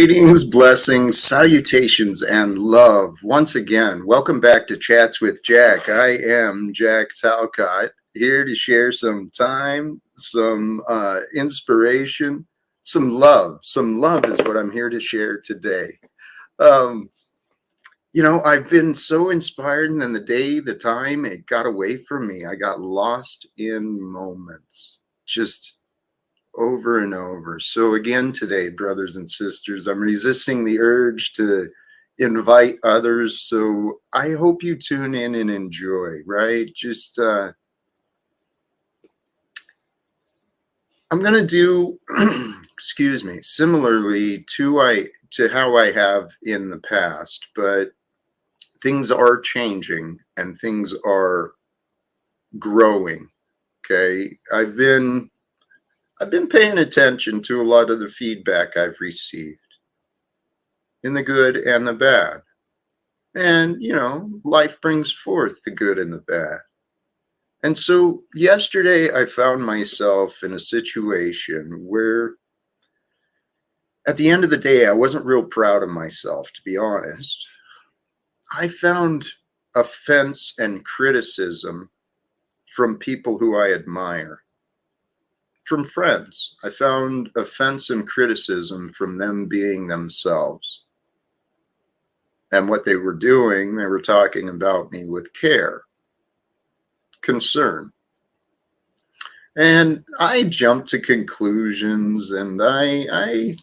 Greetings, blessings, salutations, and love. Once again, welcome back to Chats with Jack. I am Jack Talcott, here to share some time, some inspiration, some love. Some love is what I'm here to share today. I've been so inspired, and then the time, it got away from me. I got lost in moments. Just over and over. So again today, brothers and sisters, I'm resisting the urge to invite others. So I hope you tune in and enjoy, right? I'm going to do, excuse me, similarly to how I have in the past, but things are changing and things are growing. Okay. I've been paying attention to a lot of the feedback I've received, in the good and the bad. And, life brings forth the good and the bad. And so yesterday I found myself in a situation where at the end of the day, I wasn't real proud of myself, to be honest. I found offense and criticism from people who I admire. From friends. I found offense and criticism from them being themselves. And what they were doing, they were talking about me with care, concern. And I jumped to conclusions, and I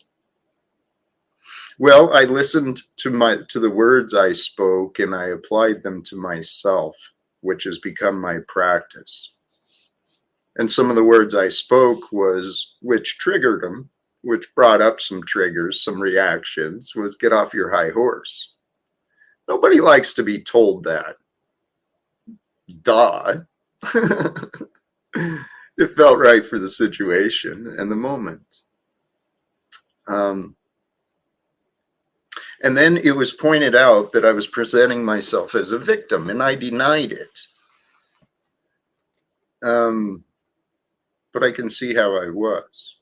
listened to the words I spoke, and I applied them to myself, which has become my practice. And some of the words I spoke which triggered them, which brought up some triggers, some reactions, was get off your high horse. Nobody likes to be told that. Duh. It felt right for the situation and the moment. And then it was pointed out that I was presenting myself as a victim, and I denied it. But I can see how I was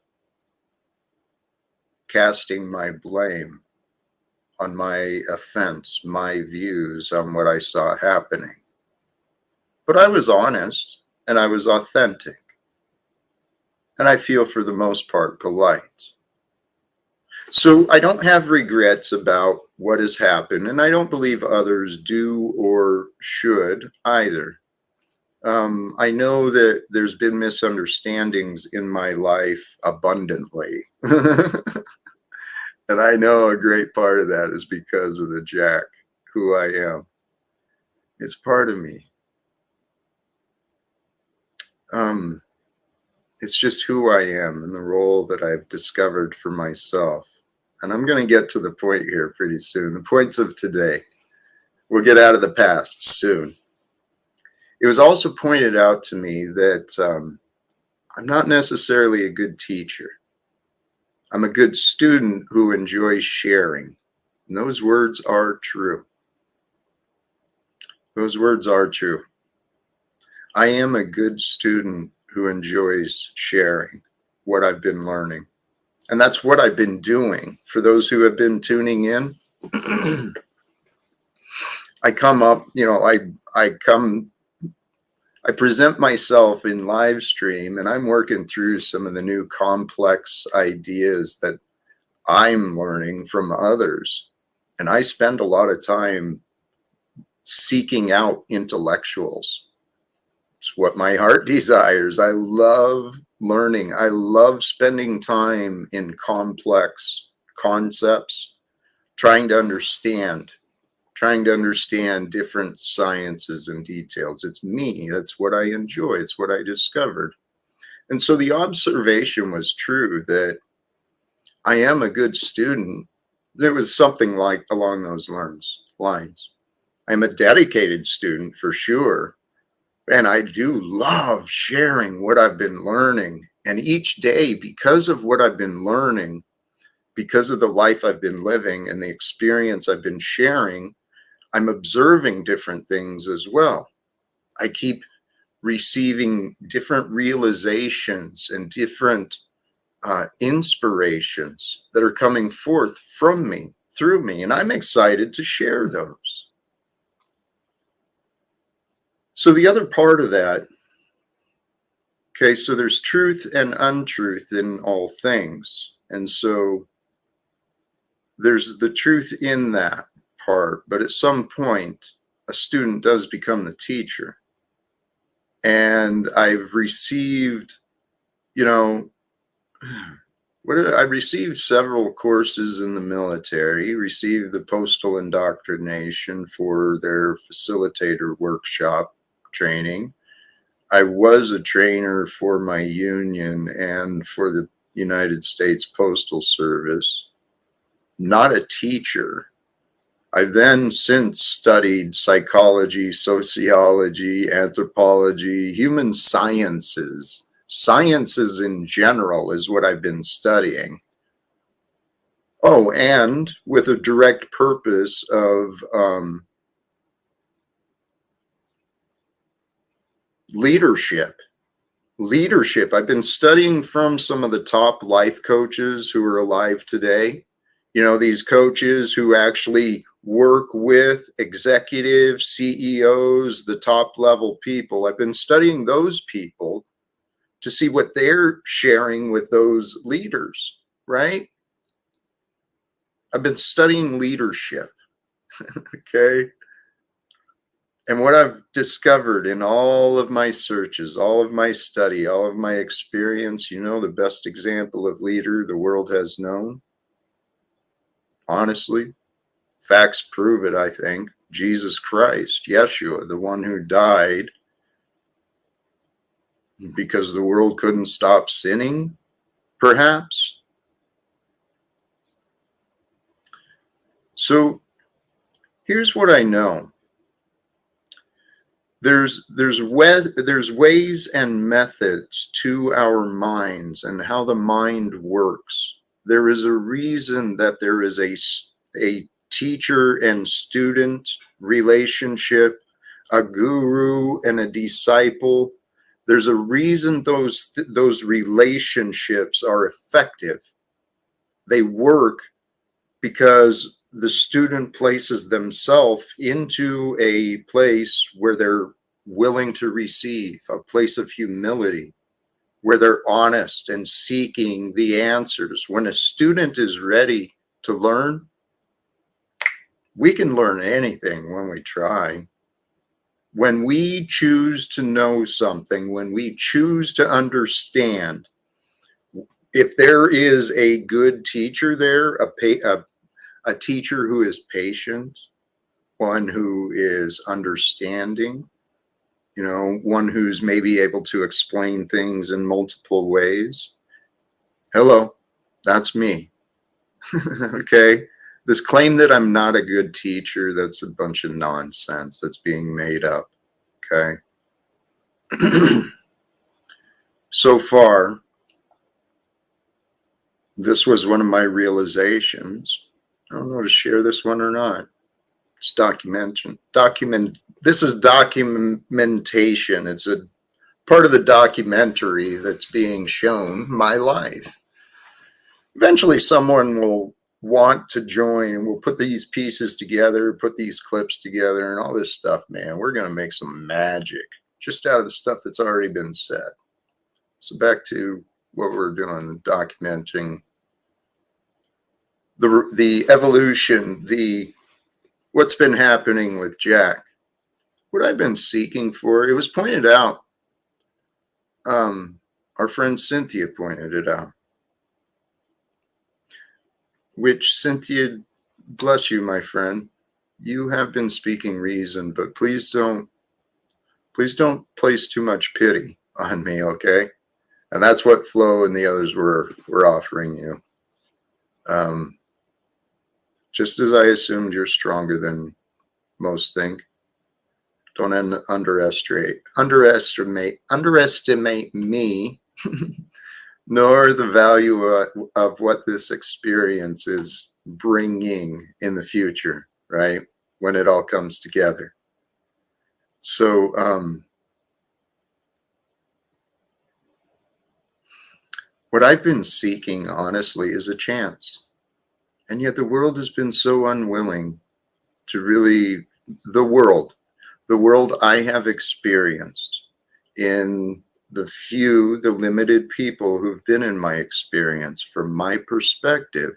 casting my blame on my offense, my views on what I saw happening. But I was honest and I was authentic. And I feel for the most part polite. So I don't have regrets about what has happened, and I don't believe others do or should either. I know that there's been misunderstandings in my life abundantly. And I know a great part of that is because of the Jack, who I am. It's part of me. It's just who I am and the role that I've discovered for myself. And I'm going to get to the point here pretty soon. The points of today. We'll get out of the past soon. It was also pointed out to me that I'm not necessarily a good teacher. I'm a good student who enjoys sharing. And those words are true. Those words are true. I am a good student who enjoys sharing what I've been learning. And that's what I've been doing. For those who have been tuning in, I come up, I present myself in live stream, and I'm working through some of the new complex ideas that I'm learning from others. And I spend a lot of time seeking out intellectuals. It's what my heart desires. I love learning. I love spending time in complex concepts, trying to understand different sciences and details. It's me. That's what I enjoy. It's what I discovered. And so the observation was true that I am a good student. There was something like along those lines. I'm a dedicated student for sure. And I do love sharing what I've been learning. And each day, because of what I've been learning, because of the life I've been living and the experience I've been sharing, I'm observing different things as well. I keep receiving different realizations and different inspirations that are coming forth from me, through me, and I'm excited to share those. So the other part of that, okay, so there's truth and untruth in all things. And so there's the truth in that part, but at some point, a student does become the teacher. And I've received, you know, I received several courses in the military, received the postal indoctrination for their facilitator workshop training. I was a trainer for my union and for the United States Postal Service, not a teacher. I've then since studied psychology, sociology, anthropology, human sciences. Sciences in general is what I've been studying. Oh, and with a direct purpose of leadership. Leadership. I've been studying from some of the top life coaches who are alive today. You know, these coaches who actually work with executives, CEOs, the top level people. I've been studying those people to see what they're sharing with those leaders, right? I've been studying leadership, okay? And what I've discovered in all of my searches, all of my study, all of my experience, you know, the best example of leader the world has known, honestly, facts prove it, I think. Jesus Christ, Yeshua, the one who died because the world couldn't stop sinning, perhaps. So here's what I know. There's ways and methods to our minds and how the mind works. There is a reason that there is a teacher and student relationship, a guru and a disciple. There's a reason those relationships are effective. They work because the student places themselves into a place where they're willing to receive, a place of humility, where they're honest and seeking the answers. When a student is ready to learn, we can learn anything when we try. When we choose to know something, when we choose to understand, if there is a good teacher there, a teacher who is patient, one who is understanding, you know, one who's maybe able to explain things in multiple ways. Hello, that's me. Okay. This claim that I'm not a good teacher, that's a bunch of nonsense that's being made up. Okay. So far, this was one of my realizations. I don't know to share this one or not. It's this is documentation. It's a part of the documentary that's being shown, my life. Eventually someone will want to join and we'll put these pieces together, put these clips together and all this stuff, man. We're going to make some magic just out of the stuff that's already been said. So back to what we're doing, documenting the evolution, what's been happening with Jack. What I've been seeking for, it was pointed out, our friend Cynthia pointed it out, which Cynthia, bless you, my friend, you have been speaking reason, but please don't place too much pity on me, okay? And that's what Flo and the others were offering you. Just as I assumed you're stronger than most think. Don't underestimate me, nor the value of what this experience is bringing in the future, right? When it all comes together. So, what I've been seeking, honestly, is a chance. And yet the world has been so unwilling to really, the world, the world I have experienced in the limited people who've been in my experience, from my perspective,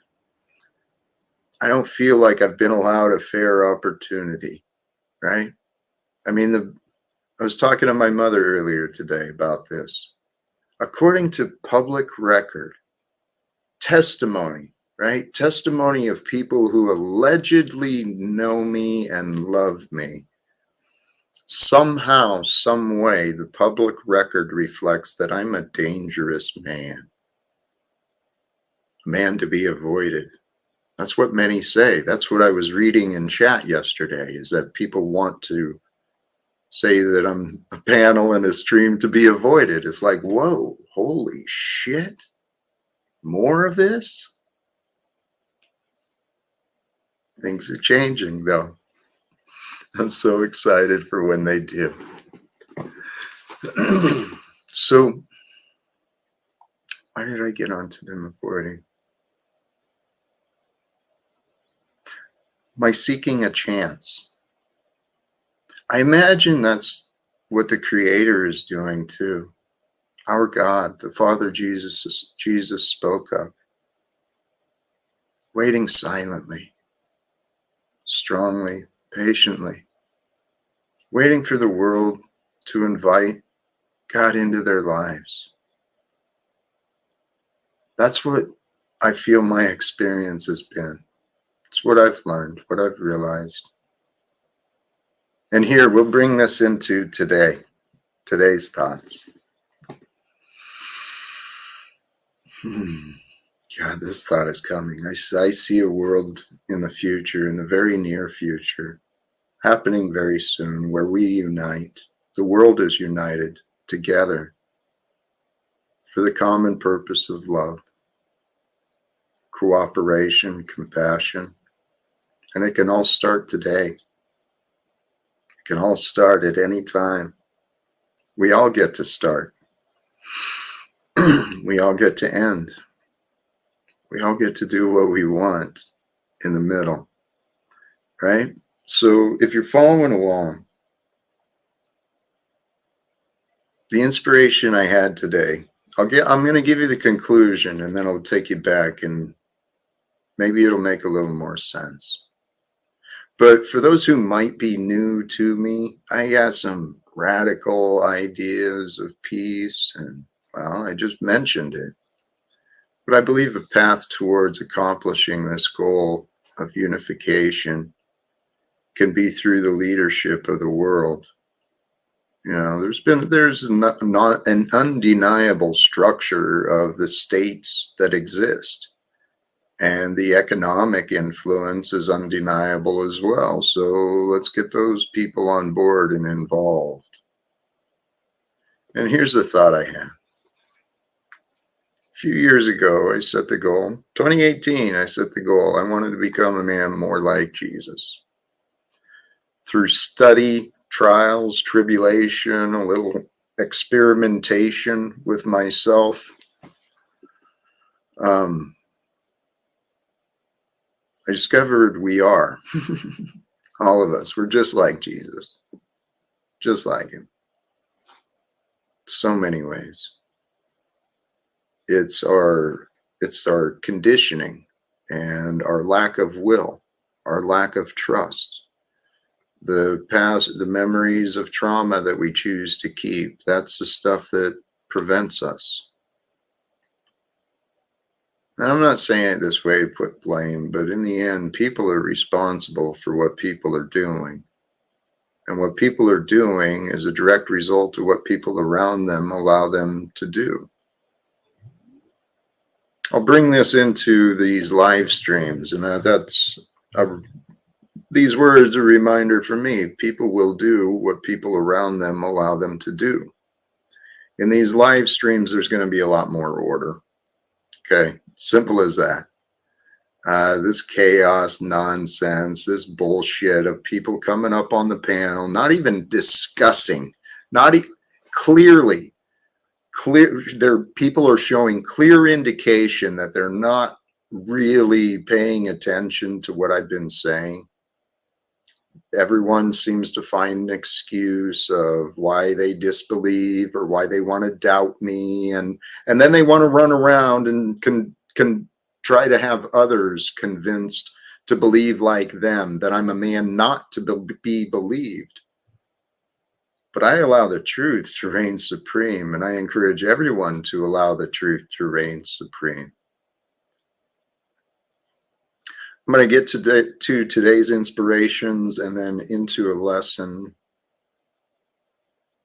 I don't feel like I've been allowed a fair opportunity, right? I mean, I was talking to my mother earlier today about this. According to public record, testimony, right? Testimony of people who allegedly know me and love me. Somehow, some way, the public record reflects that I'm a dangerous man, a man to be avoided. That's what many say. That's what I was reading in chat yesterday, is that people want to say that I'm a panel in a stream to be avoided. It's like, whoa, holy shit. More of this? Things are changing, though. I'm so excited for when they do. So, why did I get onto them avoiding? My seeking a chance. I imagine that's what the Creator is doing too. Our God, the Father Jesus spoke of. Waiting silently, strongly, patiently. Waiting for the world to invite God into their lives. That's what I feel my experience has been. It's what I've learned, what I've realized. And here, we'll bring this into today's thoughts. God, this thought is coming. I see a world in the future, in the very near future, happening very soon, where we unite. The world is united together for the common purpose of love, cooperation, compassion. And it can all start today. It can all start at any time. We all get to start. We all get to end. We all get to do what we want in the middle, right? So if you're following along, the inspiration I had today, I'm going to give you the conclusion, and then I'll take you back, and maybe it'll make a little more sense. But for those who might be new to me, I got some radical ideas of peace, and well, I just mentioned it. But I believe a path towards accomplishing this goal of unification can be through the leadership of the world. You know, there's not an undeniable structure of the states that exist. And the economic influence is undeniable as well. So let's get those people on board and involved. And here's the thought I had. A few years ago, I set the goal. 2018, I set the goal. I wanted to become a man more like Jesus. Through study, trials, tribulation, a little experimentation with myself, I discovered we are. All of us. We're just like Jesus. Just like him. So many ways. It's our conditioning and our lack of will, our lack of trust. The past, the memories of trauma that we choose to keep, that's the stuff that prevents us. And I'm not saying it this way to put blame, but in the end, people are responsible for what people are doing. And what people are doing is a direct result of what people around them allow them to do. I'll bring this into these live streams, and these words are a reminder for me. People will do what people around them allow them to do. In these live streams, there's going to be a lot more order. Okay, simple as that. This chaos, nonsense, this bullshit of people coming up on the panel, not even discussing, clear, people are showing clear indication that they're not really paying attention to what I've been saying. Everyone seems to find an excuse of why they disbelieve or why they want to doubt me, and then they want to run around and can try to have others convinced to believe like them, that I'm a man not to be believed. But I allow the truth to reign supreme, and I encourage everyone to allow the truth to reign supreme. I'm going to get to today's inspirations and then into a lesson,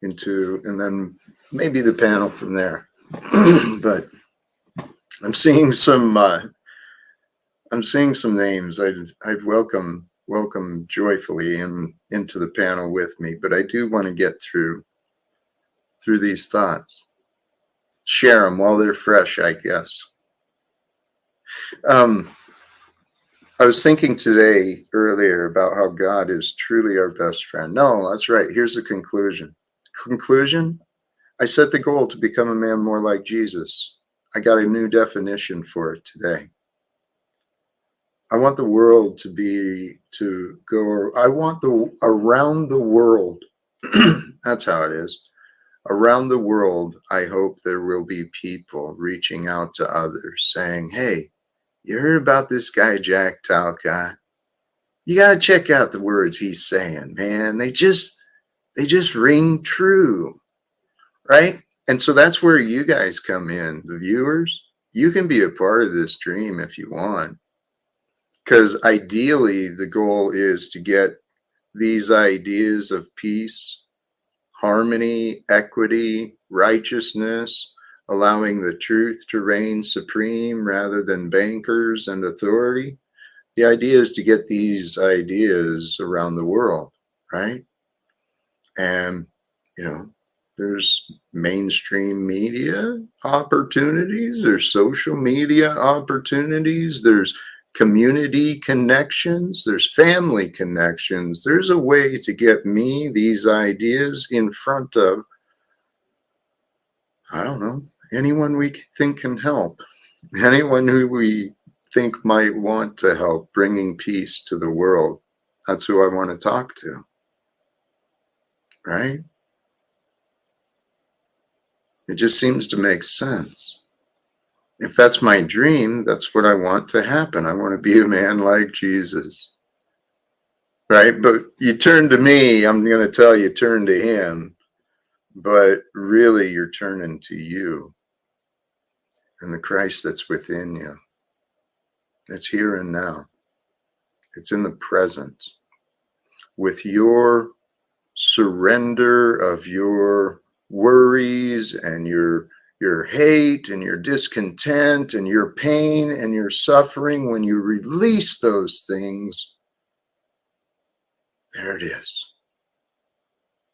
and then maybe the panel from there. But I'm seeing some names I'd welcome joyfully into the panel with me, but I do want to get through these thoughts, share them while they're fresh, I guess. I was thinking earlier about how God is truly our best friend. No, that's right. Here's the conclusion. I set the goal to become a man more like Jesus. I got a new definition for it today. I want the world around the world. That's how it is. Around the world, I hope there will be people reaching out to others saying, hey, you heard about this guy, Jack Talcott? You got to check out the words he's saying, man. They just ring true, right? And so that's where you guys come in, the viewers. You can be a part of this dream if you want, because ideally the goal is to get these ideas of peace, harmony, equity, righteousness, allowing the truth to reign supreme rather than bankers and authority. The idea is to get these ideas around the world, right? And, there's mainstream media opportunities, there's social media opportunities, there's community connections, there's family connections. There's a way to get me these ideas in front of, I don't know, anyone we think can help, anyone who we think might want to help bringing peace to the world. That's who I want to talk to, right? It just seems to make sense. If that's my dream, that's what I want to happen. I want to be a man like Jesus, right? But you turn to me, I'm going to tell you, turn to him. But really, you're turning to you and the Christ that's within you. It's here and now. It's in the present. With your surrender of your worries and your hate and your discontent and your pain and your suffering, when you release those things, there it is.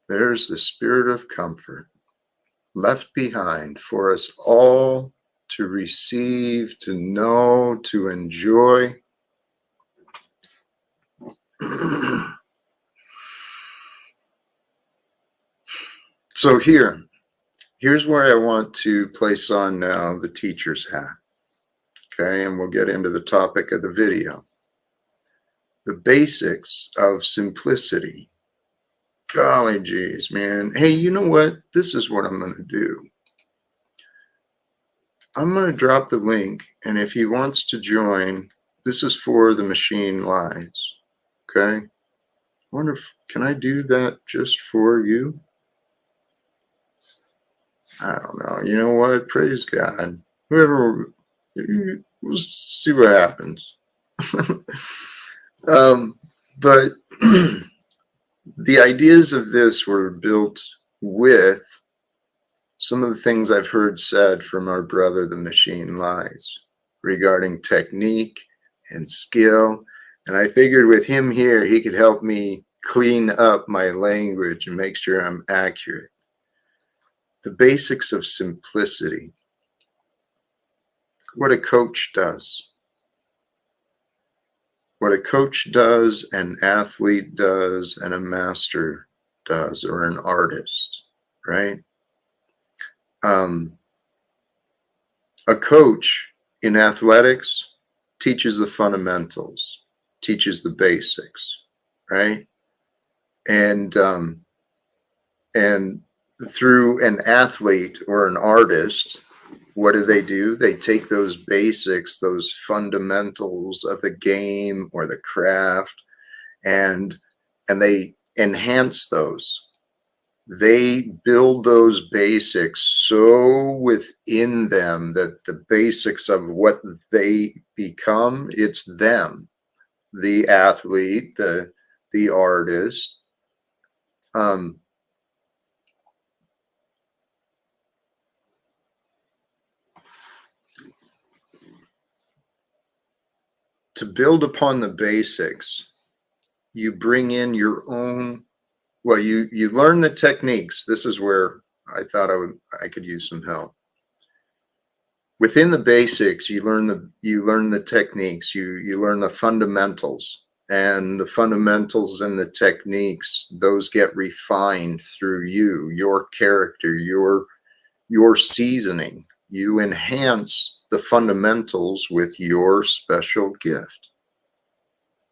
There's the spirit of comfort left behind for us all to receive, to know, to enjoy. So here's where I want to place on now the teacher's hat. Okay, and we'll get into the topic of the video. The basics of simplicity. Golly geez, man. Hey, you know what? This is what I'm going to do. I'm going to drop the link, and if he wants to join, this is for the Machine Lies. Okay? I wonder can I do that just for you? I don't know. You know what? Praise God. Whoever, we'll see what happens. But the ideas of this were built with some of the things I've heard said from our brother, the Machine Lies, regarding technique and skill. And I figured with him here, he could help me clean up my language and make sure I'm accurate. The basics of simplicity. What a coach does. What a coach does, an athlete does, and a master does, or an artist, right? A coach in athletics teaches the fundamentals, teaches the basics, right? And and through an athlete or an artist, what do? They take those basics, those fundamentals of the game or the craft, and they enhance those. They build those basics so within them that the basics of what they become, it's them, the athlete, the artist. Um, to build upon the basics, you bring in your own. Well, you learn the techniques. This is where I thought I could use some help. Within the basics, you learn the techniques. You learn the fundamentals, and the fundamentals and the techniques, those get refined through your character, your seasoning. You enhance the fundamentals with your special gift.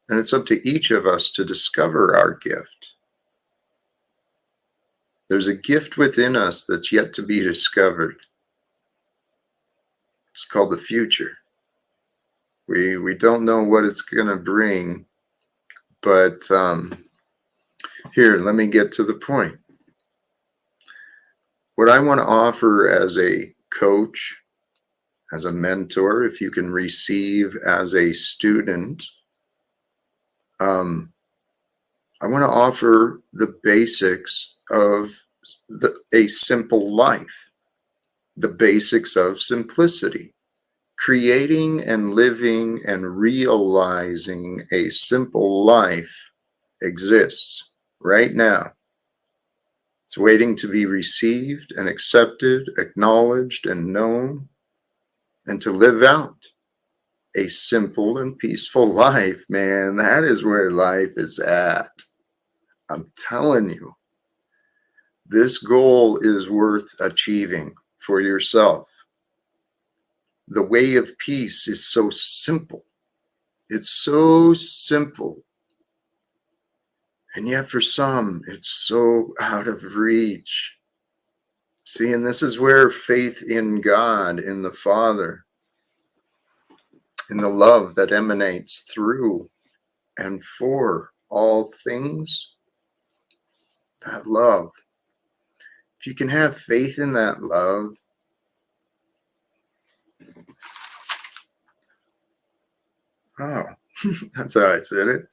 And it's up to each of us to discover our gift. There's a gift within us that's yet to be discovered. It's called the future. We don't know what it's going to bring, but here, let me get to the point. What I want to offer as a coach, as a mentor, if you can receive as a student, I want to offer the basics of a simple life, the basics of simplicity. Creating and living and realizing a simple life exists right now. It's waiting to be received and accepted, acknowledged and known, and to live out a simple and peaceful life, man. That is where life is at. I'm telling you, this goal is worth achieving for yourself. The way of peace is so simple. It's so simple. And yet for some, it's so out of reach. See, and this is where faith in God, in the Father, in the love that emanates through and for all things, that love. If you can have faith in that love, oh, that's how I said it.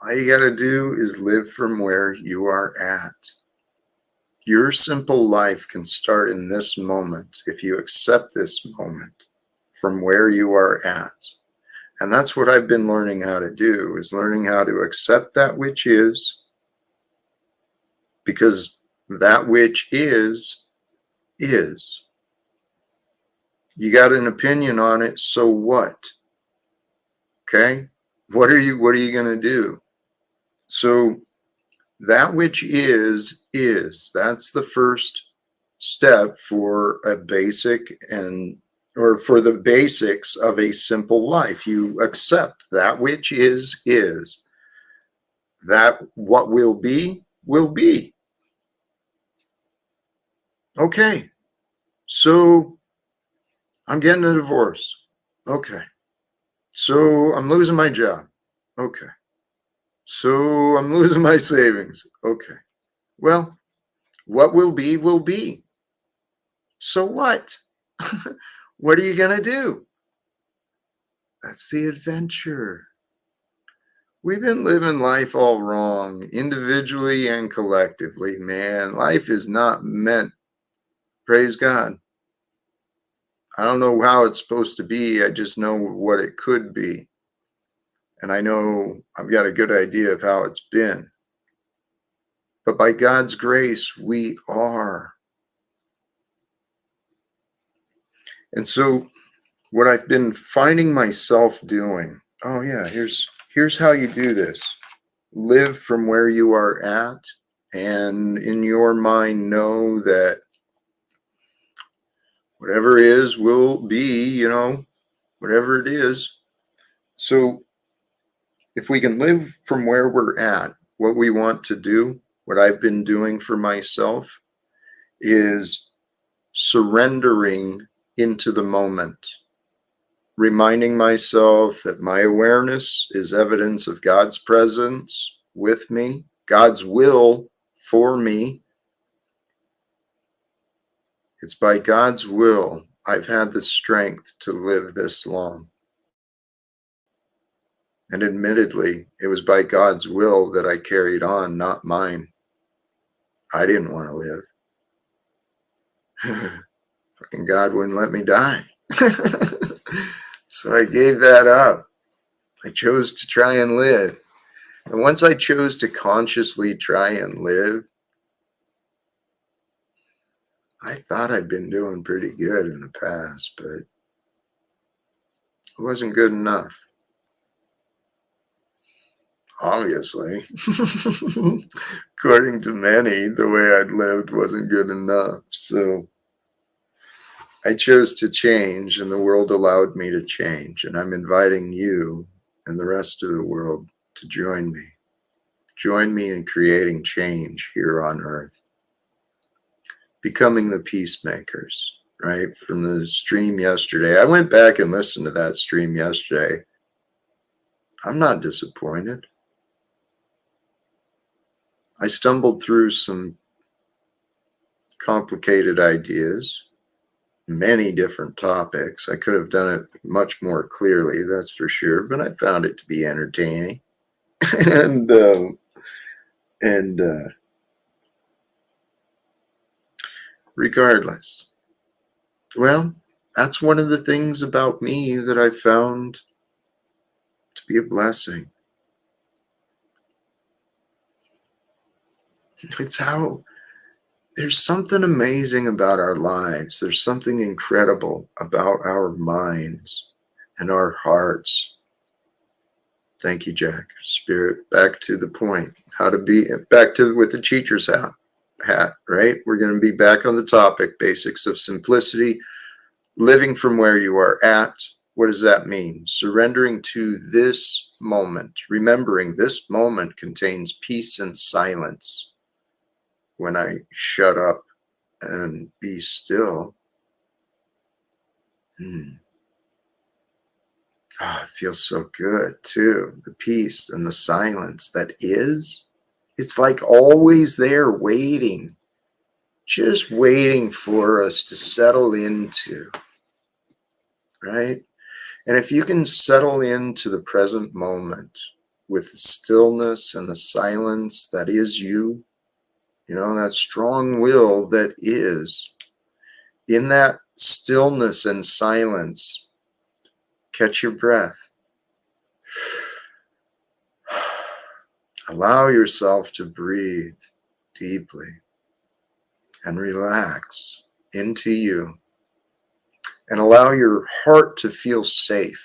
All you got to do is live from where you are at. Your simple life can start in this moment if you accept this moment from where you are at. And that's what I've been learning how to do, is learning how to accept that which is, because that which is. You got an opinion on it, so what? Okay? What are you going to do? So that which is. That's the first step for a basic or for the basics of a simple life. You accept that which is. That what will be, will be. Okay. So I'm getting a divorce. Okay. So I'm losing my job. Okay. So I'm losing my savings. Okay. Well, what will be, will be. So what? What are you going to do? That's the adventure. We've been living life all wrong, individually and collectively, man. Life is not meant, praise God. I don't know how it's supposed to be. I just know what it could be. And I know I've got a good idea of how it's been. But by God's grace, we are. And so what I've been finding myself doing, oh yeah, here's how you do this. Live from where you are at, and in your mind know that whatever is will be, whatever it is. So if we can live from where we're at, what we want to do, what I've been doing for myself is surrendering into the moment, reminding myself that my awareness is evidence of God's presence with me, God's will for me. It's by God's will I've had the strength to live this long. And admittedly, it was by God's will that I carried on, not mine. I didn't want to live. Fucking God wouldn't let me die. So I gave that up. I chose to try and live. And once I chose to consciously try and live, I thought I'd been doing pretty good in the past, but it wasn't good enough. Obviously. According to many, the way I'd lived wasn't good enough. So I chose to change, and the world allowed me to change. And I'm inviting you and the rest of the world to join me. Join me in creating change here on earth. Becoming the peacemakers, right? From the stream yesterday. I went back and listened to that stream yesterday. I'm not disappointed. I stumbled through some complicated ideas, many different topics. I could have done it much more clearly, that's for sure, but I found it to be entertaining. and regardless, well, that's one of the things about me that I found to be a blessing. It's how there's something amazing about our lives. There's something incredible about our minds and our hearts. Thank you, Jack. Spirit, back to the point. How to be back to with the teacher's hat, right? We're going to be back on the topic, basics of simplicity, living from where you are at. What does that mean? Surrendering to this moment, remembering this moment contains peace and silence. When I shut up and be still, it feels so good too. The peace and the silence that is, it's like always there waiting, just waiting for us to settle into, right? And if you can settle into the present moment with the stillness and the silence that is you, that strong will that is, in that stillness and silence, catch your breath. Allow yourself to breathe deeply and relax into you. And allow your heart to feel safe,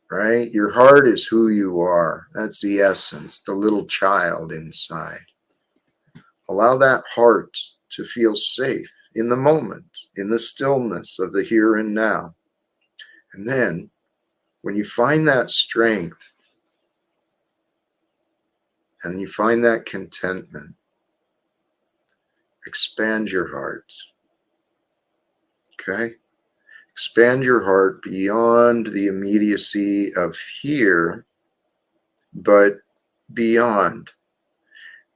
right? Your heart is who you are. That's the essence, the little child inside. Allow that heart to feel safe in the moment, in the stillness of the here and now. And then, when you find that strength and you find that contentment, expand your heart. Okay? Expand your heart beyond the immediacy of here, but beyond.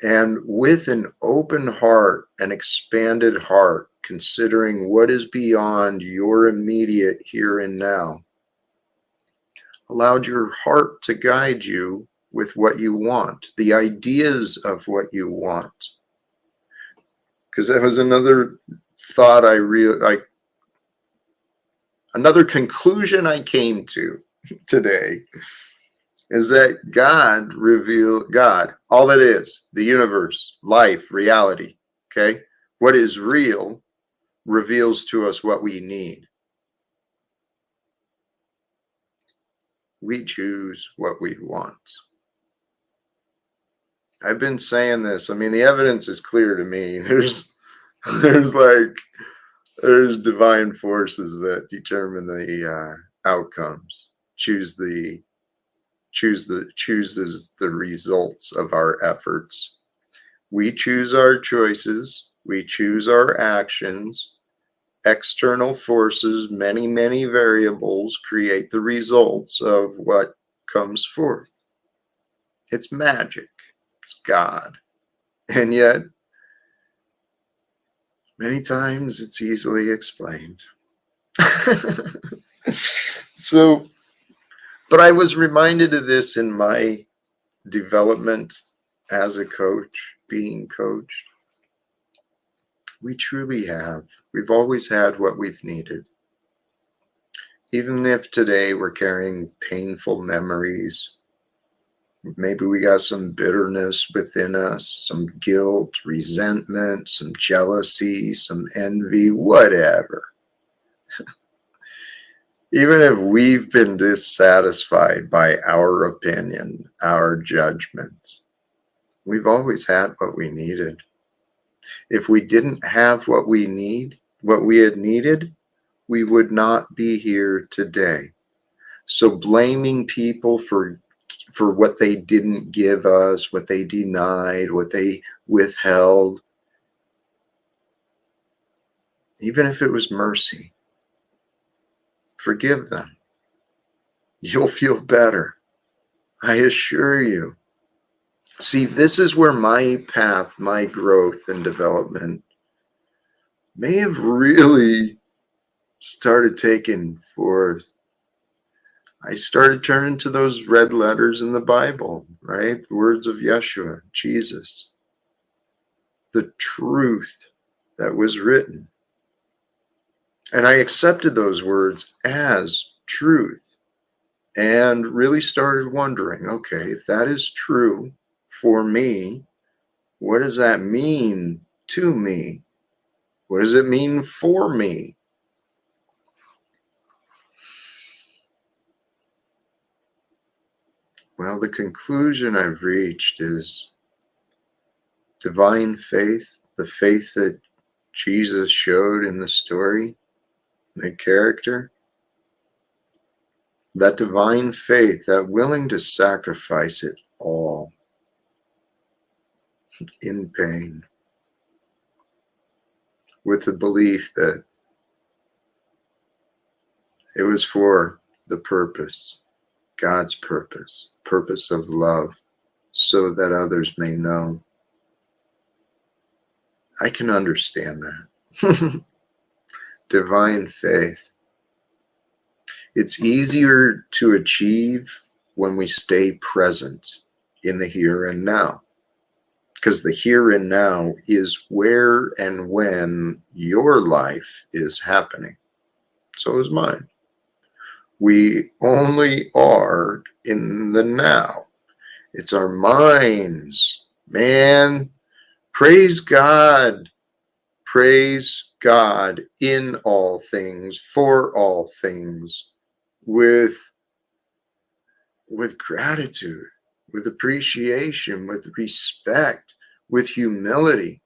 And with an open heart, an expanded heart, considering what is beyond your immediate here and now, allowed your heart to guide you with what you want, the ideas of what you want. Because that was another thought another conclusion I came to today, is that God, all that is, the universe, life, reality, okay? What is real reveals to us what we need. We choose what we want. I've been saying this. I mean, the evidence is clear to me. There's divine forces that determine the outcomes. Choose the chooses the results of our efforts. We choose our choices. We choose our actions. External forces, many, many variables create the results of what comes forth. It's magic. It's God. And yet, many times it's easily explained. So, but I was reminded of this in my development as a coach, being coached. We truly have. We've always had what we've needed. Even if today we're carrying painful memories, maybe we got some bitterness within us, some guilt, resentment, some jealousy, some envy, whatever. Even if we've been dissatisfied by our opinion, our judgment, we've always had what we needed. If we didn't have what we had needed, we would not be here today. So blaming people for what they didn't give us, what they denied, what they withheld, even if it was mercy, forgive them. You'll feel better. I assure you. See, this is where my path, my growth and development may have really started taking forth. I started turning to those red letters in the Bible, right? The words of Yeshua, Jesus, the truth that was written. And I accepted those words as truth and really started wondering, okay, if that is true for me, what does that mean to me? What does it mean for me? Well, the conclusion I've reached is divine faith, the faith that Jesus showed in the story, the character, that divine faith, that willing to sacrifice it all in pain, with the belief that it was for the purpose, God's purpose, purpose of love, so that others may know. I can understand that. Divine faith. It's easier to achieve when we stay present in the here and now, because the here and now is where and when your life is happening. So is mine. We only are in the now. It's our minds. Man, praise God. Praise God in all things, for all things, with gratitude, with appreciation, with respect, with humility.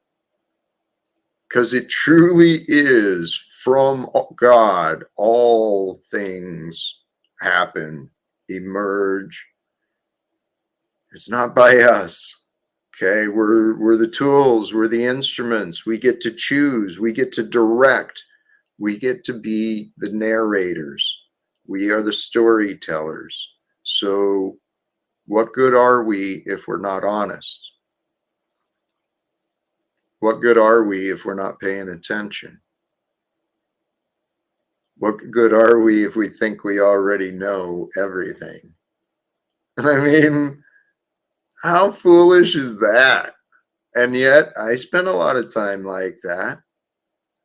Because it truly is from God, all things happen, emerge. It's not by us. Okay, we're the tools, we're the instruments. We get to choose, we get to direct, we get to be the narrators. We are the storytellers. So what good are we if we're not honest? What good are we if we're not paying attention? What good are we if we think we already know everything? I mean, how foolish is that? And yet I spent a lot of time like that.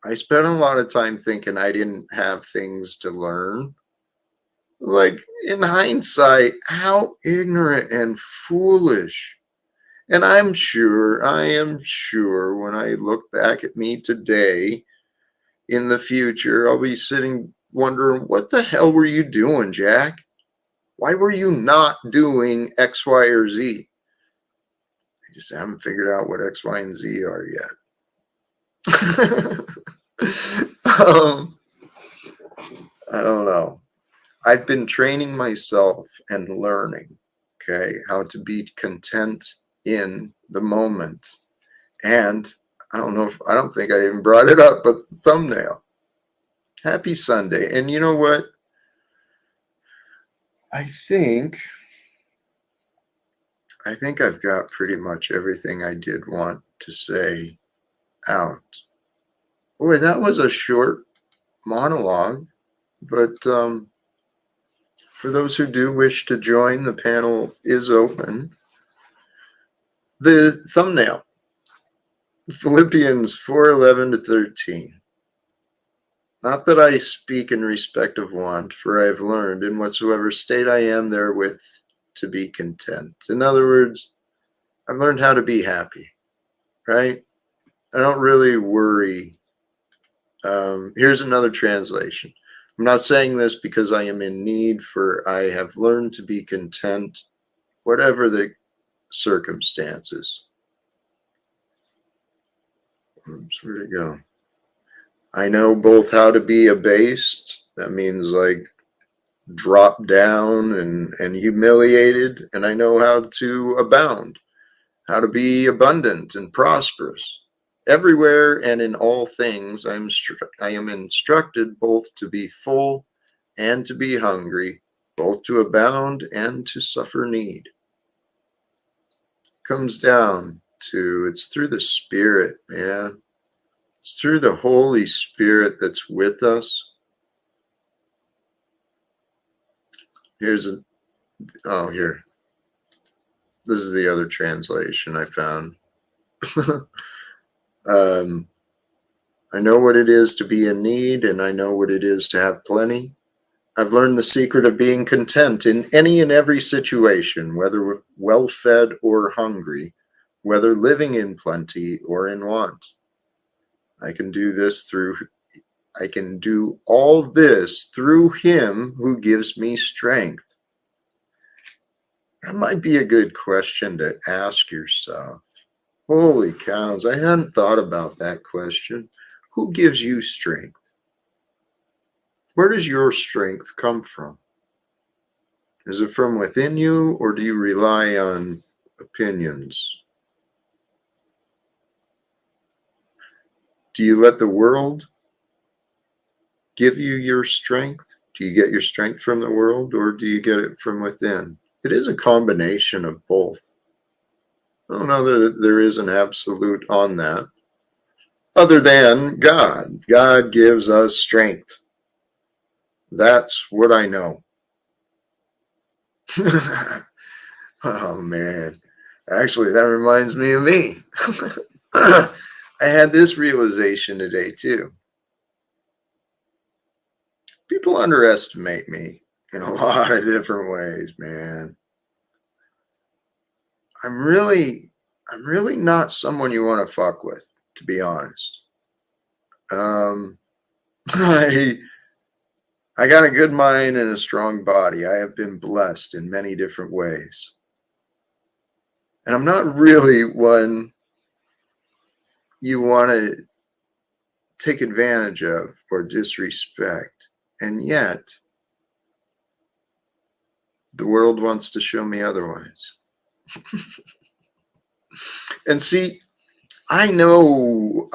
I spent a lot of time thinking I didn't have things to learn. Like, in hindsight, how ignorant and foolish. And I am sure when I look back at me today in the future, I'll be sitting wondering, what the hell were you doing, Jack? Why were you not doing X, Y, or Z? I just haven't figured out what X, Y, and Z are yet. I don't know. I've been training myself and learning Okay, how to be content in the moment. And I don't think I even brought it up, but the thumbnail. Happy Sunday. And you know what? I think I've got pretty much everything I did want to say out. Boy, that was a short monologue, but for those who do wish to join, the panel is open. The thumbnail, Philippians 4:11-13. Not that I speak in respect of want, for I have learned in whatsoever state I am therewith to be content. In other words, I've learned how to be happy, right? I don't really worry. Here's another translation. I'm not saying this because I am in need, for I have learned to be content, whatever the circumstances. Oops, where'd it go? I know both how to be abased, that means like drop down and humiliated, and I know how to abound, how to be abundant and prosperous. Everywhere and in all things, I am instructed both to be full and to be hungry, both to abound and to suffer need. Comes down to it's through the Spirit, man. It's through the Holy Spirit that's with us. Here. This is the other translation I found. I know what it is to be in need, and I know what it is to have plenty. I've learned the secret of being content in any and every situation, whether well-fed or hungry, whether living in plenty or in want. I can do all this through Him who gives me strength. That might be a good question to ask yourself. Holy cows, I hadn't thought about that question. Who gives you strength? Where does your strength come from? Is it from within you, or do you rely on opinions? Do you let the world give you your strength? Do you get your strength from the world, or do you get it from within? It is a combination of both. I don't know that there is an absolute on that, other than God. God gives us strength. That's what I know. Oh, man. Actually, that reminds me of me. I had this realization today, too. People underestimate me in a lot of different ways, man. I'm really not someone you want to fuck with, to be honest. I got a good mind and a strong body. I have been blessed in many different ways. And I'm not really one you want to take advantage of or disrespect. And yet, the world wants to show me otherwise. And see, I know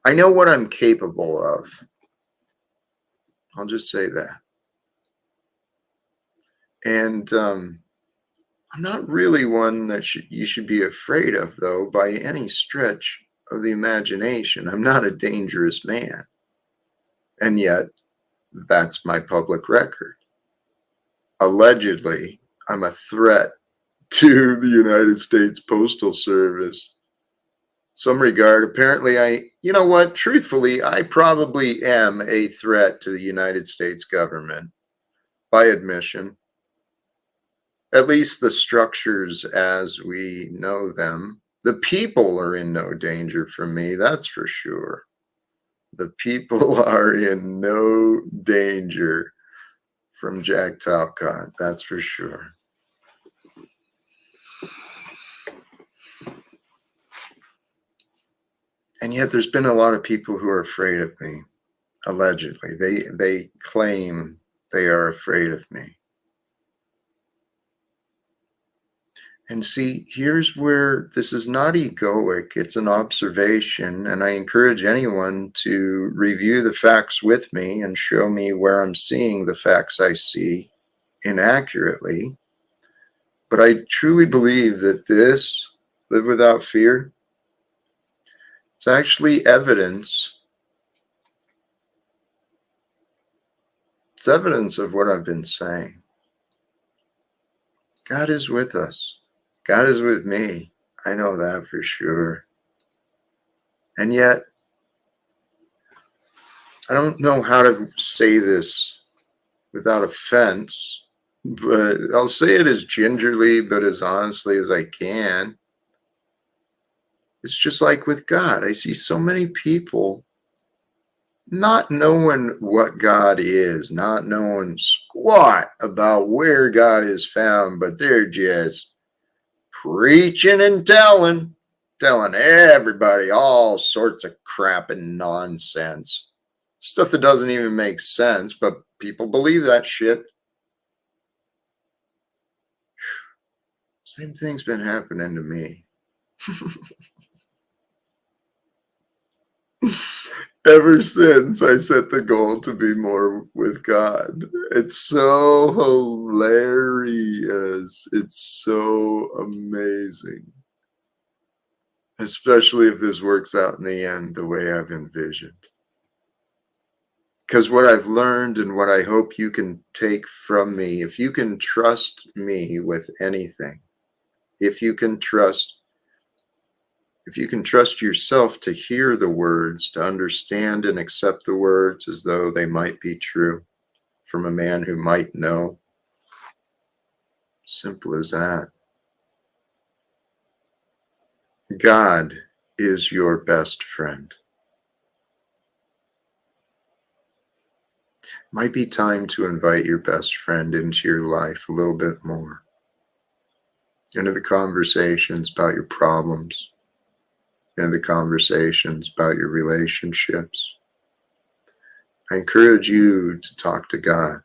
what I'm capable of. I'll just say that. And I'm not really one that you should be afraid of, though, by any stretch of the imagination. I'm not a dangerous man. And yet, that's my public record. Allegedly, I'm a threat to the United States Postal Service. Some regard, apparently you know what, truthfully, I probably am a threat to the United States government by admission. At least the structures as we know them. The people are in no danger from me, that's for sure. The people are in no danger from Jack Talcott, that's for sure. And yet there's been a lot of people who are afraid of me, allegedly. They claim they are afraid of me. And see, here's where this is not egoic, it's an observation. And I encourage anyone to review the facts with me and show me where I'm seeing the facts I see inaccurately. But I truly believe that this, live without fear, it's actually evidence. It's evidence of what I've been saying. God is with us. God is with me. I know that for sure. And yet, I don't know how to say this without offense, but I'll say it as gingerly but as honestly as I can. It's just like with God. I see so many people not knowing what God is, not knowing squat about where God is found, but they're just preaching and telling everybody all sorts of crap and nonsense. Stuff that doesn't even make sense, but people believe that shit. Same thing's been happening to me. Ever since I set the goal to be more with God. It's so hilarious. It's so amazing. Especially if this works out in the end the way I've envisioned. Because what I've learned and what I hope you can take from me, if you can trust me with anything, if you can trust yourself to hear the words, to understand and accept the words as though they might be true from a man who might know. Simple as that. God is your best friend. Might be time to invite your best friend into your life a little bit more. Into the conversations about your problems, into the conversations about your relationships. I encourage you to talk to God.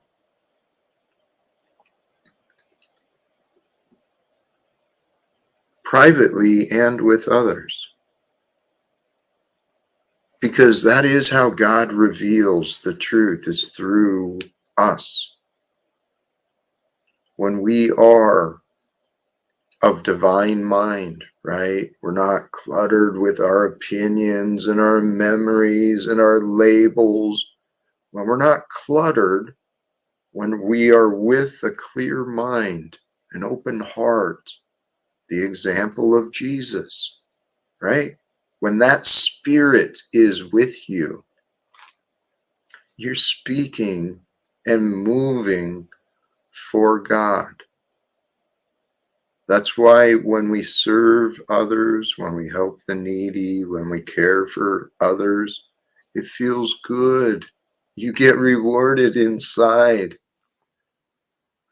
Privately and with others. Because that is how God reveals the truth, is through us. When we are of divine mind, right? We're not cluttered with our opinions and our memories and our labels. When we're not cluttered, when we are with a clear mind, an open heart, the example of Jesus, right? When that spirit is with you, you're speaking and moving for God. That's why when we serve others, when we help the needy, when we care for others, it feels good. You get rewarded inside.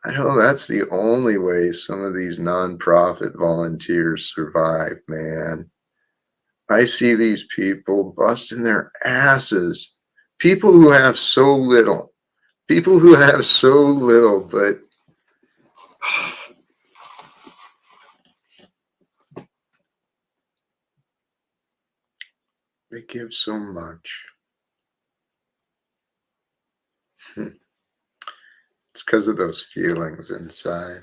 I know that's the only way some of these nonprofit volunteers survive, man. I see these people busting their asses. People who have so little. But they give so much. It's because of those feelings inside.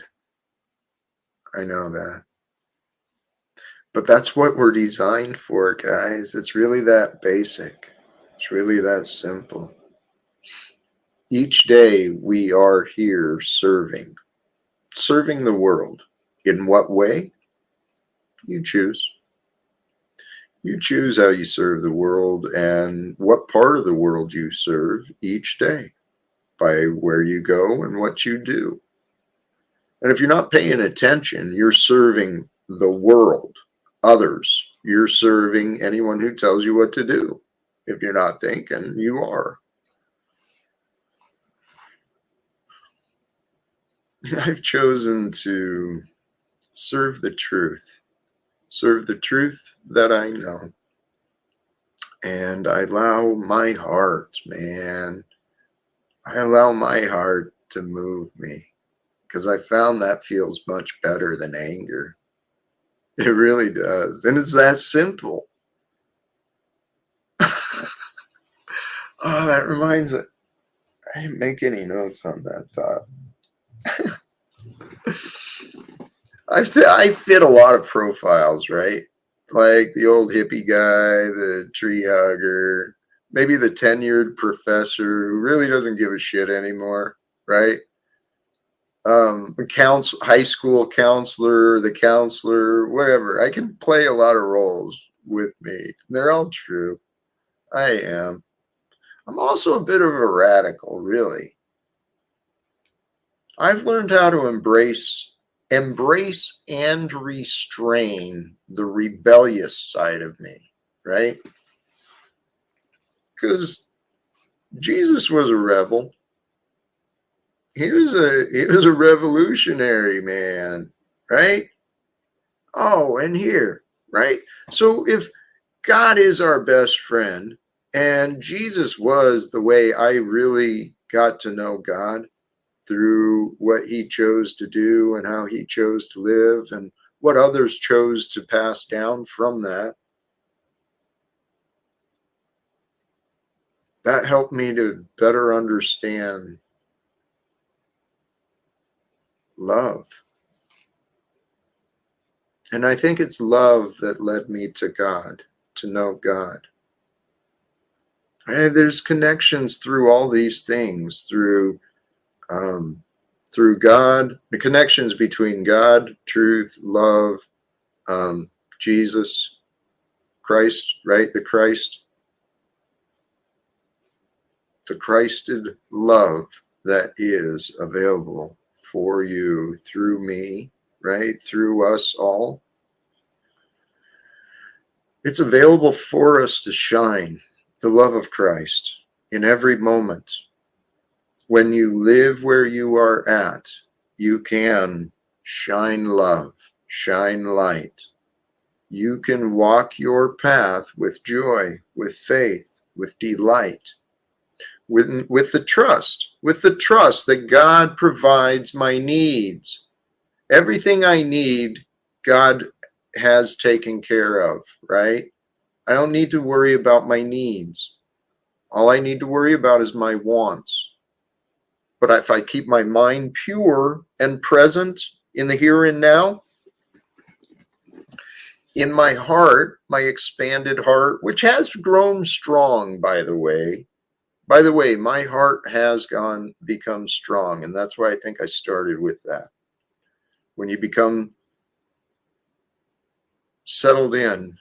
I know that. But that's what we're designed for, guys. It's really that basic. It's really that simple. Each day we are here serving the world. In what way? You choose. You choose how you serve the world and what part of the world you serve each day by where you go and what you do. And if you're not paying attention, you're serving the world, others. You're serving anyone who tells you what to do. If you're not thinking, you are. I've chosen to serve the truth that I know. And I allow my heart, man, I allow my heart to move me because I found that feels much better than anger. It really does. And it's that simple. Oh, that reminds me. I didn't make any notes on that thought. I fit a lot of profiles, right? Like the old hippie guy, the tree hugger, maybe the tenured professor who really doesn't give a shit anymore, right? High school counselor, the counselor, whatever. I can play a lot of roles with me. They're all true. I am. I'm also a bit of a radical, really. I've learned how to embrace and restrain the rebellious side of me, right? Because Jesus was a rebel. He was a revolutionary man, right? Oh, and here, right? So if God is our best friend and Jesus was the way I really got to know God, through what he chose to do and how he chose to live and what others chose to pass down from that. That helped me to better understand love. And I think it's love that led me to God, to know God. And there's connections through all these things, through God, the connections between God, truth, love, Jesus, Christ, right? The Christed love that is available for you through me, right? Through us all. It's available for us to shine the love of Christ in every moment. When you live where you are at, you can shine love, shine light. You can walk your path with joy, with faith, with delight, with the trust that God provides my needs. Everything I need, God has taken care of, right? I don't need to worry about my needs. All I need to worry about is my wants. But if I keep my mind pure and present in the here and now, in my heart, my expanded heart, which has grown strong, by the way. By the way, my heart has become strong, and that's why I think I started with that. When you become settled in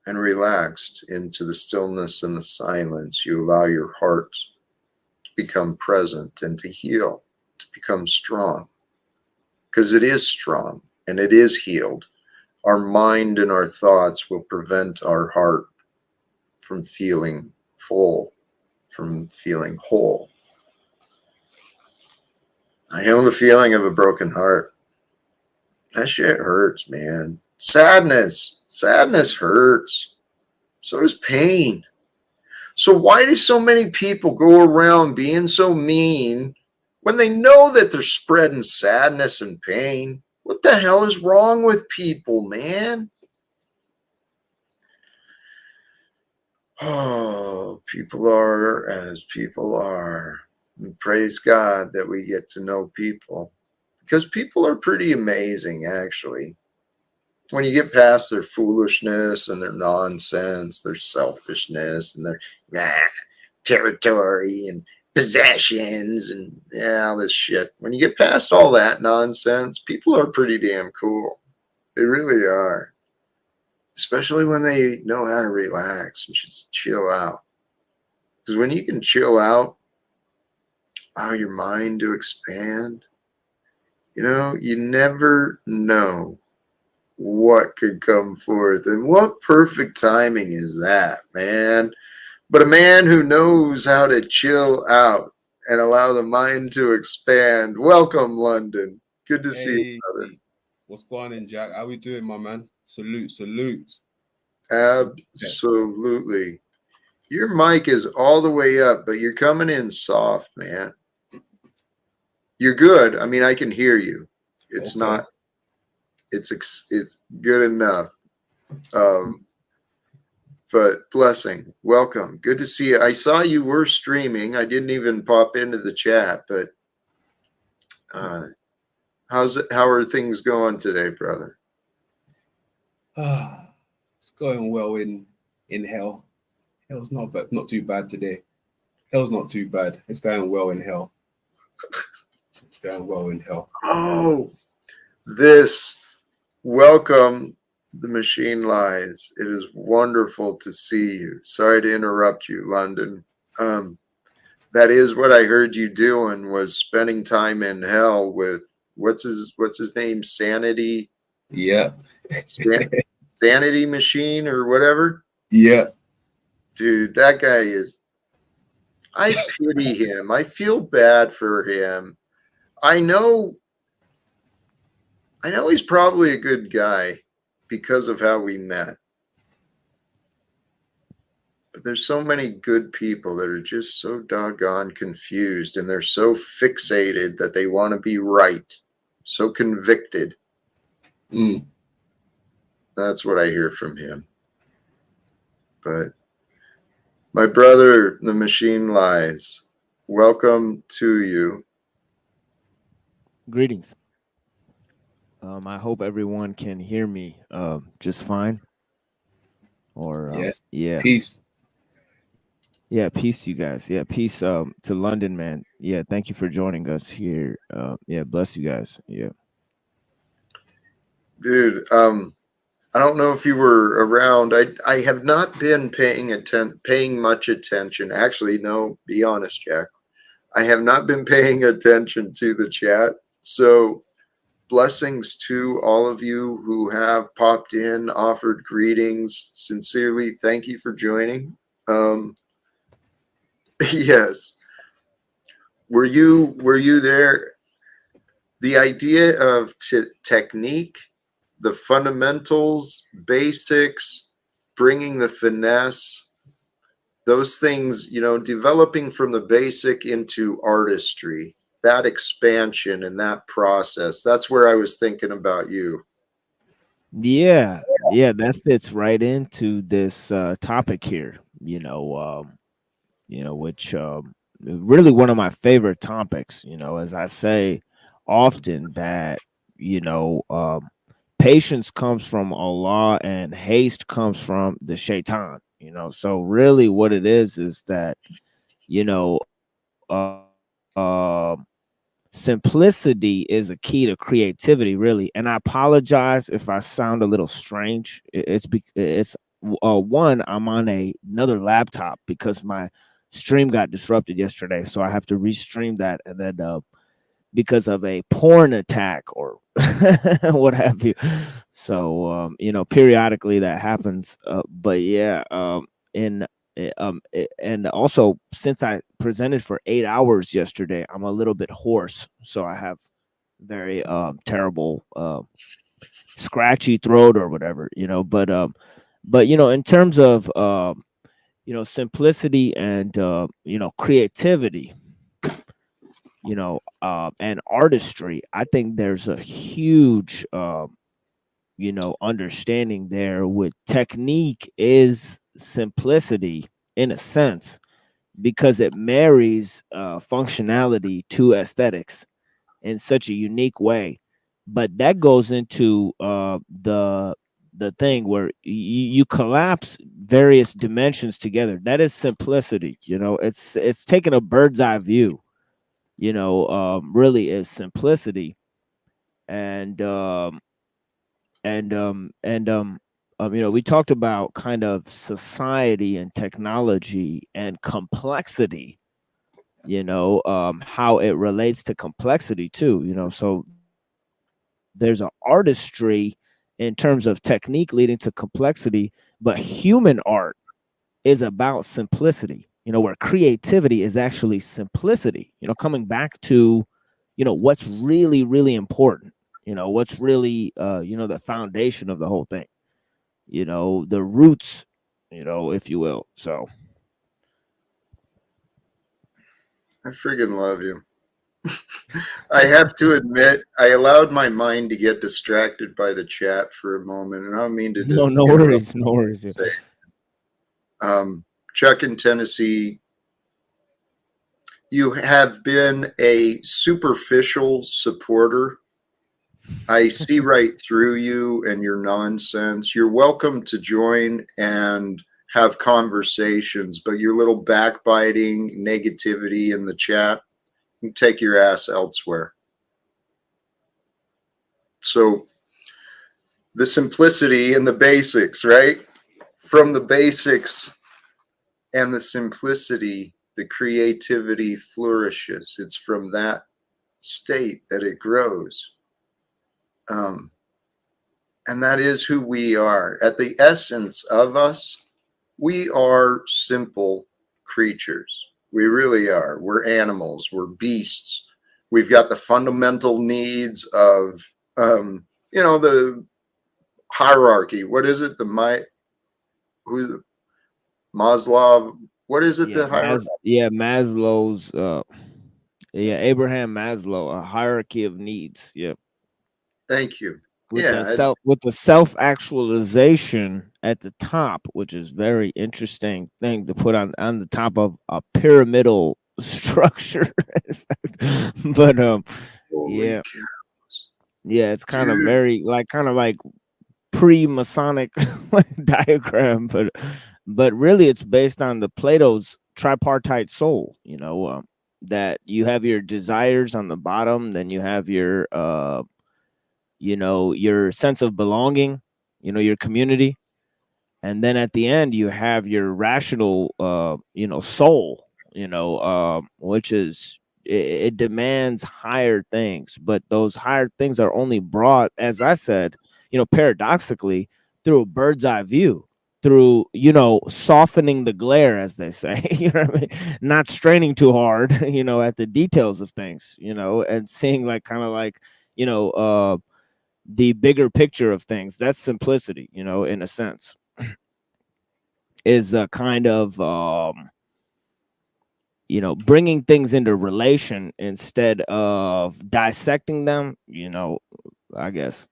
and relaxed into the stillness and the silence, you allow your heart to become present and to heal, to become strong. Because it is strong and it is healed. Our mind and our thoughts will prevent our heart from feeling full, from feeling whole. I know the feeling of a broken heart. That shit hurts, man. Sadness hurts. So does pain. So why do so many people go around being so mean when they know that they're spreading sadness and pain? What the hell is wrong with people, man? Oh, people are as people are. And praise God that we get to know people. Because people are pretty amazing, actually. When you get past their foolishness and their nonsense, their selfishness and their territory and possessions and all this shit. When you get past all that nonsense, people are pretty damn cool. They really are. Especially when they know how to relax and just chill out. Because when you can chill out, allow your mind to expand, you never know what could come forth. And what perfect timing is that, man? But a man who knows how to chill out and allow the mind to expand. Welcome, London. Good to see you, Hey, brother. what's going on, Jack? How we doing, my man? Salute, salute. Yeah. Absolutely. Your mic is all the way up, but you're coming in soft, man. You're good. I mean, I can hear you. It's Okay. not. It's good enough. Um, but blessing, welcome. Good to see you. I saw you were streaming. I didn't even pop into the chat, but uh, how's it? How are things going today, brother? It's going well in hell. Hell's not too bad today. Hell's not too bad. It's going well in hell. It's going well in hell. Oh, this welcome. The machine lies. It is wonderful to see you. Sorry to interrupt you, London. Um, that is what I heard you doing was spending time in hell with what's his name? Yeah. San, Sanity Machine or whatever. Yeah. Dude, that guy is. I pity him. I feel bad for him. I know. I know he's probably a good guy because of how we met. But there's so many good people that are just so doggone confused and they're so fixated that they want to be right, so convicted. Mm. That's what I hear from him. But my brother, the machine lies. Welcome to you. Greetings. I hope everyone can hear me just fine. Or Yes. yeah, Peace. yeah. Peace to you guys. Yeah, peace to London, man. Yeah, thank you for joining us here. Yeah, bless you guys. Yeah. Dude, I don't know if you were around. I have not been paying much attention. Actually, no, be honest, Jack. I have not been paying attention to the chat. So blessings to all of you who have popped in, offered greetings. Sincerely, thank you for joining. Um, yes. Were you there? The idea of technique, the fundamentals, basics, bringing the finesse, those things, developing from the basic into artistry, that expansion and that process. That's where I was thinking about you. Yeah, yeah, that fits right into this topic here. Which really one of my favorite topics. As I say often that you know um, patience comes from Allah and haste comes from the shaitan. So really, what it is that you know simplicity is a key to creativity, really. And I apologize if I sound a little strange. It's one, I'm on another laptop because my stream got disrupted yesterday, so I have to restream that, and then because of a porn attack or what have you. So periodically that happens. But yeah, and also since I presented for 8 hours yesterday, I'm a little bit hoarse, so I have very terrible scratchy throat or whatever. But in terms of simplicity and creativity, and artistry, I think there's a huge understanding there. With technique is simplicity in a sense, because it marries functionality to aesthetics in such a unique way. But that goes into the thing where you collapse various dimensions together. That is simplicity. It's taking a bird's eye view. Really is simplicity. And we talked about kind of society and technology and complexity, how it relates to complexity too. So there's an artistry in terms of technique leading to complexity, but human art is about simplicity, where creativity is actually simplicity, coming back to what's really really important, what's really the foundation of the whole thing, the roots, if you will. So I friggin' love you. I have to admit, I allowed my mind to get distracted by the chat for a moment, and I don't mean to No interrupt. worries, no worries. Chuck in Tennessee, you have been a superficial supporter. I see right through you and your nonsense. You're welcome to join and have conversations, but your little backbiting, negativity in the chat, you can take your ass elsewhere. So the simplicity and the basics, right? From the basics and the simplicity, the creativity flourishes. It's from that state that it grows. Um, and that is who we are. At the essence of us, we are simple creatures. We really are. We're animals, we're beasts. We've got the fundamental needs of, the hierarchy. What is it? Who Maslow? What is it? Yeah, The hierarchy. Maslow's Abraham Maslow, a hierarchy of needs. Yep. Thank you. With the Yeah, self actualization at the top, which is very interesting thing to put on the top of a pyramidal structure. But holy yeah, cows, it's kind of dude. very like pre-Masonic diagram, but really it's based on the Plato's tripartite soul. That you have your desires on the bottom, then you have your sense of belonging, your community, and then at the end you have your rational soul, which is it demands higher things, but those higher things are only brought, as I said, paradoxically, through a bird's eye view, through softening the glare, as they say. What I mean? Not straining too hard at the details of things, and seeing like kind of like the bigger picture of things. That's simplicity, in a sense, is a kind of bringing things into relation instead of dissecting them, I guess.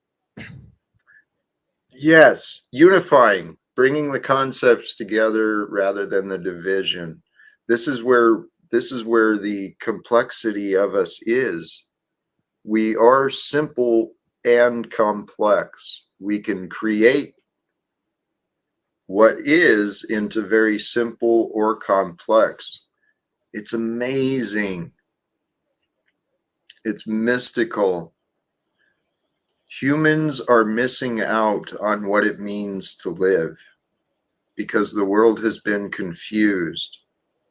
Yes, unifying, bringing the concepts together rather than the division. This is where the complexity of us is. We are simple and complex. We can create what is into very simple or complex. It's amazing. It's mystical. Humans are missing out on what it means to live because the world has been confused,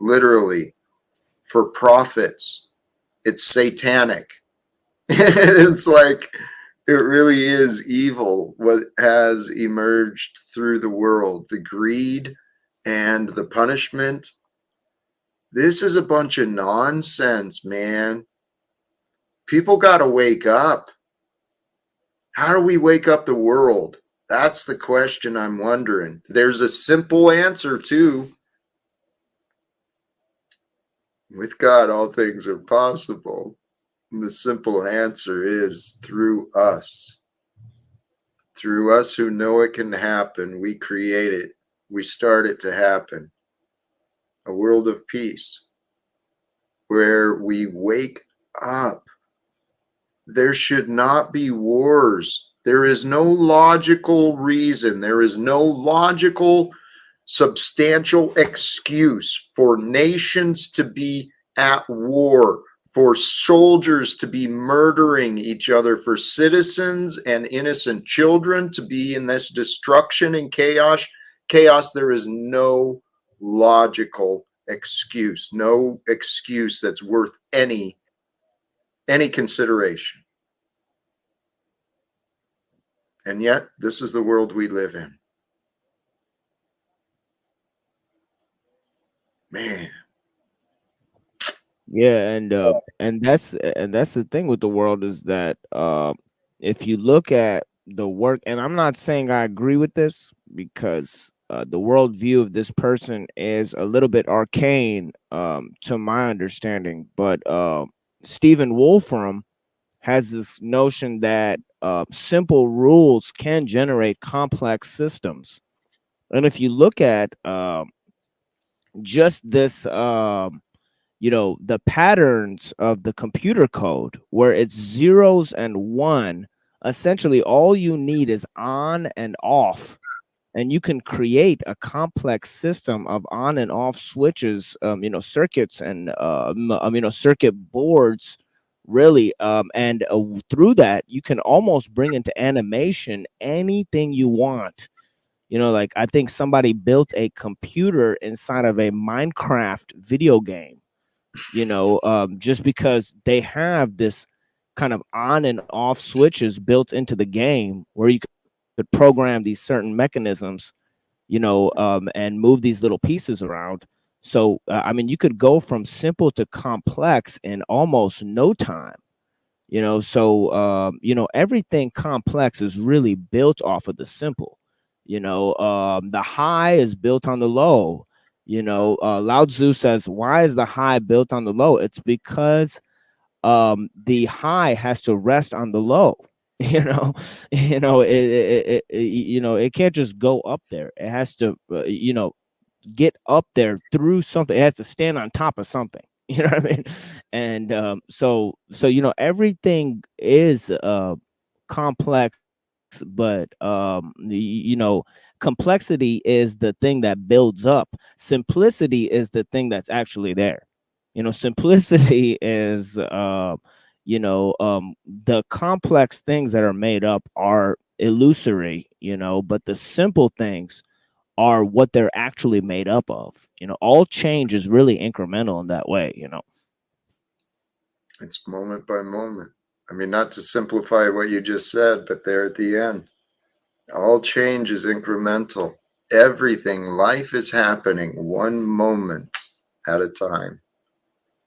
literally, for profits. It's satanic. It's like it really is evil what has emerged through the world, the greed and the punishment. This is a bunch of nonsense, man. People got to wake up. How do we wake up the world? That's the question I'm wondering. There's a simple answer, too. With God, all things are possible. And the simple answer is through us. Through us who know it can happen, we create it. We start it to happen. A world of peace where we wake up. There should not be wars. There is no logical reason. There is no logical, substantial excuse for nations to be at war, for soldiers to be murdering each other, for citizens and innocent children to be in this destruction and chaos. There is no logical excuse, no excuse that's worth any consideration. And yet, this is the world we live in. Man. Yeah, and that's the thing with the world, is that if you look at the work, and I'm not saying I agree with this, because the worldview of this person is a little bit arcane, to my understanding, but Stephen Wolfram has this notion that simple rules can generate complex systems. And if you look at just this, the patterns of the computer code where it's zeros and one, essentially all you need is on and off. And you can create a complex system of on and off switches, circuits and, circuit boards, really. And through that, you can almost bring into animation anything you want. Like I think somebody built a computer inside of a Minecraft video game, just because they have this kind of on and off switches built into the game where you could program these certain mechanisms, and move these little pieces around. So, I mean, you could go from simple to complex in almost no time. So everything complex is really built off of the simple. The high is built on the low. Lao Tzu says, why is the high built on the low? It's because the high has to rest on the low. you know it can't just go up there. It has to get up there through something. It has to stand on top of something. You know what I mean? And so everything is complex, but complexity is the thing that builds up. Simplicity is the thing that's actually there. Simplicity is the complex things that are made up are illusory, but the simple things are what they're actually made up of. All change is really incremental in that way. It's moment by moment. I mean, not to simplify what you just said, but there at the end, all change is incremental. Everything, life is happening one moment at a time.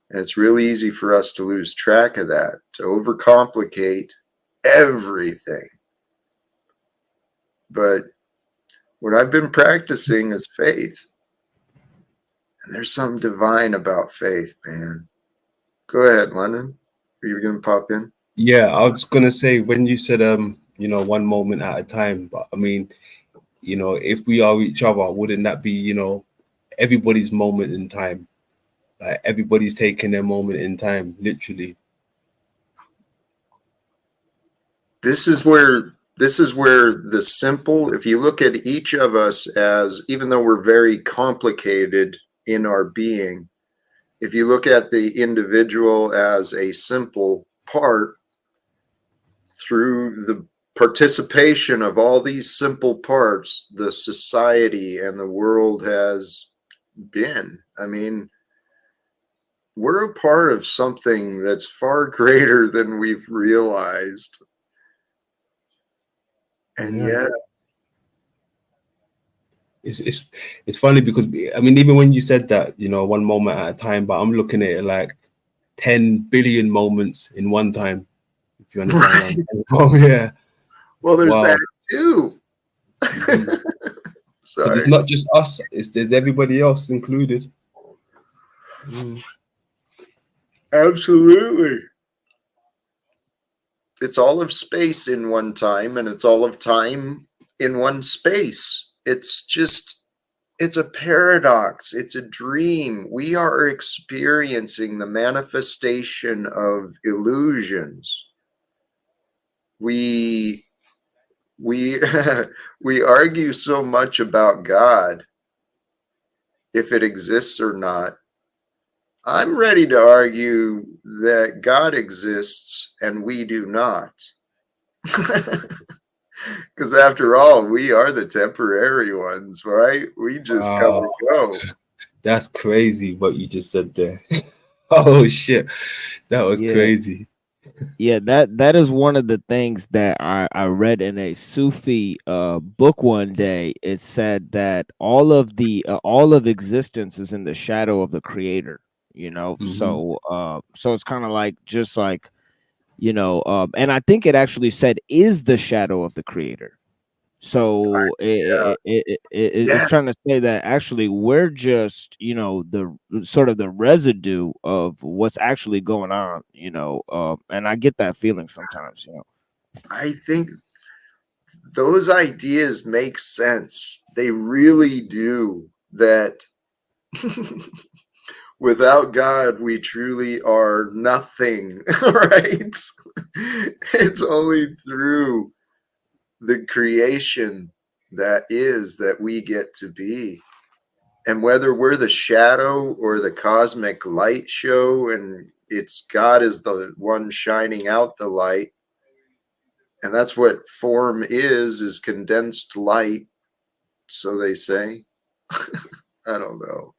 And it's really easy for us to lose track of that, to overcomplicate everything. But what I've been practicing is faith. And there's something divine about faith, man. Go ahead, London. Are you going to pop in? Yeah, I was gonna say when you said one moment at a time, but I mean, if we are each other, wouldn't that be, everybody's moment in time? Like everybody's taking their moment in time, literally. This is where the simple, if you look at each of us as, even though we're very complicated in our being, if you look at the individual as a simple part, through the participation of all these simple parts, the society and the world has been. I mean, we're a part of something that's far greater than we've realized. And yet, it's funny because I mean, even when you said that, one moment at a time, but I'm looking at it like 10 billion moments in one time. If you understand, right. Yeah. Well, there's that too. Sorry, it's not just us; there's everybody else included. Absolutely. It's all of space in one time, and it's all of time in one space. It's a paradox. It's a dream. We are experiencing the manifestation of illusions. We we argue so much about God, if it exists or not. I'm ready to argue that God exists and we do not. Because after all, we are the temporary ones, right? We just come and go. That's crazy what you just said there. Oh shit. That was crazy. Yeah, that is one of the things that I read in a Sufi book one day. It said that all of existence is in the shadow of the creator, so it's kind of like, just like, and I think it actually said is the shadow of the creator. So Yeah. it's Yeah. trying to say that actually we're just, the sort of the residue of what's actually going on, and I get that feeling sometimes. I think those ideas make sense. They really do. That without God, we truly are nothing, right? It's only through the creation that we get to be. And whether we're the shadow or the cosmic light show, and it's God is the one shining out the light, and that's what form is condensed light, so they say. I don't know.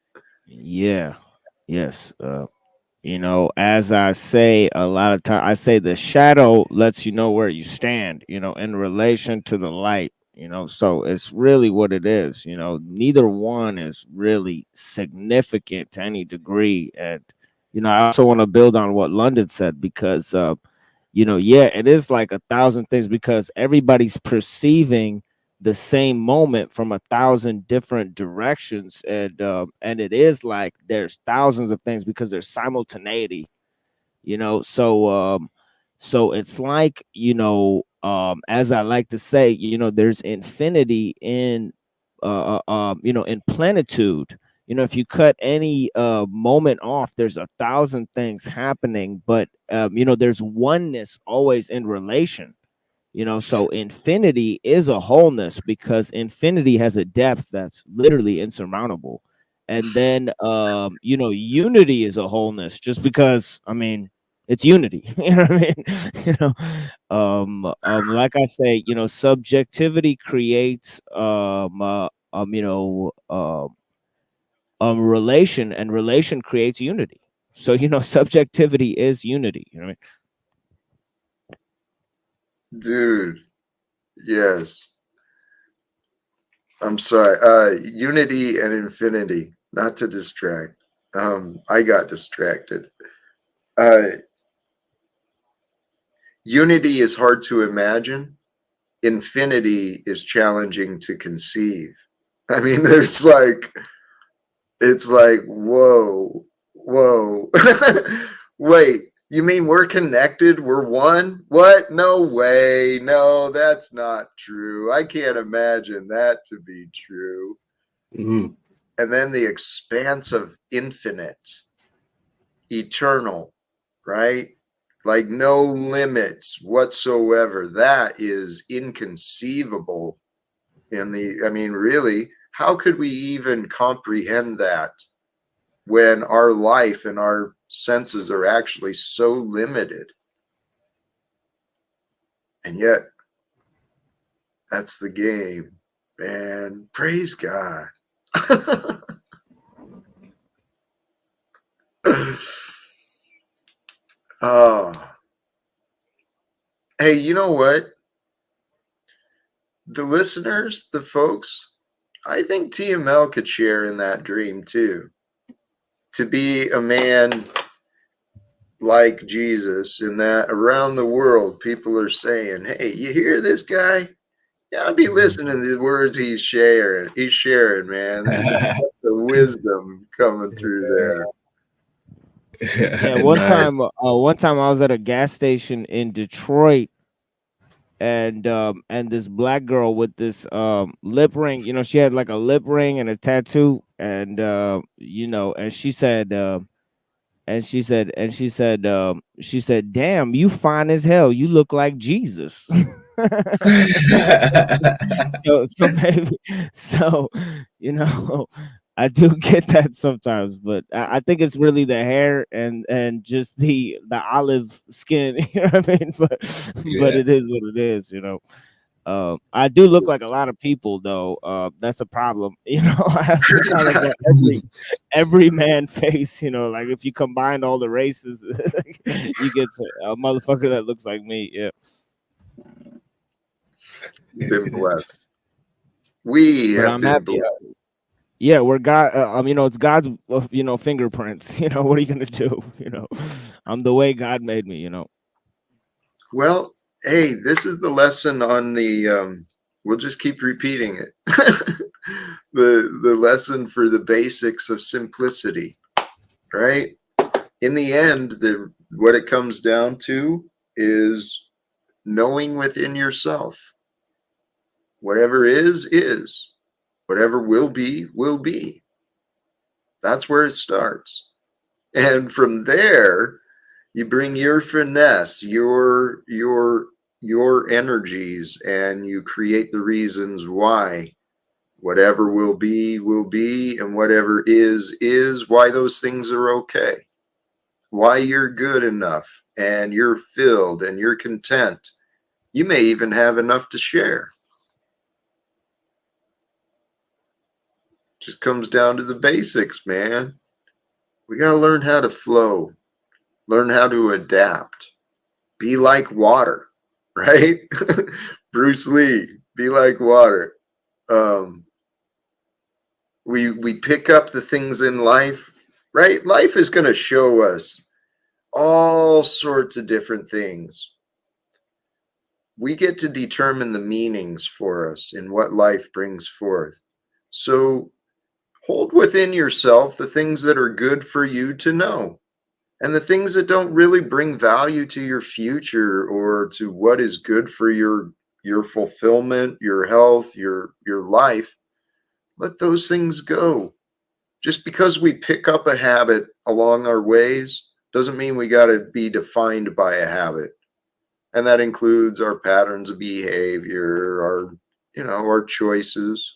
Yeah. Yes. As I say a lot of time, I say the shadow lets you know where you stand, in relation to the light, so it's really what it is, neither one is really significant to any degree. And, I also want to build on what London said because, yeah, it is like a thousand things because everybody's perceiving the same moment from a thousand different directions, and it is like there's thousands of things because there's simultaneity, so it's like, as I like to say, there's infinity in in plenitude. If you cut any moment off, there's a thousand things happening, but there's oneness always in relation. So infinity is a wholeness because infinity has a depth that's literally insurmountable. And then unity is a wholeness just because, I mean, it's unity. You know what I mean? you know like I say, subjectivity creates relation, and relation creates unity. So subjectivity is unity. You know what Dude, yes. I'm sorry. Unity and infinity, not to distract. I got distracted. Uh, Unity is hard to imagine. Infinity is challenging to conceive. I mean, it's like, whoa, whoa. Wait, you mean we're connected? We're one? What? No way. No, that's not true. I can't imagine that to be true. Mhm. And then the expanse of infinite, eternal, right? Like no limits whatsoever. That is inconceivable. I mean, really, how could we even comprehend that when our life and our senses are actually so limited? And yet, that's the game, man. Praise God. Oh, hey, you know what? The listeners, the folks, I think TML could share in that dream too. To be a man like Jesus, in that around the world, people are saying, "Hey, you hear this guy? Yeah, I'll be listening to the words he's sharing. He's sharing, man. There's a depth of wisdom coming through there." Yeah, Nice. one time I was at a gas station in Detroit, and this black girl with this lip ring, she had like a lip ring and a tattoo, and and she said, "Damn, you fine as hell. You look like Jesus." So maybe, so you know I do get that sometimes, but I think it's really the hair and just the olive skin. You know what I mean? But Yeah. it is what it is. I do look like a lot of people though. That's a problem. I have kind of every man face. Like if you combine all the races, you get a motherfucker that looks like me. Yeah. You've been blessed. We But have I'm been happy. blessed. Yeah, we're God. It's God's, fingerprints. What are you gonna do? I'm the way God made me. Well, hey, this is the lesson on the We'll just keep repeating it. The lesson for the basics of simplicity, right? In the end, what it comes down to is knowing within yourself. Whatever is. Whatever will be, will be. That's where it starts. And from there, you bring your finesse, your energies, and you create the reasons why whatever will be, and whatever is, why those things are okay, why you're good enough, and you're filled, and you're content. You may even have enough to share. Just comes down to the basics, man. We got to learn how to flow, learn how to adapt, be like water, right? Bruce Lee, be like water. We pick up the things in life, right? Life is going to show us all sorts of different things. We get to determine the meanings for us in what life brings forth. So hold within yourself the things that are good for you to know, and the things that don't really bring value to your future or to what is good for your fulfillment, your health, your life. Let those things go. Just because we pick up a habit along our ways doesn't mean we got to be defined by a habit. And that includes our patterns of behavior, our choices.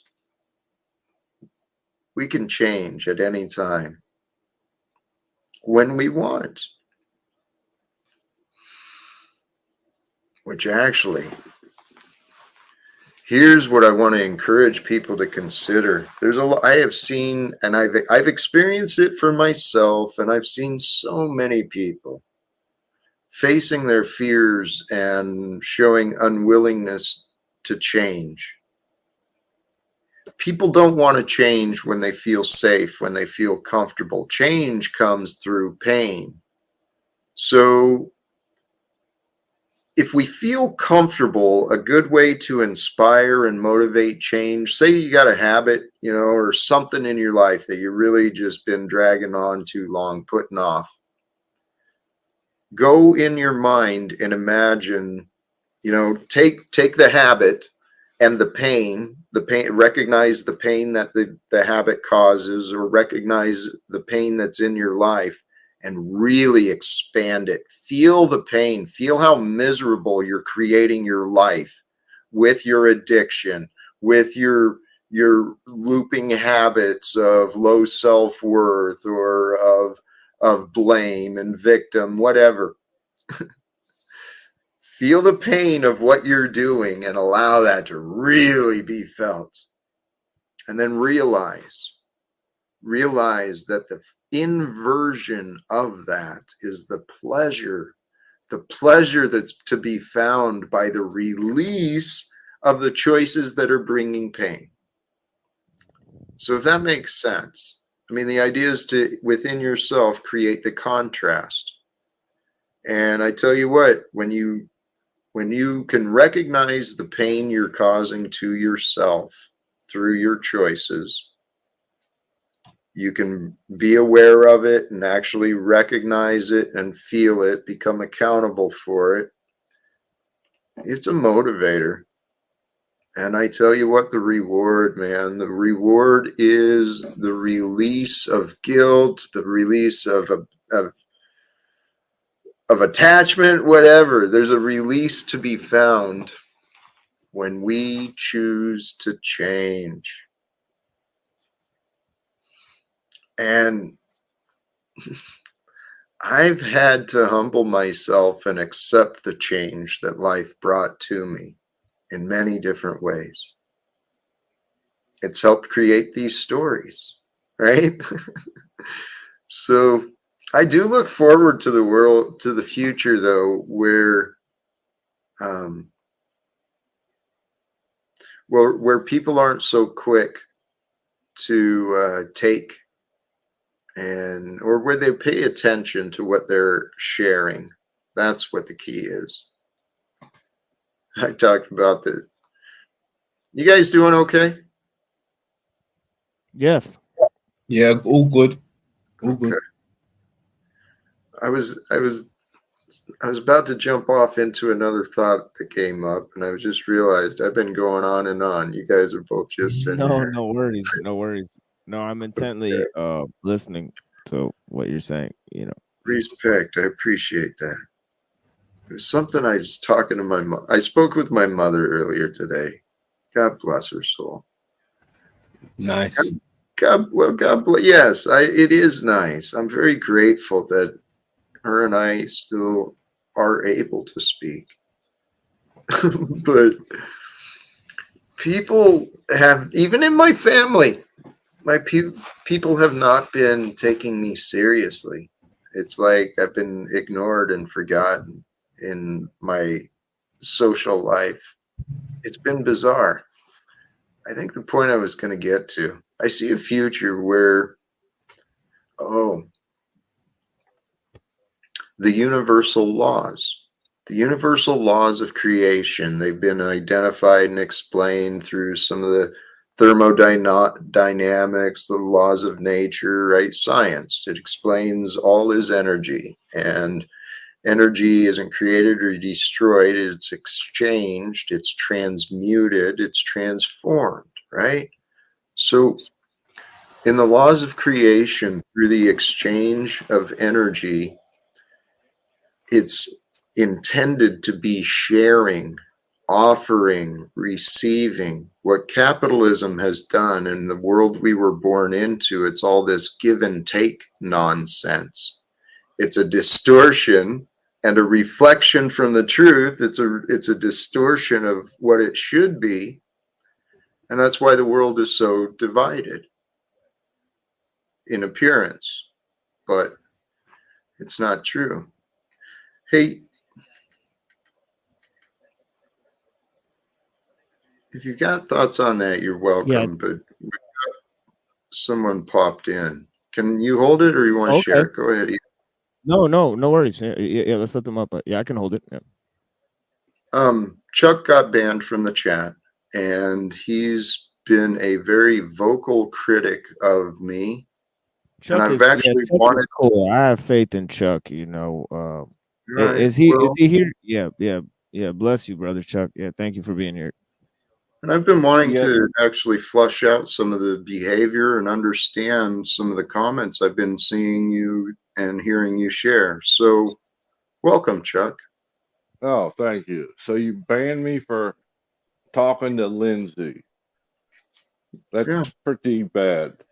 We can change at any time when we want. Which actually, here's what I want to encourage people to consider. There's a lot I have seen, and I've experienced it for myself, and I've seen so many people facing their fears and showing unwillingness to change. People don't want to change when they feel safe, when they feel comfortable. Change comes through pain. So if we feel comfortable, a good way to inspire and motivate change, say you got a habit, or something in your life that you really just been dragging on too long, putting off. Go in your mind and imagine, take the habit and the pain, recognize the pain that the habit causes, or recognize the pain that's in your life, and really expand it. Feel the pain. Feel how miserable you're creating your life with your addiction, with your looping habits of low self-worth, or of blame and victim, whatever. Feel the pain of what you're doing and allow that to really be felt. And then realize that the inversion of that is the pleasure that's to be found by the release of the choices that are bringing pain. So if that makes sense, the idea is to, within yourself, create the contrast. And I tell you what, when you can recognize the pain you're causing to yourself through your choices, you can be aware of it and actually recognize it and feel it, become accountable for it. It's a motivator. And I tell you what, the reward, man, the reward is the release of guilt, the release of attachment, whatever. There's a release to be found when we choose to change. And I've had to humble myself and accept the change that life brought to me in many different ways. It's helped create these stories, right? So I do look forward to the future, though, where people aren't so quick to take, or where they pay attention to what they're sharing. That's what the key is. I talked about You guys doing okay? Yes. Yeah, all good. All Okay. good. I was about to jump off into another thought that came up, and I was just realized I've been going on and on. You guys are both just sitting No, here. no worries. No worries. No, I'm intently listening to what you're saying, you know. Respect. I appreciate that. It was something I was talking to my mom. I spoke with my mother earlier today. God bless her soul. Nice. God bless. Yes, it is nice. I'm very grateful that her and I still are able to speak. But people have, even in my family, people have not been taking me seriously. It's like I've been ignored and forgotten in my social life. It's been bizarre. I think the point I was going to get to, I see a future where, oh, the universal laws. The universal laws of creation, they've been identified and explained through some of the thermodynamics, the laws of nature, right? Science. It explains all is energy, and energy isn't created or destroyed, it's exchanged, it's transmuted, it's transformed, right? So, in the laws of creation, through the exchange of energy, it's intended to be sharing, offering, receiving. What capitalism has done in the world we were born into, it's all this give and take nonsense. It's a distortion and a reflection from the truth. It's a distortion of what it should be. And that's why the world is so divided in appearance. But it's not true. Hey, if you got thoughts on that, you're Yeah. welcome. But someone popped in. Can you hold it, or you want to share Okay. it? Go ahead. No, no, no worries. Yeah, let's let them up. But yeah, I can hold it. Yeah. Chuck got banned from the chat, and he's been a very vocal critic of me. And I've actually Chuck is wanted. cool. I have faith in Chuck, you know. Right. Is Well, he here? Yeah, yeah, yeah. Bless you, brother Chuck. Yeah, thank you for being here. and I've been wanting Yeah. to actually flush out some of the behavior and understand some of the comments I've been seeing you and hearing you share. So, welcome, Chuck. Oh, thank you. So you banned me for talking to Lindsay. That's Yeah. pretty bad.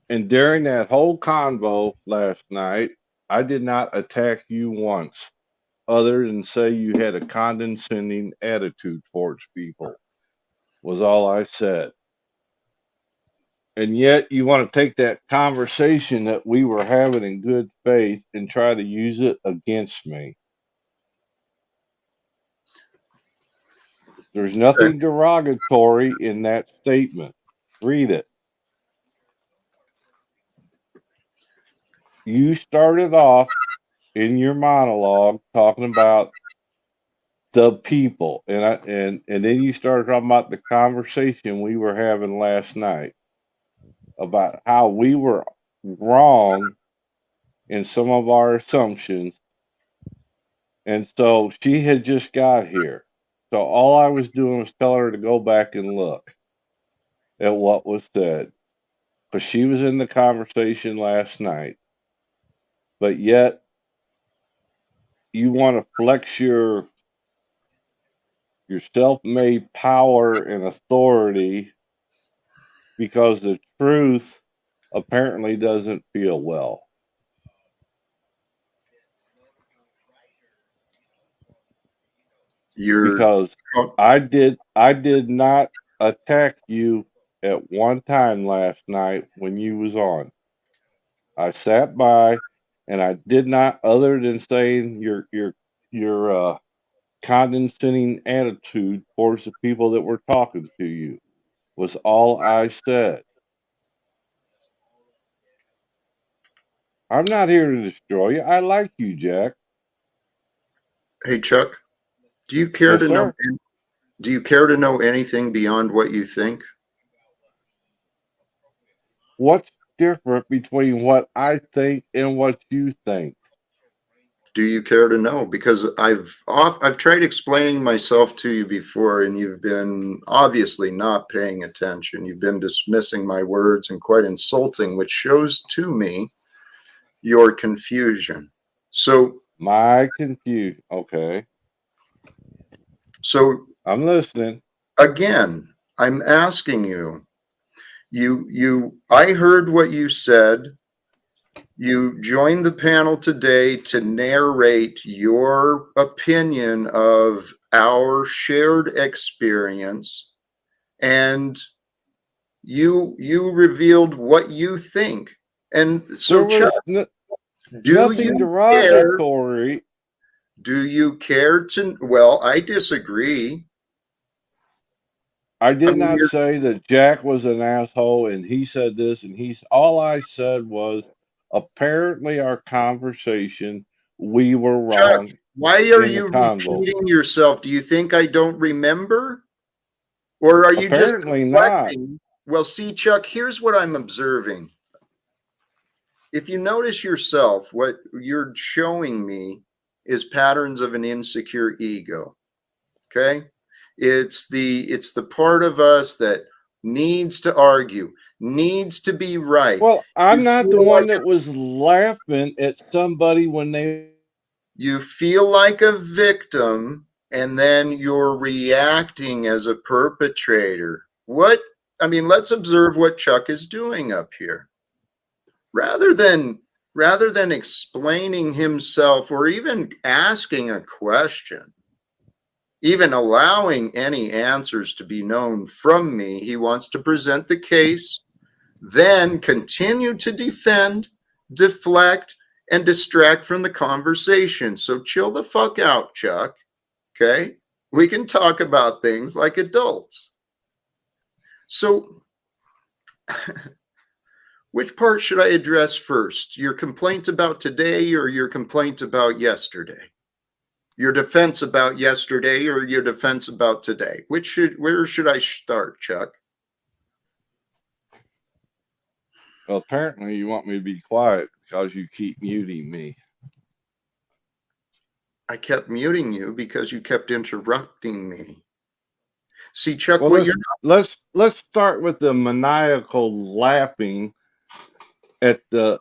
And during that whole convo last night, I did not attack you once, other than say you had a condescending attitude towards people, was all I said. And yet you want to take that conversation that we were having in good faith and try to use it against me. There's Okay. nothing derogatory in that statement. Read it. You started off in your monologue talking about the people, and then you started talking about the conversation we were having last night about how we were wrong in some of our assumptions. And so she had just got here. So all I was doing was tell her to go back and look at what was said, because she was in the conversation last night. But yet you want to flex your self-made power and authority because the truth apparently doesn't feel well. You're. Because I did not attack you at one time last night when you was on. I sat by and I did not, other than saying your condescending attitude towards the people that were talking to you was all I said. I'm not here to destroy you. I like you, Jack. Hey, Chuck. Do you care Yes, to know? sir. Do you care to know anything beyond what you think? What's different between what I think and what you think? Do you care to know? Because I've tried explaining myself to you before, and you've been obviously not paying attention. You've been dismissing my words and quite insulting, which shows to me your confusion. So, My confusion. Okay, so I'm listening. again, I'm asking you. I heard what you said. You joined the panel today to narrate your opinion of our shared experience, and you revealed what you think. And so, There Chuck, was do nothing you care? derogatory. Do you care to? Well, I disagree. I I did mean, not say that Jack was an asshole and he said this and he's all I said was apparently our conversation we were Chuck, wrong why are in the you convo. repeating yourself? Do you think I don't remember? Or are you just Apparently not. deflecting? Well, see, Chuck, here's what I'm observing. If you notice yourself, what you're showing me is patterns of an insecure ego. Okay? It's the part of us that needs to argue, needs to be right. Well, I'm You not the feel one like that was laughing at somebody when they you feel like a victim, and then you're reacting as a perpetrator. Let's observe what Chuck is doing up here. Rather than explaining himself or even asking a question, even allowing any answers to be known from me, he wants to present the case, then continue to defend, deflect, and distract from the conversation. So chill the fuck out, Chuck. Okay? We can talk about things like adults. So, which part should I address first? Your complaint about today or your complaint about yesterday? Your defense about yesterday or your defense about today? Where should I start, Chuck? well, apparently you want me to be quiet because you keep muting me. I kept muting you because you kept interrupting me. See, Chuck, Well, what you're let's start with the maniacal laughing at the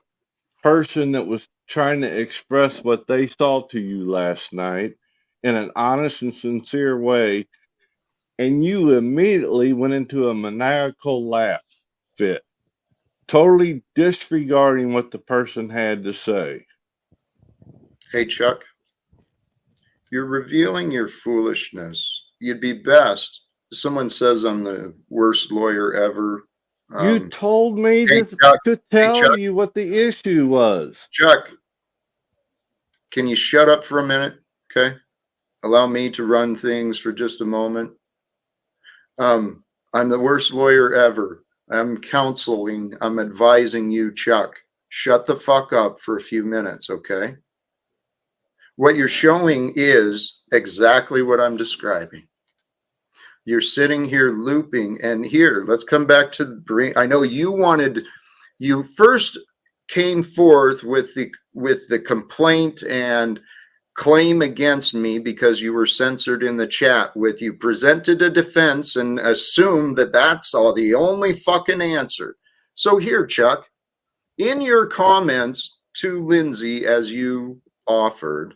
person that was trying to express what they saw to you last night in an honest and sincere way, and you immediately went into a maniacal laugh fit, totally disregarding what the person had to say. Hey, Chuck, you're revealing your foolishness. You'd be best. Someone says I'm the worst lawyer ever. You Um, told me hey, Chuck. to Hey, tell Chuck. you what the issue was. Chuck, can you shut up for a minute? Okay. Allow me to run things for just a moment. I'm the worst lawyer ever. I'm counseling. I'm advising you, Chuck. Shut the fuck up for a few minutes, okay? What you're showing is exactly what I'm describing. You're sitting here looping, and here, let's come back to the brain. I know you first came forth with the complaint and claim against me because you were censored in the chat with you presented a defense and assumed that that's all the only fucking answer. So here, Chuck, in your comments to Lindsay, as you offered,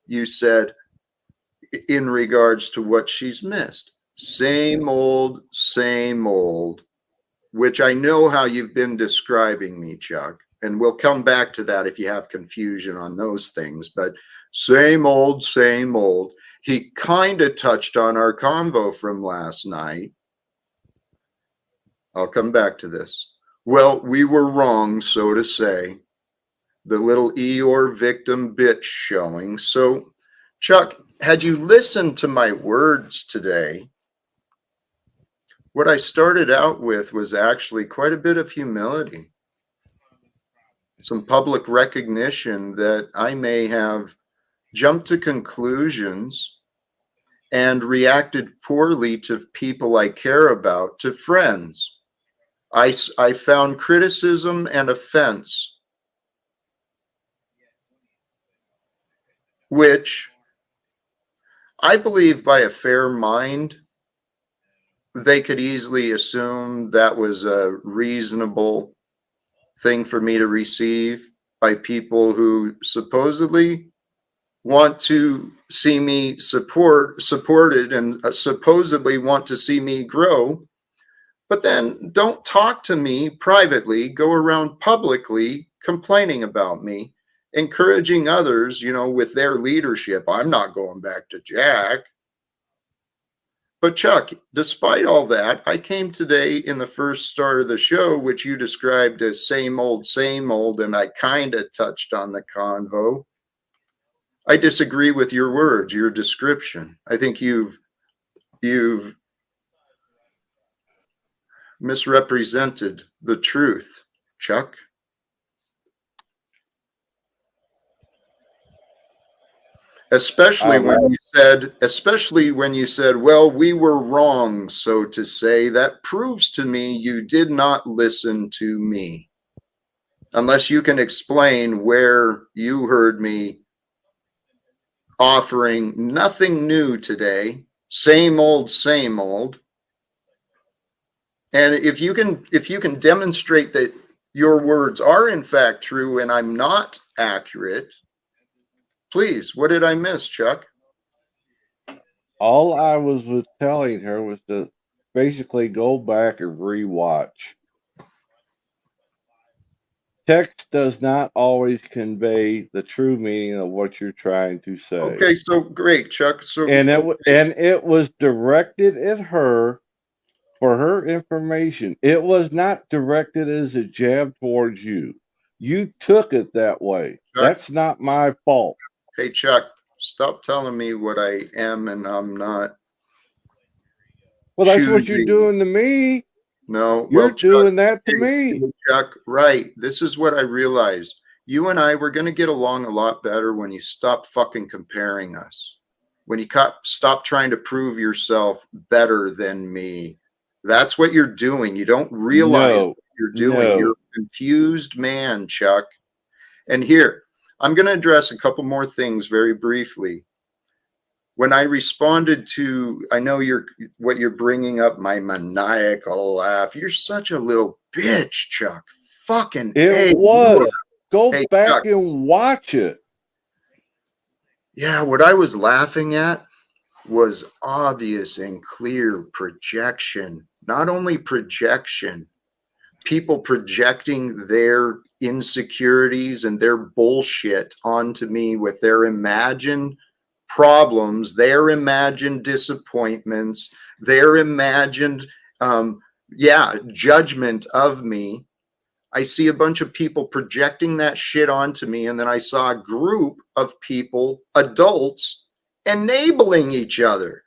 you said in regards to what she's missed, same old, which I know how you've been describing me, Chuck, and we'll come back to that if you have confusion on those things, but same old, same old. He kind of touched on our convo from last night. I'll come back to this. Well, we were wrong, so to say. The little Eeyore victim bitch showing. So, Chuck, had you listened to my words today, what I started out with was actually quite a bit of humility, some public recognition that I may have jumped to conclusions and reacted poorly to people I care about, to friends. I found criticism and offense, which I believe by a fair mind, they could easily assume that was a reasonable thing for me to receive by people who supposedly want to see me supported and supposedly want to see me grow, but then don't talk to me privately, go around publicly complaining about me, encouraging others, with their leadership. I'm not going back to Jack. But Chuck, despite all that, I came today in the first start of the show, which you described as same old, and I kind of touched on the convo. I disagree with your words, your description. I think you've misrepresented the truth, Chuck. Especially when you said, well, we were wrong, so to say. That proves to me you did not listen to me. Unless you can explain where you heard me offering nothing new today, same old, same old. And if you can demonstrate that your words are in fact true and I'm not accurate, please, what did I miss, Chuck? All I was telling her was to basically go back and rewatch. Text does not always convey the true meaning of what you're trying to say. Okay, so great, Chuck. So and it was directed at her for her information. It was not directed as a jab towards you. You took it that way. Chuck, That's not my fault. hey, Chuck, stop telling me what I am and I'm not. Well, that's what you're doing to me. No, You're well, Chuck, doing that to me. Chuck, right. This is what I realized. You and I were going to get along a lot better when you stop fucking comparing us. When you stop trying to prove yourself better than me. That's what you're doing. You don't realize what you're doing. No. You're a confused man, Chuck. And here, I'm going to address a couple more things very briefly. When I responded to, I know what you're bringing up, my maniacal laugh. You're such a little bitch, Chuck. Fucking it was. Go hey, back Chuck, and watch it. Yeah, what I was laughing at was obvious and clear projection. Not only projection, people projecting their insecurities and their bullshit onto me with their imagined problems, their imagined disappointments, their imagined judgment of me. I see a bunch of people projecting that shit onto me, and then I saw a group of people, adults, enabling each other.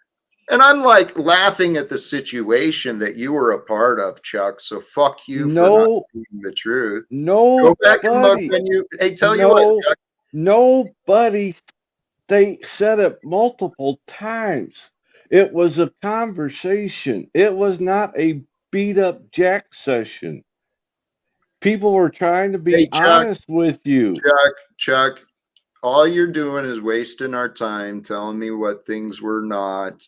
And I'm like laughing at the situation that you were a part of, Chuck. So fuck you for not speaking the truth. Go back and look when you. Hey, tell you what, Chuck. Nobody. They said it multiple times. It was a conversation. It was not a beat up Jack session. People were trying to be honest with you. Chuck, all you're doing is wasting our time telling me what things were not.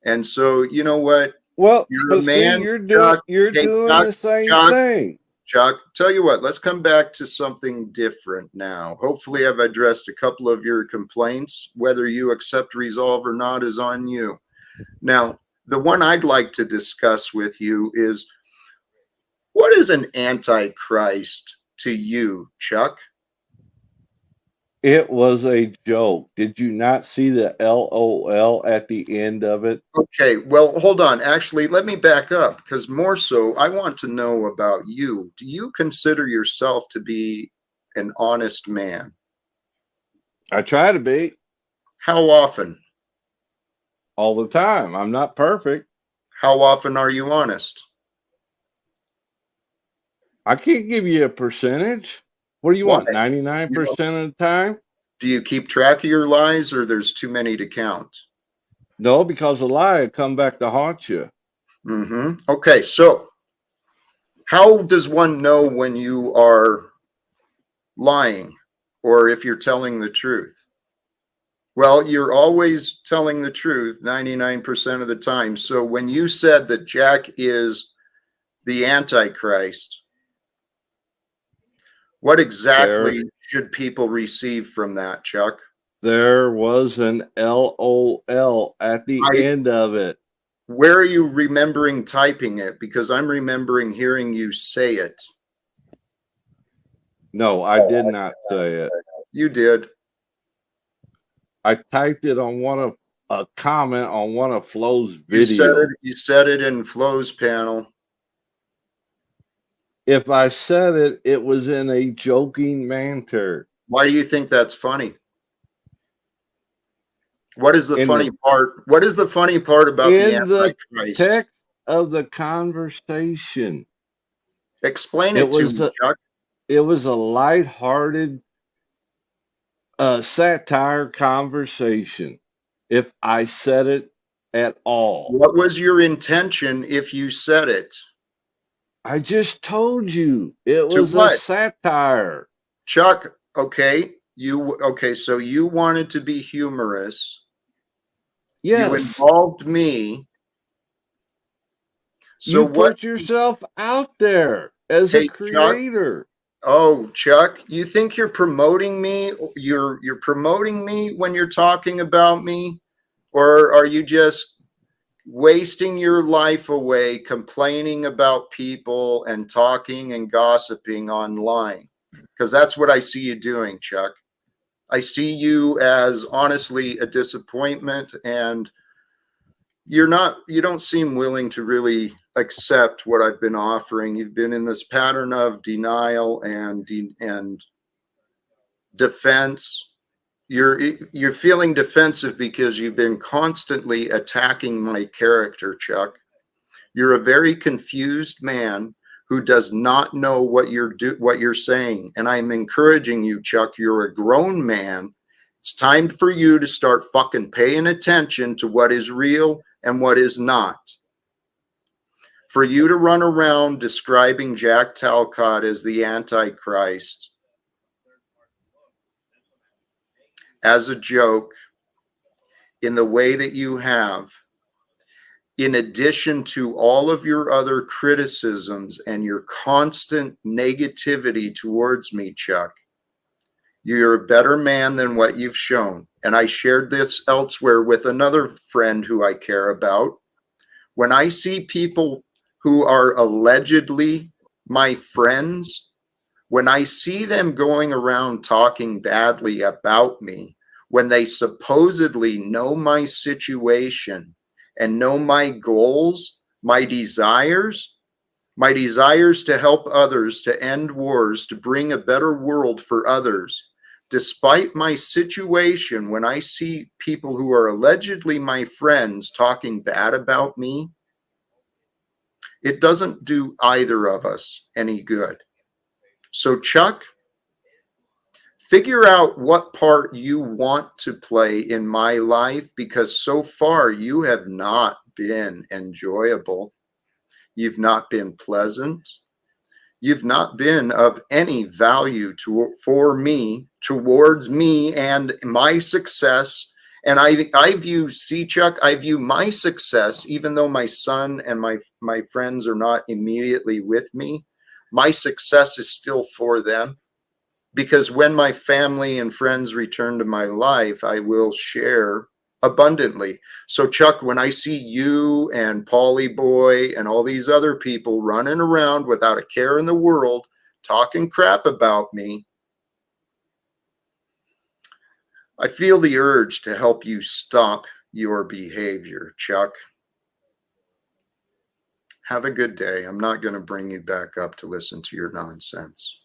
And so, you know what? Well, you're a man. You're doing the same thing. Chuck, tell you what, let's come back to something different now. Hopefully, I've addressed a couple of your complaints. Whether you accept resolve or not is on you. Now, the one I'd like to discuss with you is, what is an antichrist to you, Chuck? It was a joke. Did you not see the LOL at the end of it? Okay, well, hold on. Actually, let me back up, because more so, I want to know about you. Do you consider yourself to be an honest man? I try to be. How often? All the time. I'm not perfect. How often are you honest? I can't give you a percentage. What do you want? 99% of the time? Do you keep track of your lies, or there's too many to count? No, because a lie will come back to haunt you. Okay, so how does one know when you are lying or if you're telling the truth? Well, you're always telling the truth 99% of the time. So when you said that Jack is the Antichrist, what There, exactly should people receive from that, Chuck? there was an LOL at the I end of it. Where are you remembering typing it? Because I'm remembering hearing you say it. No, I did not say it. You did. I typed it on one of a comment on one of Flo's You said it. videos. You said it in Flo's panel. If I said it, it was in a joking manner. Why do you think that's funny? What is the In funny the part? What is the funny part about the in the Antichrist? text of the conversation, Explain it it to was me, a Chuck. it was a lighthearted satire conversation. If I said it at all, What was your intention if you said it? I just told you it To was a what? satire. Chuck, okay, so you wanted to be humorous. You Yes, involved me. So you what? put yourself out there as a Hey, Chuck. creator. Oh, Chuck, you think you're promoting me? You're promoting me when you're talking about me, or are you just wasting your life away complaining about people and talking and gossiping online? Because that's what I see you doing, Chuck. I see you as honestly a disappointment, and you don't seem willing to really accept what I've been offering. You've been in this pattern of denial and defense. You're feeling defensive because you've been constantly attacking my character, Chuck. You're a very confused man who does not know what you're saying. And I'm encouraging you, Chuck. You're a grown man. It's time for you to start fucking paying attention to what is real and what is not. For you to run around describing Jack Talcott as the Antichrist as a joke in the way that you have, in addition to all of your other criticisms and your constant negativity towards me, Chuck, you're a better man than what you've shown. And I shared this elsewhere with another friend who I care about. When I see people who are allegedly my friends, when I see them going around talking badly about me, when they supposedly know my situation and know my goals, my desires to help others, to end wars, to bring a better world for others, despite my situation, when I see people who are allegedly my friends talking bad about me, it doesn't do either of us any good. So, Chuck, figure out what part you want to play in my life, because so far you have not been enjoyable. You've not been pleasant. You've not been of any value for me, towards me and my success. And see, Chuck, I view my success, even though my son and my friends are not immediately with me, my success is still for them. Because when my family and friends return to my life, I will share abundantly. So, Chuck, when I see you and Paulie Boy and all these other people running around without a care in the world, talking crap about me, I feel the urge to help you stop your behavior, Chuck. Have a good day. I'm not going to bring you back up to listen to your nonsense.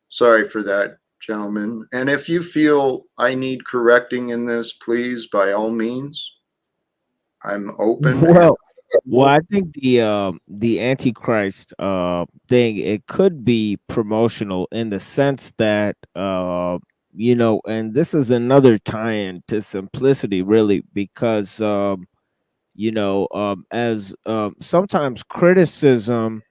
Sorry for that, gentlemen. And if you feel I need correcting in this, please, by all means, I'm open. Well, I think the Antichrist thing, it could be promotional in the sense that and this is another tie-in to simplicity, really, because as sometimes criticism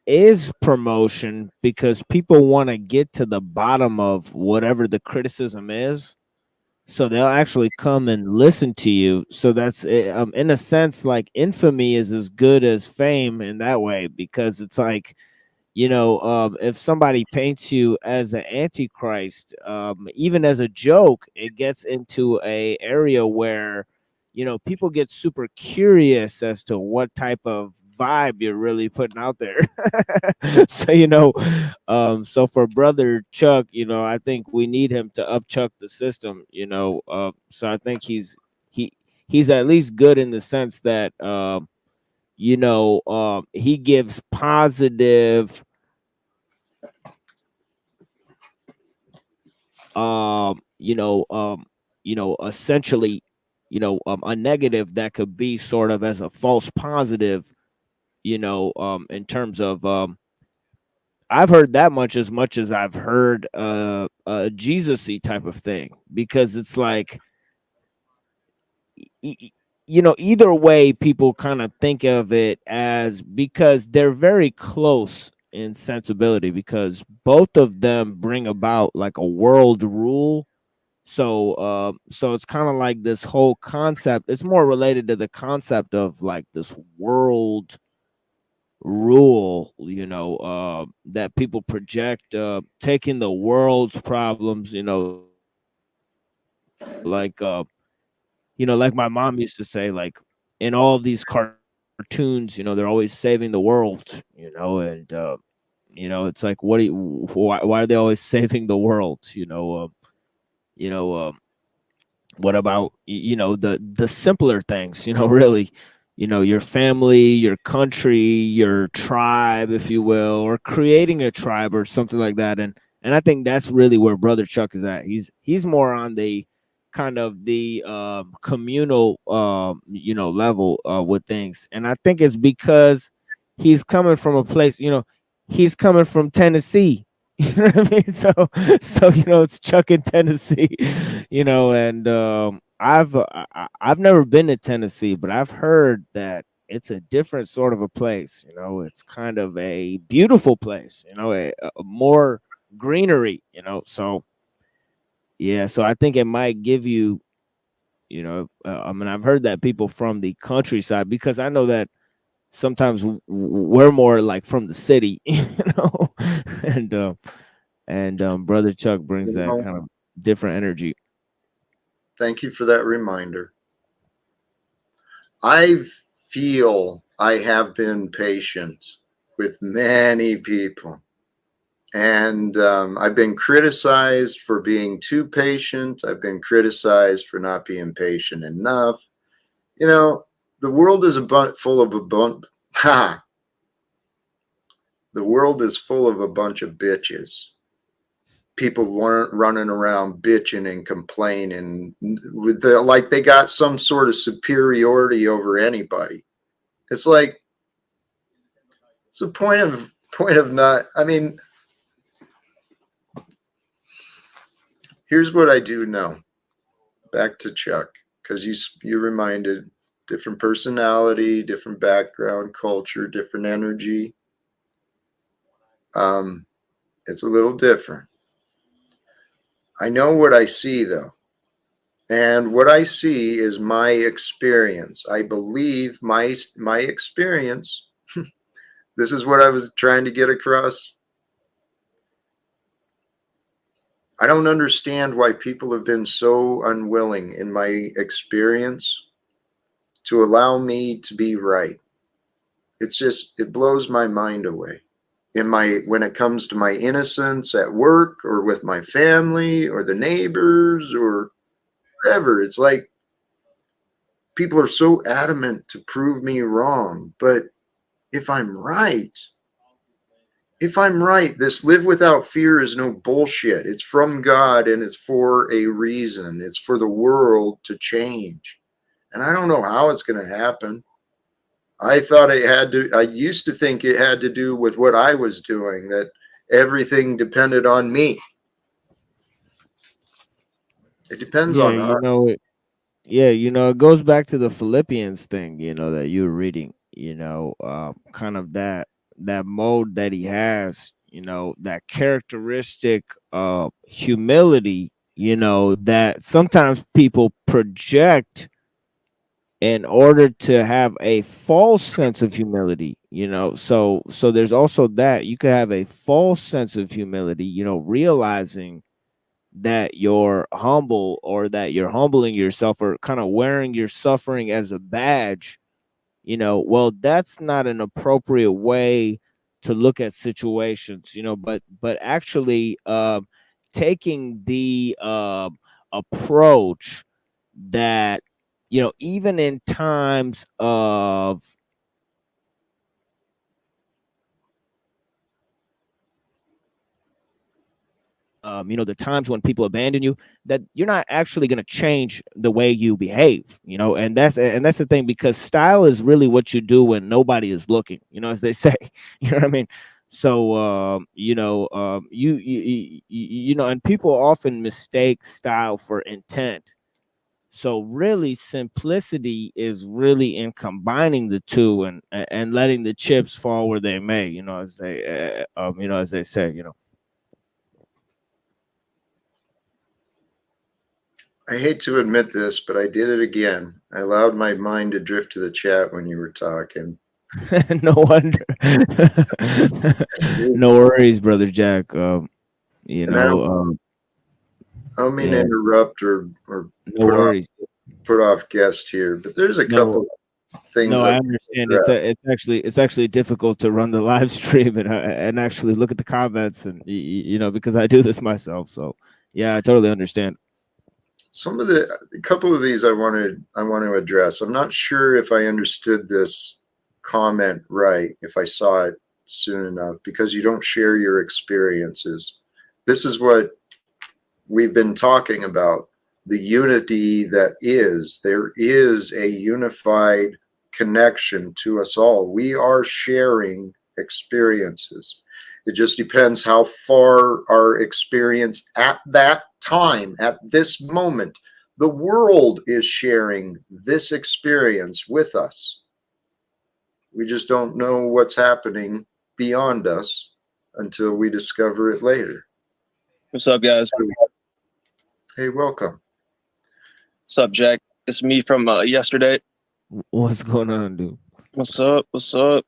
is promotion because people want to get to the bottom of whatever the criticism is, so they'll actually come and listen to you. So that's in a sense, like, infamy is as good as fame in that way, because it's like, if somebody paints you as an antichrist, even as a joke, it gets into a area where, people get super curious as to what type of vibe you're really putting out there. So, so for brother Chuck, I think we need him to upchuck the system. So I think he he's at least good in the sense that he gives positive, essentially, a negative that could be sort of as a false positive, in terms of, I've heard that much as I've heard a Jesus-y type of thing, because it's like, e- e- either way, people kind of think of it as, because they're very close in sensibility, because both of them bring about like a world rule. So it's kind of like this whole concept. It's more related to the concept of like this world rule, that people project, taking the world's problems, like like my mom used to say, like, in all these cartoons, they're always saving the world, and it's like, what do you why are they always saving the world, you know what about, the simpler things, really, your family, your country, your tribe, if you will, or creating a tribe or something like that. And I think that's really where brother Chuck is at. He's more on the kind of the communal, level, with things. And I think it's because he's coming from a place, he's coming from Tennessee. You know what I mean? So it's Chuck in Tennessee. And I've never been to Tennessee, but I've heard that it's a different sort of a place. It's kind of a beautiful place. A more greenery. So yeah, so I think it might give you, I mean, I've heard that people from the countryside, because I know that sometimes we're more like from the city, and brother Chuck brings You that know, kind of different energy. thank you for that reminder. I feel I have been patient with many people. And I've been criticized for being too patient. I've been criticized for not being patient enough. You know, the world is full of a bunch. Ha! The world is full of a bunch of bitches. People weren't running around bitching and complaining with like they got some sort of superiority over anybody. It's like, it's a point of not. I mean, here's what I do know. Back to Chuck, because you reminded, different personality, different background, culture, different energy. Um, it's a little different. I know what I see though, and what I see is my experience. I believe my experience. This is what I was trying to get across. I don't understand why people have been so unwilling, in my experience, to allow me to be right. It's just, it blows my mind away. When it comes to my innocence at work or with my family or the neighbors or whatever, it's like people are so adamant to prove me wrong. But if I'm right, this live without fear is no bullshit. It's from God and it's for a reason. It's for the world to change. And I don't know how it's going to happen. I used to think it had to do with what I was doing, that everything depended on me. It depends Yeah, on you us. know it. Yeah, it goes back to the Philippians thing, that you were reading. Kind of that mode that he has. That characteristic of humility. That sometimes people project in order to have a false sense of humility. So there's also that you could have a false sense of humility. Realizing that you're humble, or that you're humbling yourself, or kind of wearing your suffering as a badge. Well, that's not an appropriate way to look at situations. But actually, taking the approach that, even in times of the times when people abandon you, that you're not actually going to change the way you behave. And that's the thing, because style is really what you do when nobody is looking, as they say. You know what I mean? So and people often mistake style for intent. So really, simplicity is really in combining the two, and letting the chips fall where they may, as they say. I hate to admit this, but I did it again. I allowed my mind to drift to the chat when you were talking. No wonder. No worries, brother Jack. And I don't mean to Yeah, interrupt or no put off worries. put off guest here, but there's a No, couple things no, I I want to understand. address. It's actually difficult to run the live stream and actually look at the comments, and because I do this myself. So yeah, I totally understand. A couple of these I want to address. I'm not sure if I understood this comment right, if I saw it soon enough, because you don't share your experiences. This is what we've been talking about, the unity that is. There is a unified connection to us all. We are sharing experiences. It just depends how far our experience at that time, at this moment, the world is sharing this experience with us. We just don't know what's happening beyond us until we discover it later. What's up, guys? Hey, welcome. What's up, Jack? It's me from yesterday. What's going on, dude? What's up? What's up?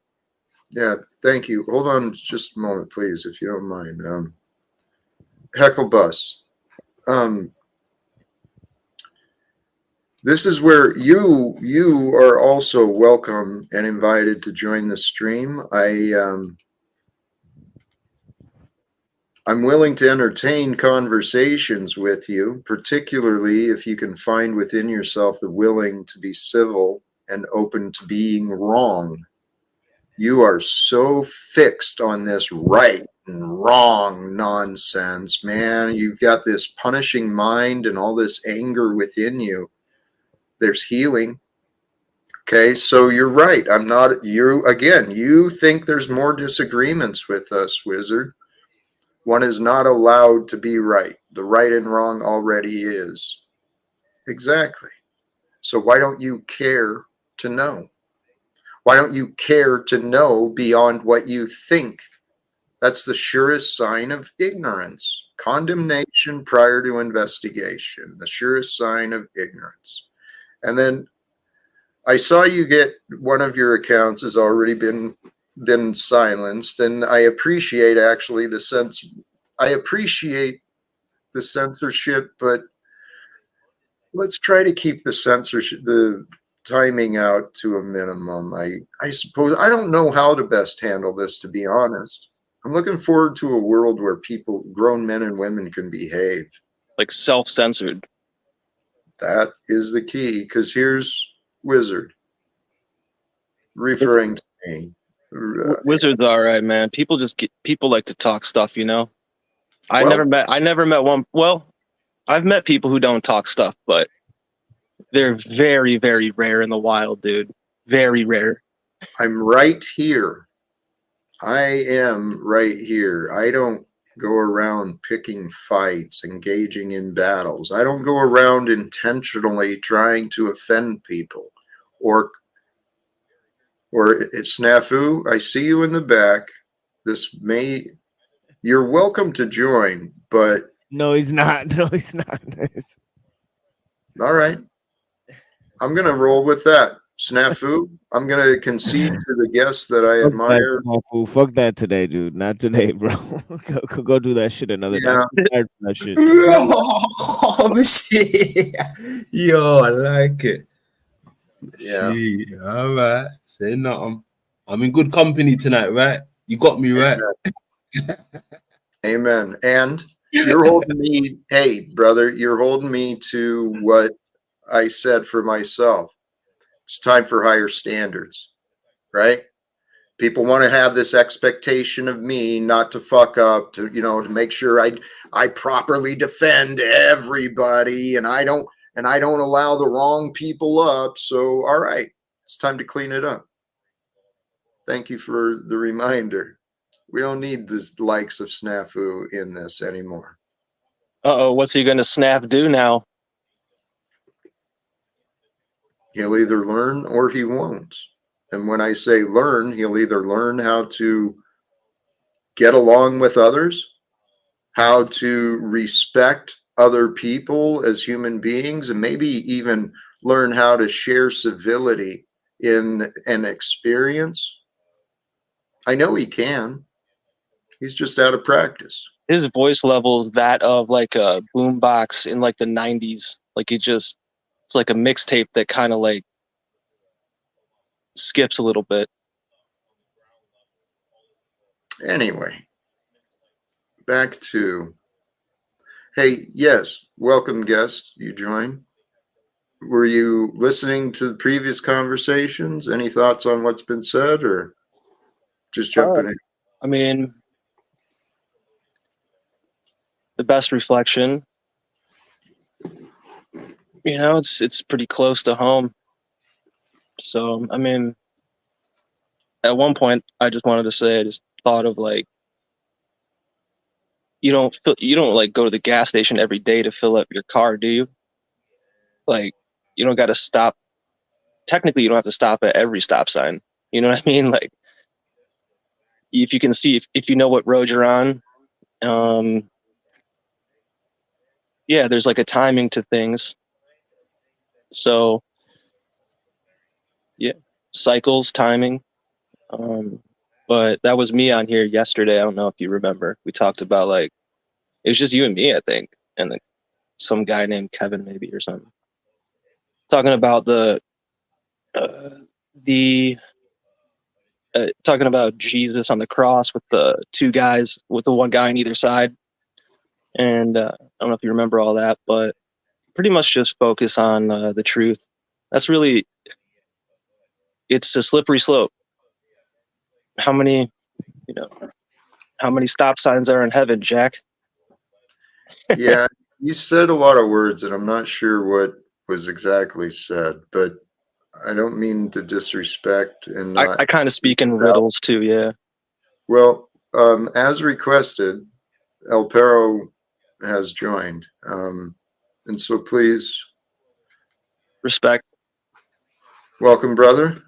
Yeah, thank you. Hold on just a moment, please, if you don't mind. Heckle Bus. This is where you are also welcome and invited to join the stream. I'm willing to entertain conversations with you, particularly if you can find within yourself the willing to be civil and open to being wrong. You are so fixed on this right and wrong nonsense, man. You've got this punishing mind and all this anger within you. There's healing. Okay, so you're right. I'm not, you think there's more disagreements with us, Wizard. One is not allowed to be right. The right and wrong already is. Exactly. So why don't you care to know? Why don't you care to know beyond what you think? That's the surest sign of ignorance. Condemnation prior to investigation, the surest sign of ignorance. And then I saw you get one of your accounts has already been silenced, and I appreciate actually I appreciate the censorship, but let's try to keep the timing out to a minimum. I suppose I don't know how to best handle this, to be honest. I'm looking forward to a world where people, grown men and women, can behave. Like self-censored. That is the key, because here's Wizard referring to me. Wizards, all right, man. People like to talk stuff, I Well, never met one. Well, I've met people who don't talk stuff, but they're very, very rare in the wild, dude. Very rare. I'm right here. I am right here. I don't go around picking fights, engaging in battles. I don't go around intentionally trying to offend people or it's snafu. I see you in the back. You're welcome to join, but No, he's not. No, he's not. all right. I'm going to roll with that. Snafu, I'm going to concede to the guests that I admire. Fuck that today, dude. Not today, bro. go do that shit another day. I'm tired of that shit. Oh, shit. Yo, I like it. Yeah. Shit. All right. Say nothing. I'm in good company tonight, right? You got me right. Amen. And you're holding me, hey, brother, you're holding me to what I said for myself. It's time for higher standards, right? People want to have this expectation of me not to fuck up, to make sure I properly defend everybody, and I don't allow the wrong people up. So, all right, it's time to clean it up. Thank you for the reminder. We don't need the likes of Snafu in this anymore. Uh-oh, what's he going to snap do now? He'll either learn or he won't. And when I say learn, he'll either learn how to get along with others, how to respect other people as human beings, and maybe even learn how to share civility in an experience. I know he can. He's just out of practice. His voice level is that of like a boombox in like the 90s. Like it's like a mixtape that kind of like skips a little bit. Anyway, back to, hey, yes, welcome guest, you join. Were you listening to the previous conversations? Any thoughts on what's been said, or just jumping in? I mean, the best reflection, it's pretty close to home. So, I mean, at one point, I just wanted to say, I just thought of like, you don't like go to the gas station every day to fill up your car, do you? Like, you don't got to stop. Technically, you don't have to stop at every stop sign. You know what I mean? Like, if you can see, if you know what road you're on, yeah, there's like a timing to things. So, yeah, cycles, timing. But that was me on here yesterday. I don't know if you remember. We talked about like, it was just you and me, I think, and then some guy named Kevin maybe or something. Talking about talking about Jesus on the cross with the two guys, with the one guy on either side. And I don't know if you remember all that, but pretty much just focus on the truth. That's really, it's a slippery slope. How many stop signs are in heaven, Jack? Yeah, you said a lot of words, and I'm not sure what was exactly said, but I don't mean to disrespect and not. I kind of speak in riddles too, yeah. Well, as requested, El Perro has joined, and so please Respect. welcome, brother.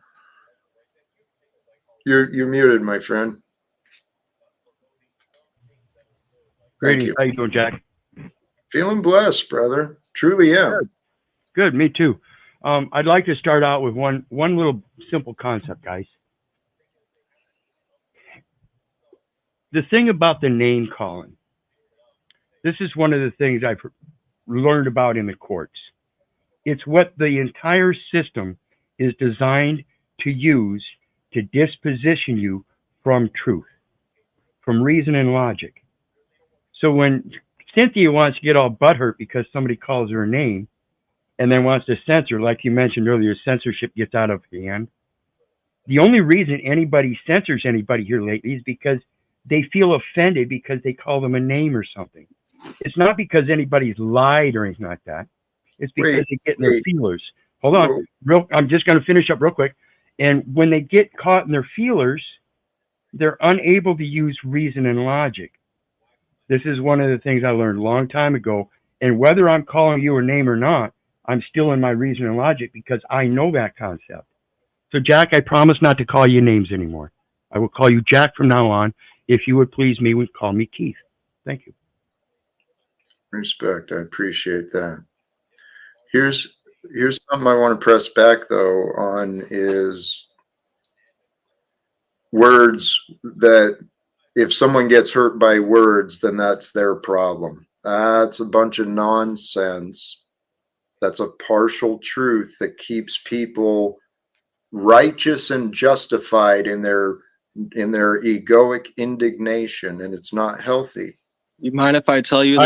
You're muted, my friend. Thank you. How you doing, Jack? Feeling blessed, brother. Truly am. Good, me too. I'd like to start out with one little simple concept, guys. The thing about the name calling, this is one of the things I've learned about in the courts. It's what the entire system is designed to use to disposition you from truth, from reason and logic. So when Cynthia wants to get all butthurt because somebody calls her a name and then wants to censor, like you mentioned earlier, censorship gets out of hand. The only reason anybody censors anybody here lately is because they feel offended because they call them a name or something. It's not because anybody's lied or anything like that. It's because they get in their feelers. Hold on. I'm just going to finish up real quick. And when they get caught in their feelers, they're unable to use reason and logic. This is one of the things I learned a long time ago. And whether I'm calling you a name or not, I'm still in my reason and logic because I know that concept. So, Jack, I promise not to call you names anymore. I will call you Jack from now on. If you would please me, would call me Keith. Thank you. Respect. I appreciate that. Here's something I want to press back though on is words that if someone gets hurt by words, then that's their problem. That's a bunch of nonsense. That's a partial truth that keeps people righteous and justified in their egoic indignation, and it's not healthy. You mind if I tell you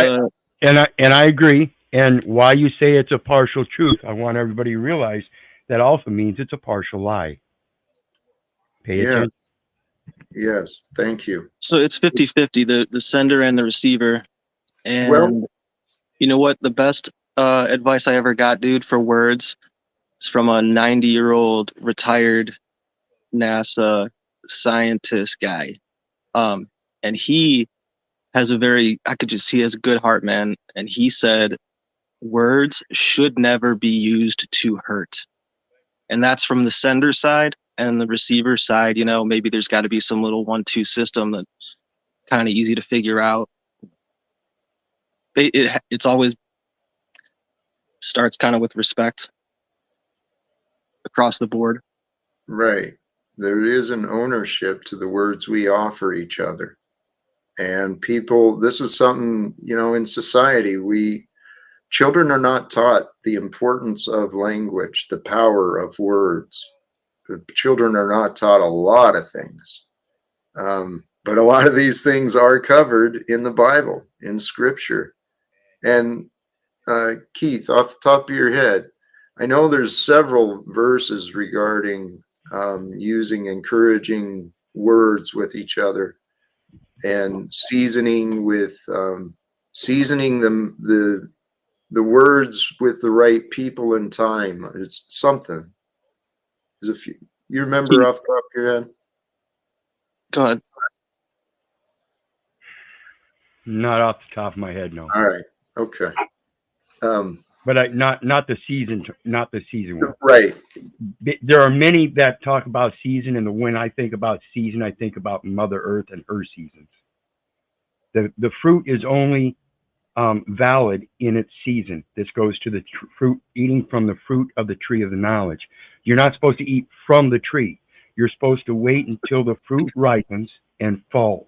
And I agree. And why you say it's a partial truth, I want everybody to realize that also means it's a partial lie. Pay attention. Yes, thank you. So it's 50-50, the sender and the receiver. And Well, you know what? The best advice I ever got, dude, for words is from a 90-year-old retired NASA scientist guy. And he has he has a good heart, man. And he said, words should never be used to hurt. And that's from the sender side. And the receiver side, you know, maybe there's got to be some little 1-2 system that's kind of easy to figure out. It's always starts kind of with respect across the board. right. There is an ownership to the words we offer each other. And people, this is something, you know, in society, children are not taught the importance of language, the power of words. Children are not taught a lot of things. But a lot of these things are covered in the Bible, in Scripture. And Keith, off the top of your head, I know there's several verses regarding using encouraging words with each other and seasoning the words with the right people and time. It's something. There's a few. You remember off the top of your head? Go ahead. Not off the top of my head, no. All right. Okay. But not the season one. Right. There are many that talk about season, and when I think about season, I think about Mother Earth and her seasons. The fruit is only valid in its season. This goes to the fruit, eating from the fruit of the tree of the knowledge. You're not supposed to eat from the tree. You're supposed to wait until the fruit ripens and falls.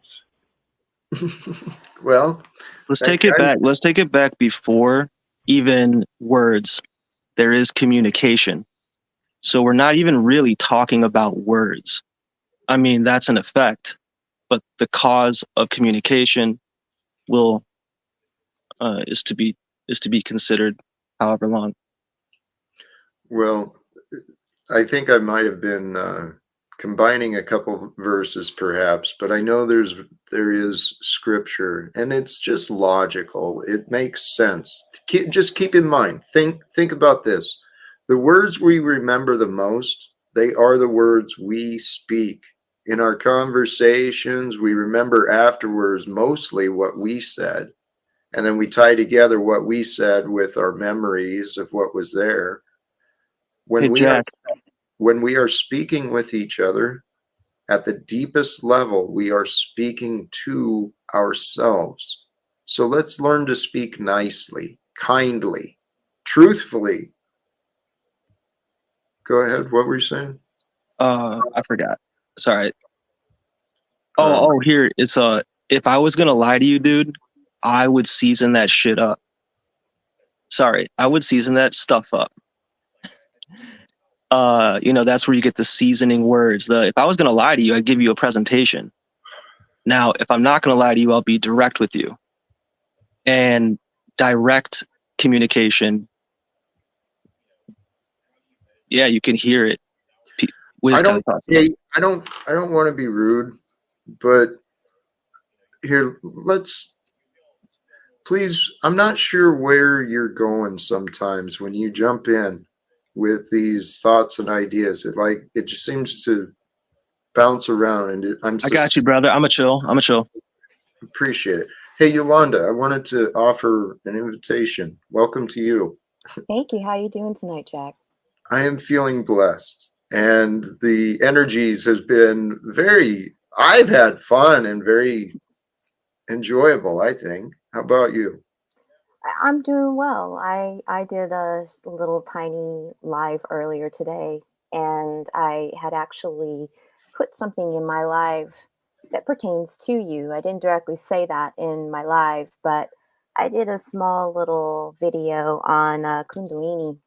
Well, Let's take it back. Let's take it back before even words. There is communication. So we're not even really talking about words. I mean, that's an effect, but the cause of communication is to be considered however long. Well, I think I might have been combining a couple verses perhaps, but I know there is scripture and it's just logical. It makes sense. Just keep in mind, think about this. The words we remember the most, they are the words we speak. In our conversations, we remember afterwards mostly what we said. And then we tie together what we said with our memories of what was there. When we are speaking with each other, at the deepest level, we are speaking to ourselves. So let's learn to speak nicely, kindly, truthfully. Go ahead. What were you saying? I forgot. Sorry. Here it's if I was gonna lie to you, dude, I would season that shit up. Sorry, I would season that stuff up. That's where you get the seasoning words. If I was gonna lie to you, I'd give you a presentation. Now, if I'm not gonna lie to you, I'll be direct with you. And direct communication, yeah, you can hear it. I don't want to be rude, but here, please, I'm not sure where you're going sometimes when you jump in with these thoughts and ideas. It just seems to bounce around, and I got you, brother. I'm a chill. Appreciate it. Hey, Yolanda, I wanted to offer an invitation. Welcome to you. Thank you. How are you doing tonight, Jack? I am feeling blessed, and the energies has been I've had fun and very enjoyable, I think. How about you? I'm doing well. I did a little tiny live earlier today, and I had actually put something in my live that pertains to you. I didn't directly say that in my live, but I did a small little video on Kundalini,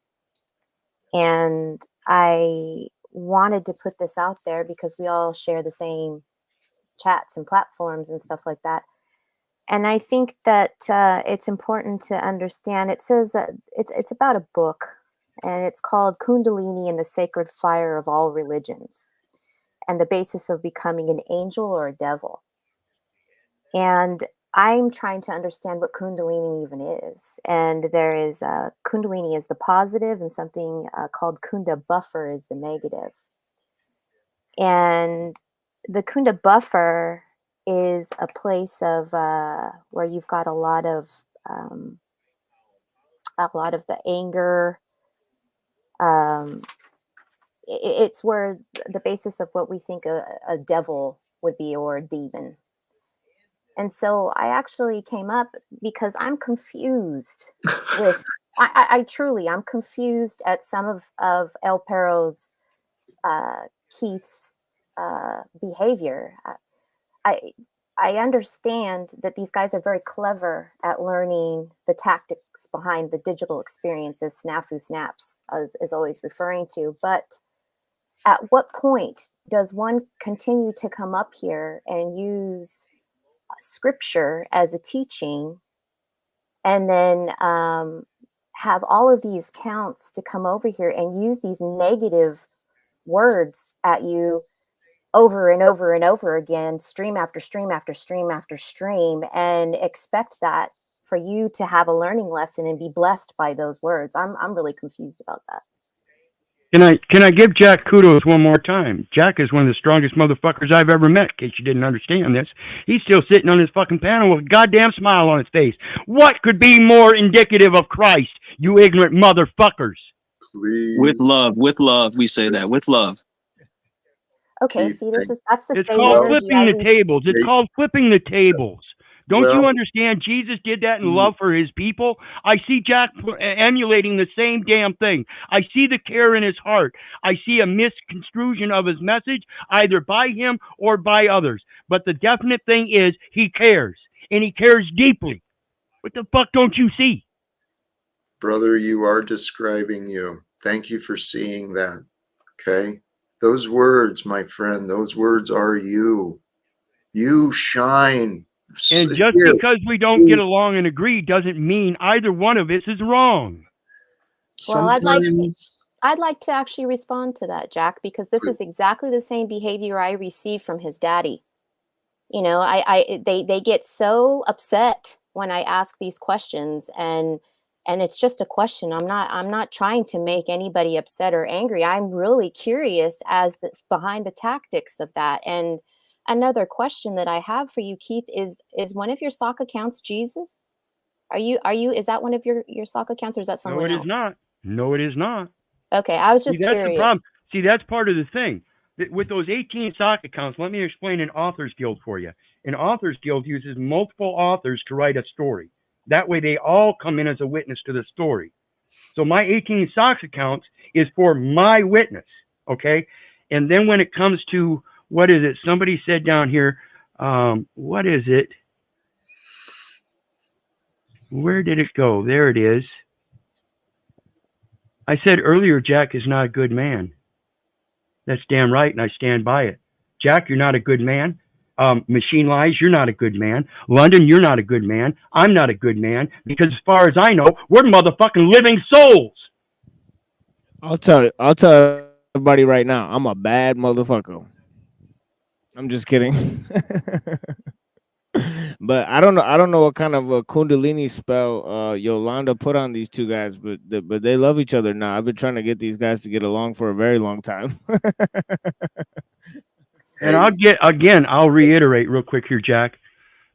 and I wanted to put this out there because we all share the same chats and platforms and stuff like that. And I think that it's important to understand. It says that it's about a book, and it's called Kundalini and the Sacred Fire of All Religions, and the basis of becoming an angel or a devil. And I'm trying to understand what Kundalini even is. And there is Kundalini is the positive, and something called Kunda buffer is the negative. And the Kunda buffer is a place of where you've got a lot of the anger. Um, it's where the basis of what we think a devil would be, or a demon. And so I actually came up because I'm confused with. I truly I'm confused at some of El Perro's Keith's behavior. I I understand that these guys are very clever at learning the tactics behind the digital experiences, snafu snaps is always referring to. But at what point does one continue to come up here and use scripture as a teaching, and then have all of these counts to come over here and use these negative words at you over and over and over again, stream after stream after stream after stream, and expect that for you to have a learning lesson and be blessed by those words? I'm really confused about that. Can I give Jack kudos one more time? Jack is one of the strongest motherfuckers I've ever met, in case you didn't understand this. He's still sitting on his fucking panel with a goddamn smile on his face. What could be more indicative of Christ, you ignorant motherfuckers? Please. With love, we say that, with love. Okay, Keith, see, that's the It's same called energy flipping the tables. It's called flipping the tables. Don't you understand? Jesus did that in love for his people. I see Jack emulating the same damn thing. I see the care in his heart. I see a misconstruction of his message, either by him or by others. But the definite thing is he cares, and he cares deeply. What the fuck don't you see? brother, you are describing you. Thank you for seeing that. Okay? Those words, my friend, those words are you. You shine. And just Here. because we don't get along and agree doesn't mean either one of us is wrong. Well, Sometimes I'd like to actually respond to that, Jack, because this is exactly the same behavior I received from his daddy. You know, they get so upset when I ask these questions, and it's just a question. I'm not trying to make anybody upset or angry. I'm really curious as behind the tactics of that. And another question that I have for you, Keith, is one of your sock accounts Jesus? Is that one of your sock accounts, or is that someone else? No, it is not. No, it is not. Okay, I was just See, that's curious. the problem. See, that's part of the thing. With those 18 sock accounts, let me explain an author's guild for you. An author's guild uses multiple authors to write a story. That way they all come in as a witness to the story. So my 18 socks accounts is for my witness, okay? And then when it comes to, what is it? Somebody said down here, what is it? Where did it go? There it is. I said earlier, Jack is not a good man. That's damn right, and I stand by it. Jack, you're not a good man. Machine Lies, you're not a good man. London, you're not a good man. I'm not a good man, because as far as I know, we're motherfucking living souls. I'll tell everybody right now, I'm a bad motherfucker. I'm just kidding. But I don't know what kind of a Kundalini spell Yolanda put on these two guys, but they love each other now. I've been trying to get these guys to get along for a very long time. And I'll reiterate real quick here, Jack.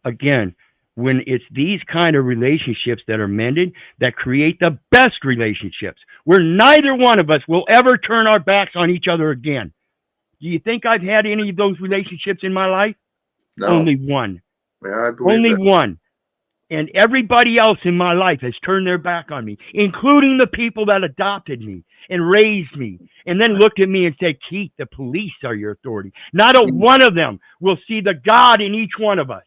Again, when it's these kind of relationships that are mended that create the best relationships, where neither one of us will ever turn our backs on each other again. Do you think I've had any of those relationships in my life? No. Only one. Yeah, I believe Only that. one. And everybody else in my life has turned their back on me, including the people that adopted me and raised me, and then looked at me and said, Keith, the police are your authority. Not a one of them will see the God in each one of us,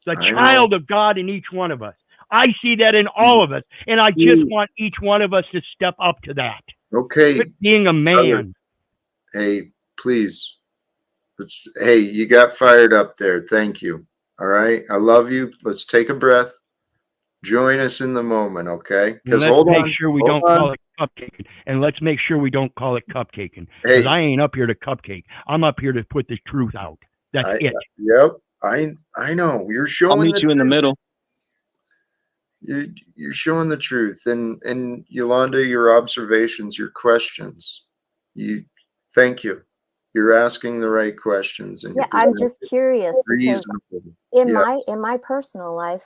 the child of God in each one of us. I see that in all of us, and I just want each one of us to step up to that. Okay. Quit being a man. Hey, please. Hey, you got fired up there. Thank you. All right. I love you. Let's take a breath. Join us in the moment, okay? Because let's make sure we don't call it cupcaking. And let's make sure we don't call it cupcaking. Because I ain't up here to cupcake. I'm up here to put the truth out. That's it. Yep. I know. You're showing. I'll meet you in the middle. You're showing the truth. And Yolanda, your observations, your questions. Thank you. You're asking the right questions. And yeah, I'm just curious because in my personal life,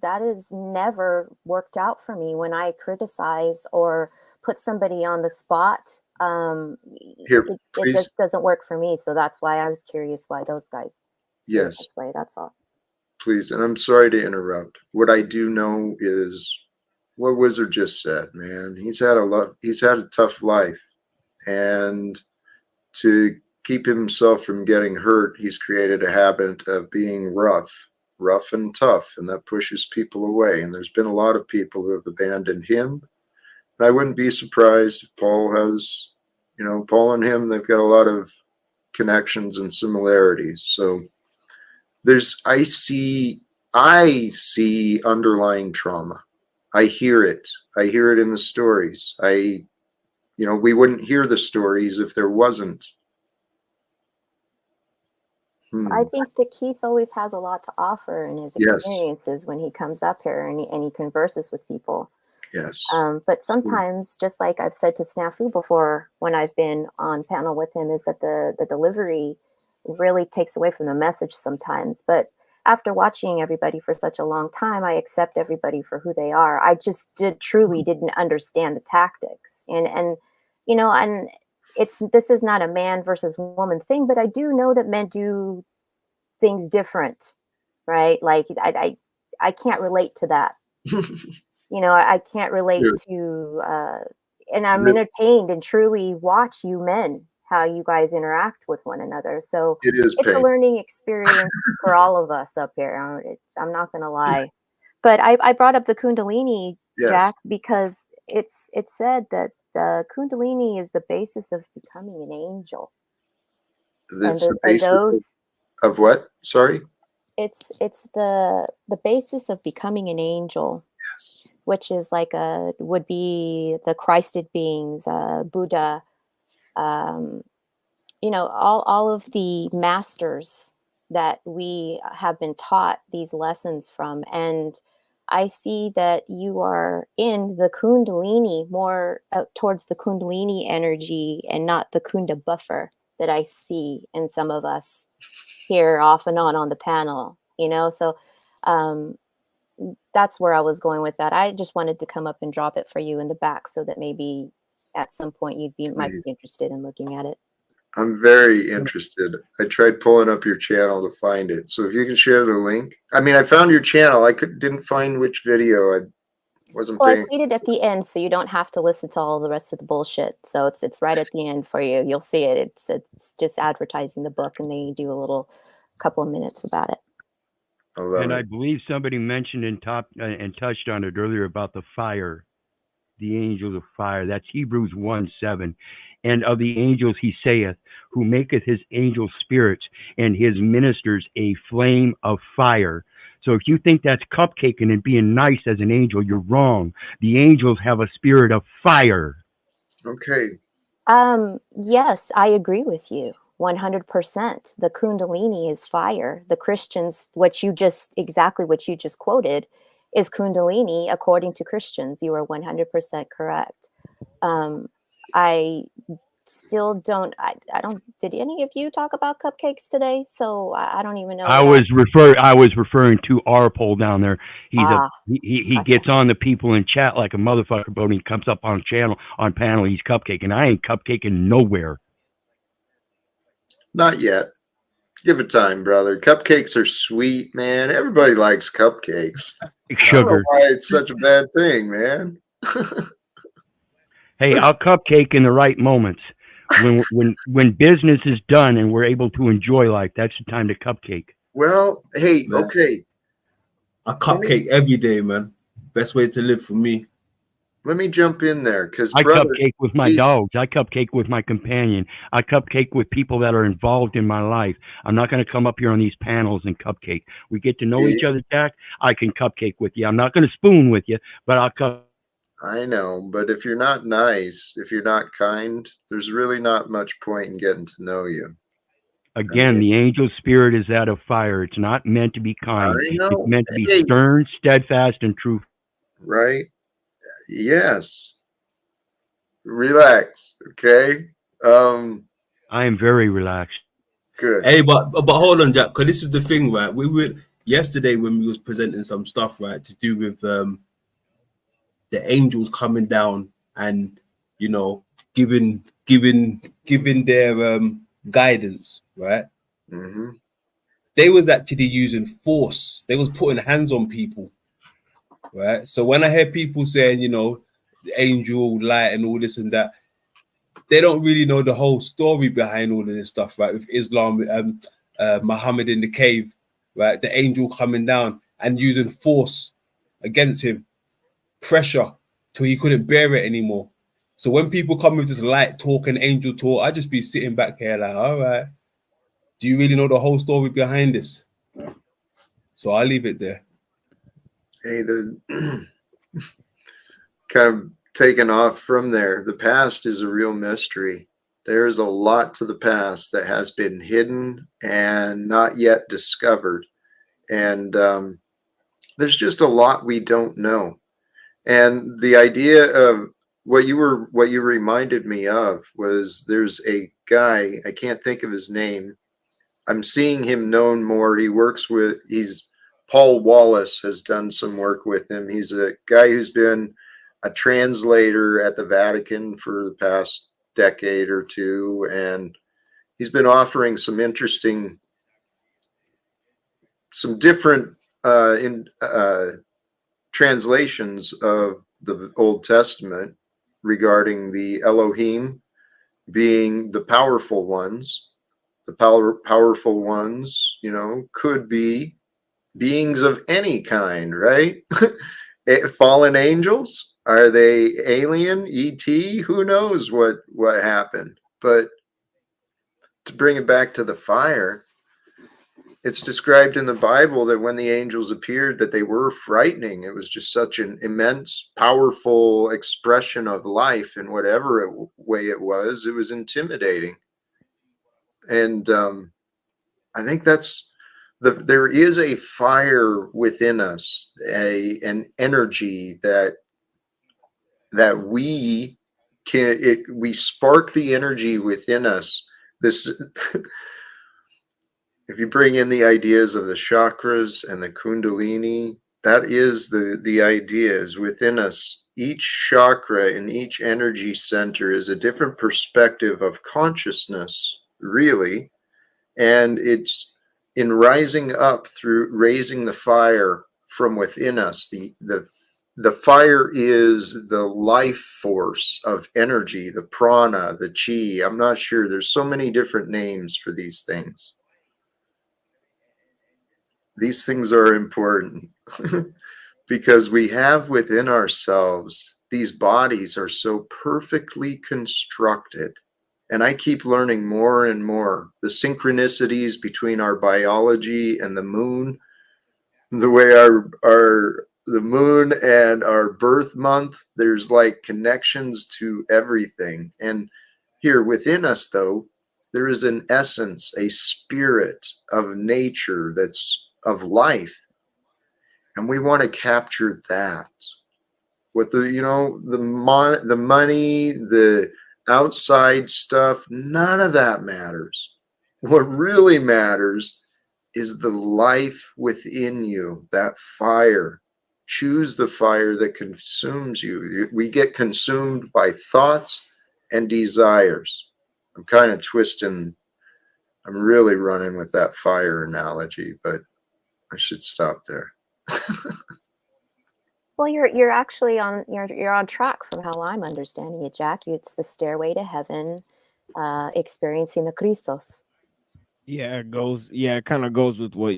that has never worked out for me when I criticize or put somebody on the spot. It just doesn't work for me. So that's why I was curious why those guys do it this way. That's all. Please, and I'm sorry to interrupt. What I do know is what Wizard just said, man. He's had a tough life. And to keep himself from getting hurt, he's created a habit of being rough and tough, and that pushes people away. And there's been a lot of people who have abandoned him. And I wouldn't be surprised if Paul has, Paul and him, they've got a lot of connections and similarities. So I see underlying trauma. I hear it in the stories. We wouldn't hear the stories if there wasn't. I think that Keith always has a lot to offer in his experiences when he comes up here and he converses with people. Yes. But sometimes, just like I've said to Snafu before when I've been on panel with him, is that the delivery really takes away from the message sometimes. But after watching everybody for such a long time, I accept everybody for who they are. I just truly didn't understand the tactics. And this is not a man versus woman thing, but I do know that men do things different, right? Like I can't relate to that. I can't relate to, and I'm entertained and truly watch you men, how you guys interact with one another. So it's a learning experience for all of us up here. I'm not going to lie, but I brought up the Kundalini, Jack, because it's said that the Kundalini is the basis of becoming an angel. That's the basis of what? Sorry? It's the basis of becoming an angel. Yes. Which is would be the Christed beings, Buddha, all of the masters that we have been taught these lessons from. And I see that you are in the Kundalini, more towards the Kundalini energy and not the Kunda buffer that I see in some of us here off and on the panel, so that's where I was going with that. I just wanted to come up and drop it for you in the back so that maybe at some point might be interested in looking at it. I'm very interested. I tried pulling up your channel to find it. So if you can share the link. I mean, I found your channel. I didn't find which video. I wasn't paying. I played it at the end, so you don't have to listen to all the rest of the bullshit. So it's right at the end for you. You'll see it. It's just advertising the book, and they do a little couple of minutes about it. I believe somebody mentioned and touched on it earlier about the fire, the angels of fire. That's Hebrews 1:7. And of the angels he saith, who maketh his angel spirits and his ministers a flame of fire. So if you think that's cupcaking and being nice as an angel, you're wrong. The angels have a spirit of fire. Okay. Yes, I agree with you. 100%. The Kundalini is fire. The Christians, exactly what you just quoted, is Kundalini according to Christians. You are 100% correct. still don't. I don't. Did any of you talk about cupcakes today? So I don't even know I what was referring to our pole down there. Ah, He gotcha. gets on the people in chat like a motherfucker, but when he comes up on panel, he's cupcaking. I ain't cupcaking nowhere. Not yet. Give it time, brother. Cupcakes are sweet, man. Everybody likes cupcakes. I don't know Sugar. why it's such a bad thing, man. Hey, I'll cupcake in the right moments. When business is done and we're able to enjoy life, that's the time to cupcake. Well, hey, Man. okay. A cupcake every day, man. Best way to live for me. Let me jump in there because, I brother, cupcake with my dogs. I cupcake with my companion. I cupcake with people that are involved in my life. I'm not going to come up here on these panels and cupcake. We get to know each other, Jack. I can cupcake with you. I'm not going to spoon with you, but I'll cup. I know, but if you're not nice, if you're not kind, there's really not much point in getting to know you. Again, the angel spirit is that of fire. It's not meant to be kind. I know. It's meant to be Hey. stern, steadfast, and true. Right? Yes. Relax, okay? I am very relaxed. Good. Hey, but hold on, Jack, because this is the thing, right? We were yesterday when we was presenting some stuff, right, to do with the angels coming down and giving their guidance, right? Mm-hmm. They was actually using force. They was putting hands on people, right? So when I hear people saying, the angel light and all this and that, they don't really know the whole story behind all of this stuff, right? With Islam, Muhammad in the cave, right? The angel coming down and using force against him, pressure till he couldn't bear it anymore. So when people come with this light talk and angel talk, I just be sitting back here like, all right, do you really know the whole story behind this? So I'll leave it there. Hey, the kind of taken off from there. The past is a real mystery. There's a lot to the past that has been hidden and not yet discovered. And there's just a lot we don't know. And the idea of what you reminded me of was there's a guy, I can't think of his name. I'm seeing him known more. He's Paul Wallace has done some work with him. He's a guy who's been a translator at the Vatican for the past decade or two, and he's been offering some different translations of the Old Testament regarding the Elohim being the powerful ones. The powerful ones, could be beings of any kind, right? Fallen angels? Are they alien? ET? Who knows what happened? But to bring it back to the fire, it's described in the Bible that when the angels appeared, that they were frightening. It was just such an immense, powerful expression of life in whatever way it was. It was intimidating. And I think there is a fire within us, an energy that we we spark the energy within us. This if you bring in the ideas of the chakras and the kundalini, that is the idea is within us. Each chakra and each energy center is a different perspective of consciousness, really. And it's in rising up through raising the fire from within us. The fire is the life force of energy, the prana, the chi. I'm not sure. There's so many different names for these things. These things are important because we have within ourselves, these bodies are so perfectly constructed. And I keep learning more and more the synchronicities between our biology and the moon, the way the moon and our birth month, there's like connections to everything. And here within us, though, there is an essence, a spirit of nature that's of life. And we want to capture that with the money, the outside stuff, none of that matters. What really matters is the life within you, that fire. Choose the fire that consumes you. We get consumed by thoughts and desires. I'm kind of twisting, I'm really running with that fire analogy, but I should stop there. Well, you're actually you're on track from how I'm understanding it, Jack. It's the stairway to heaven, experiencing the Christos. Yeah, it goes. Yeah, it kind of goes with what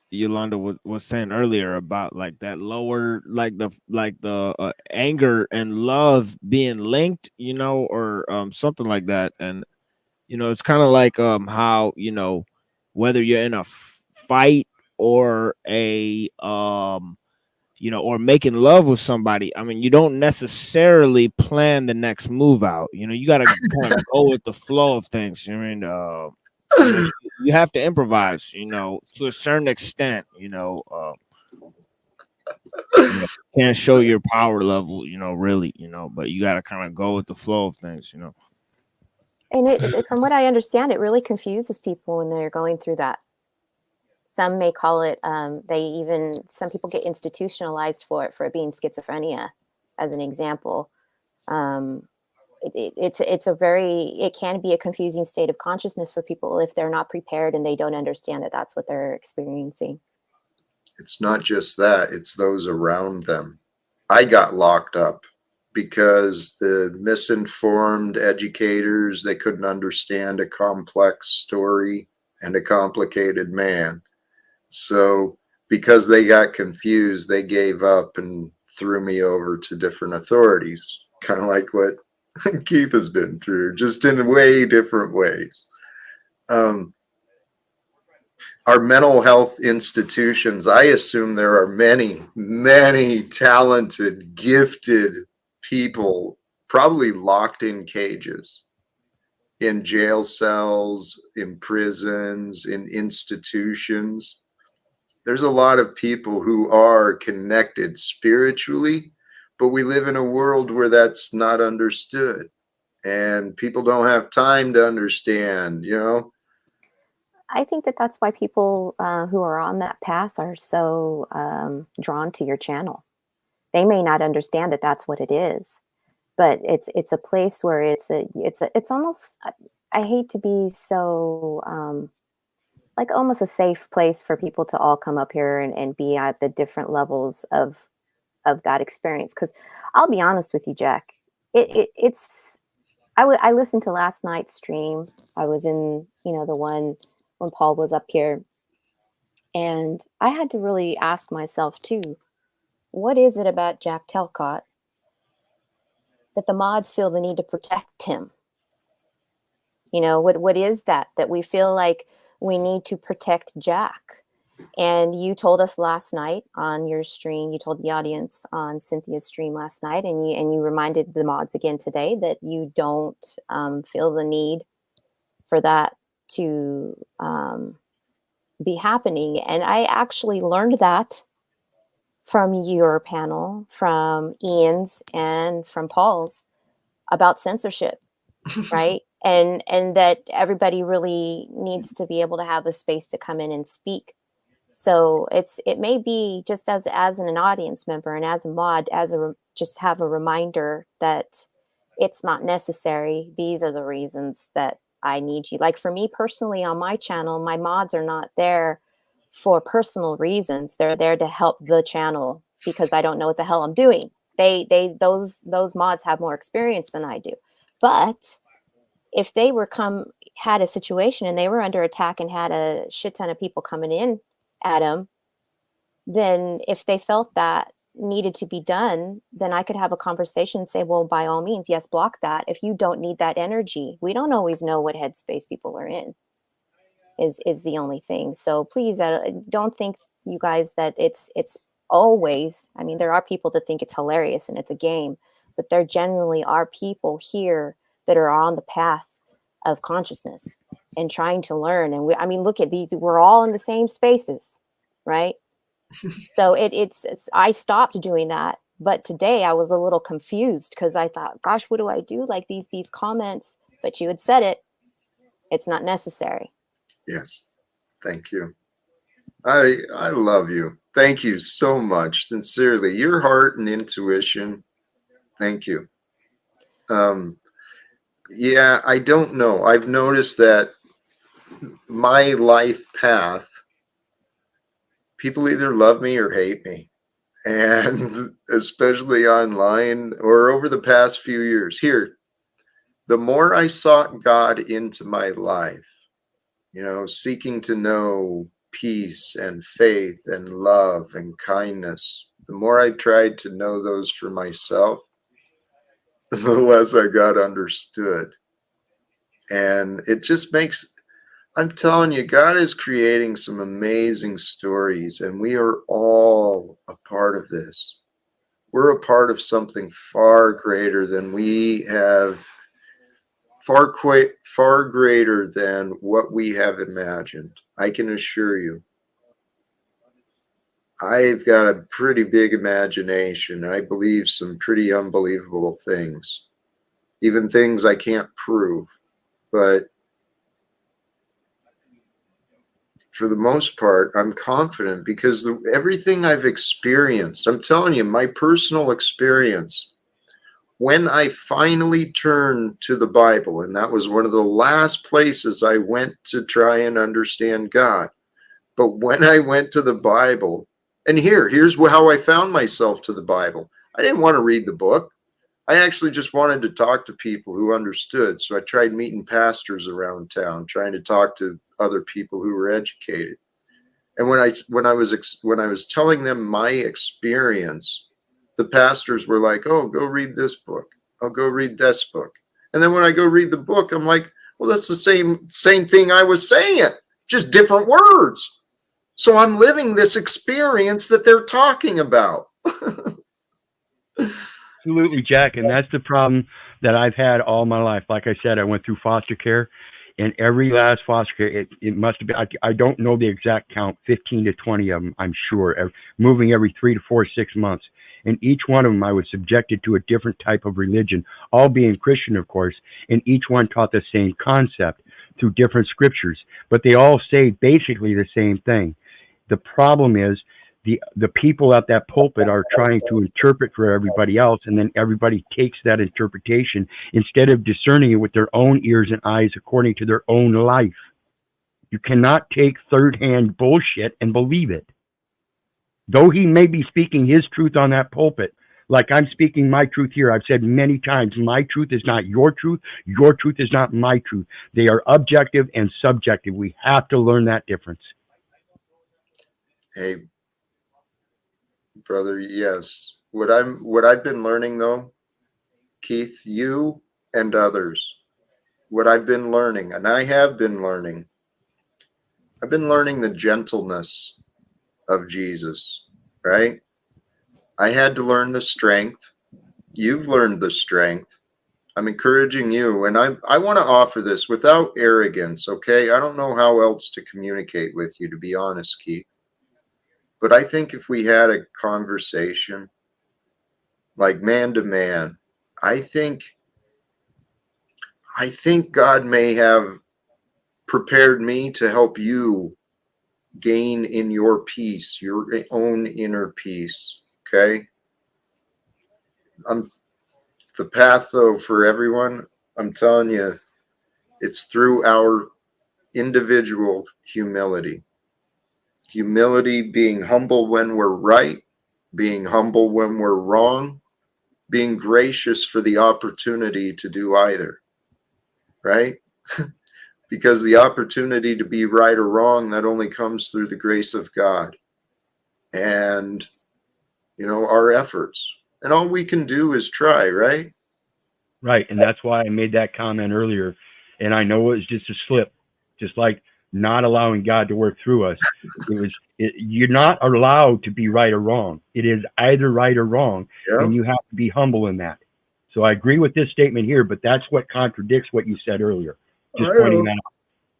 Yolanda was saying earlier about like that lower, like the anger and love being linked, or something like that. And it's kind of like how whether you're in a fight or a or making love with somebody. I mean, you don't necessarily plan the next move out. You got to kind of go with the flow of things. I mean, you have to improvise, to a certain extent. You can't show your power level, really, but you got to kind of go with the flow of things. And from what I understand, it really confuses people when they're going through that. Some may call it, some people get institutionalized for it being schizophrenia, as an example. It can be a confusing state of consciousness for people if they're not prepared and they don't understand that that's what they're experiencing. It's not just that, it's those around them. I got locked up because the misinformed educators, they couldn't understand a complex story and a complicated man. So because they got confused, they gave up and threw me over to different authorities, kind of like what Keith has been through, just in way different ways. Our mental health institutions, I assume there are many, many talented, gifted people probably locked in cages, in jail cells, in prisons, in institutions. There's a lot of people who are connected spiritually, but we live in a world where that's not understood, and people don't have time to understand, I think that that's why people who are on that path are so drawn to your channel. They may not understand that that's what it is, but it's a place where it's almost, I hate to be so like almost a safe place for people to all come up here and be at the different levels of that experience. Because I'll be honest with you, Jack, it's I listened to last night's stream. I was in the one when Paul was up here, and I had to really ask myself too, what is it about Jack Talcott that the mods feel the need to protect him? What is that we feel like we need to protect Jack? And you told us last night on your stream, you told the audience on Cynthia's stream last night, and you reminded the mods again today that you don't feel the need for that to be happening. And I actually learned that from your panel, from Ian's, and from Paul's about censorship, right? And that everybody really needs to be able to have a space to come in and speak. So it may be just as an audience member and as a mod, just have a reminder that it's not necessary. These are the reasons that I need you. Like for me personally on my channel, my mods are not there for personal reasons. They're there to help the channel because I don't know what the hell I'm doing. Those mods have more experience than I do. But if they had a situation and they were under attack and had a shit ton of people coming in at them, then if they felt that needed to be done, then I could have a conversation and say, well, by all means, yes, block that. If you don't need that energy, we don't always know what headspace people are in is the only thing. So please don't think, you guys, that it's always, I mean, there are people that think it's hilarious and it's a game, but there generally are people here that are on the path of consciousness and trying to learn. And look at these, we're all in the same spaces, right? So it's I stopped doing that But today I was a little confused because I thought, gosh, what do I do? Like these comments, but you had said it. It's not necessary. Yes. Thank you. I love you. Thank you so much. Sincerely. Your heart and intuition. Thank you. Yeah, I don't know. I've noticed that my life path, people either love me or hate me. And especially online or over the past few years. Here, the more I sought God into my life, seeking to know peace and faith and love and kindness, the more I tried to know those for myself, the less I got understood. And it just makes, I'm telling you, God is creating some amazing stories, and we are all a part of this. We're a part of something far greater than we have, far greater than what we have imagined. I can assure you. I've got a pretty big imagination. I believe some pretty unbelievable things, even things I can't prove. But for the most part, I'm confident because everything I've experienced, I'm telling you, my personal experience, when I finally turned to the Bible, and that was one of the last places I went to try and understand God. But when I went to the Bible, and here's how I found myself to the Bible. I didn't want to read the book. I actually just wanted to talk to people who understood. So I tried meeting pastors around town, trying to talk to other people who were educated. And when I was telling them my experience, the pastors were like, "Oh, go read this book. I'll go read this book." And then when I go read the book, I'm like, "Well, that's the same thing I was saying, just different words." So I'm living this experience that they're talking about. Absolutely, Jack, and that's the problem that I've had all my life. Like I said, I went through foster care, and every last foster care, it must have been, I don't know the exact count, 15 to 20 of them, I'm sure, moving every 3 to 4, 6 months. And each one of them, I was subjected to a different type of religion, all being Christian, of course, and each one taught the same concept through different scriptures, but they all say basically the same thing. The problem is the people at that pulpit are trying to interpret for everybody else, and then everybody takes that interpretation instead of discerning it with their own ears and eyes according to their own life. You cannot take third-hand bullshit and believe it. Though he may be speaking his truth on that pulpit, like I'm speaking my truth here, I've said many times, my truth is not your truth is not my truth. They are objective and subjective. We have to learn that difference. Hey, brother, yes. What I've been learning though, Keith, you and others, what I've been learning, and I have been learning, I've been learning the gentleness of Jesus, right? I had to learn the strength. You've learned the strength. I'm encouraging you, and I want to offer this without arrogance, okay? I don't know how else to communicate with you, to be honest, Keith. But I think if we had a conversation, like man to man, I think God may have prepared me to help you gain in your peace, your own inner peace, okay? The path, though, for everyone, I'm telling you, it's through our individual humility. Humility, being humble when we're right, being humble when we're wrong, being gracious for the opportunity to do either, right? Because the opportunity to be right or wrong, that only comes through the grace of God and, our efforts. And all we can do is try, right? Right, and that's why I made that comment earlier. And I know it was just a slip, just like not allowing God to work through us. You're not allowed to be right or wrong. It is either right or wrong, Yeah. and you have to be humble in that. So I agree with this statement here, but that's what contradicts what you said earlier. Just pointing that out.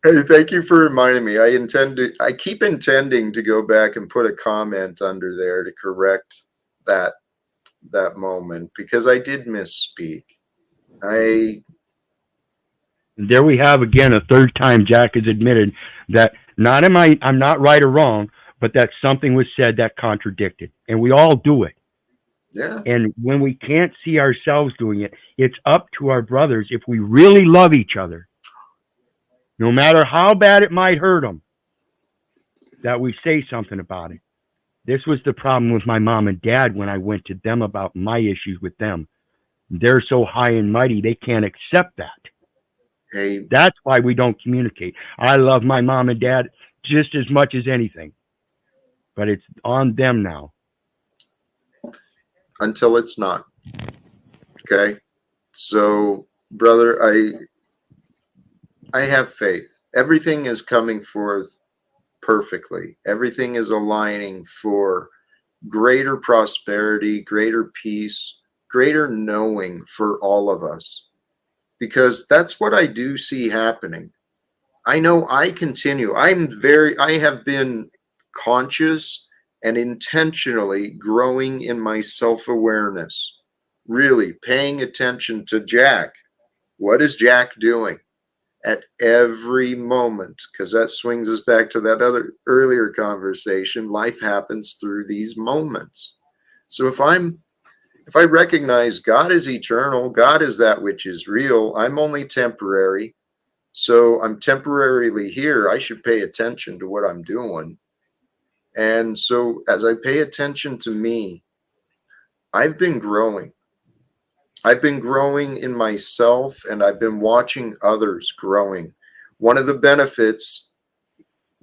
Hey, thank you for reminding me. I keep intending to go back and put a comment under there to correct that that moment because I did misspeak. I And there we have again a third time Jack has admitted that I'm not right or wrong, but that something was said that contradicted. And we all do it. yeah. And when we can't see ourselves doing it, it's up to our brothers, if we really love each other, no matter how bad it might hurt them, that we say something about it. This was the problem with my mom and dad when I went to them about my issues with them. They're so high and mighty, they can't accept that. Hey, That's why we don't communicate. I love my mom and dad just as much as anything, but it's on them now. until it's not. Okay. So, brother, I have faith. Everything is coming forth perfectly. Everything is aligning for greater prosperity, greater peace, greater knowing for all of us. Because that's what I do see happening. I know I have been conscious and intentionally growing in my self-awareness, really paying attention to Jack. What is Jack doing at every moment? Because that swings us back to that other earlier conversation. Life happens through these moments. So if I recognize God is eternal, God is that which is real, I'm only temporary. So I'm temporarily here. I should pay attention to what I'm doing. And so as I pay attention to me, I've been growing. I've been growing in myself and I've been watching others growing. One of the benefits,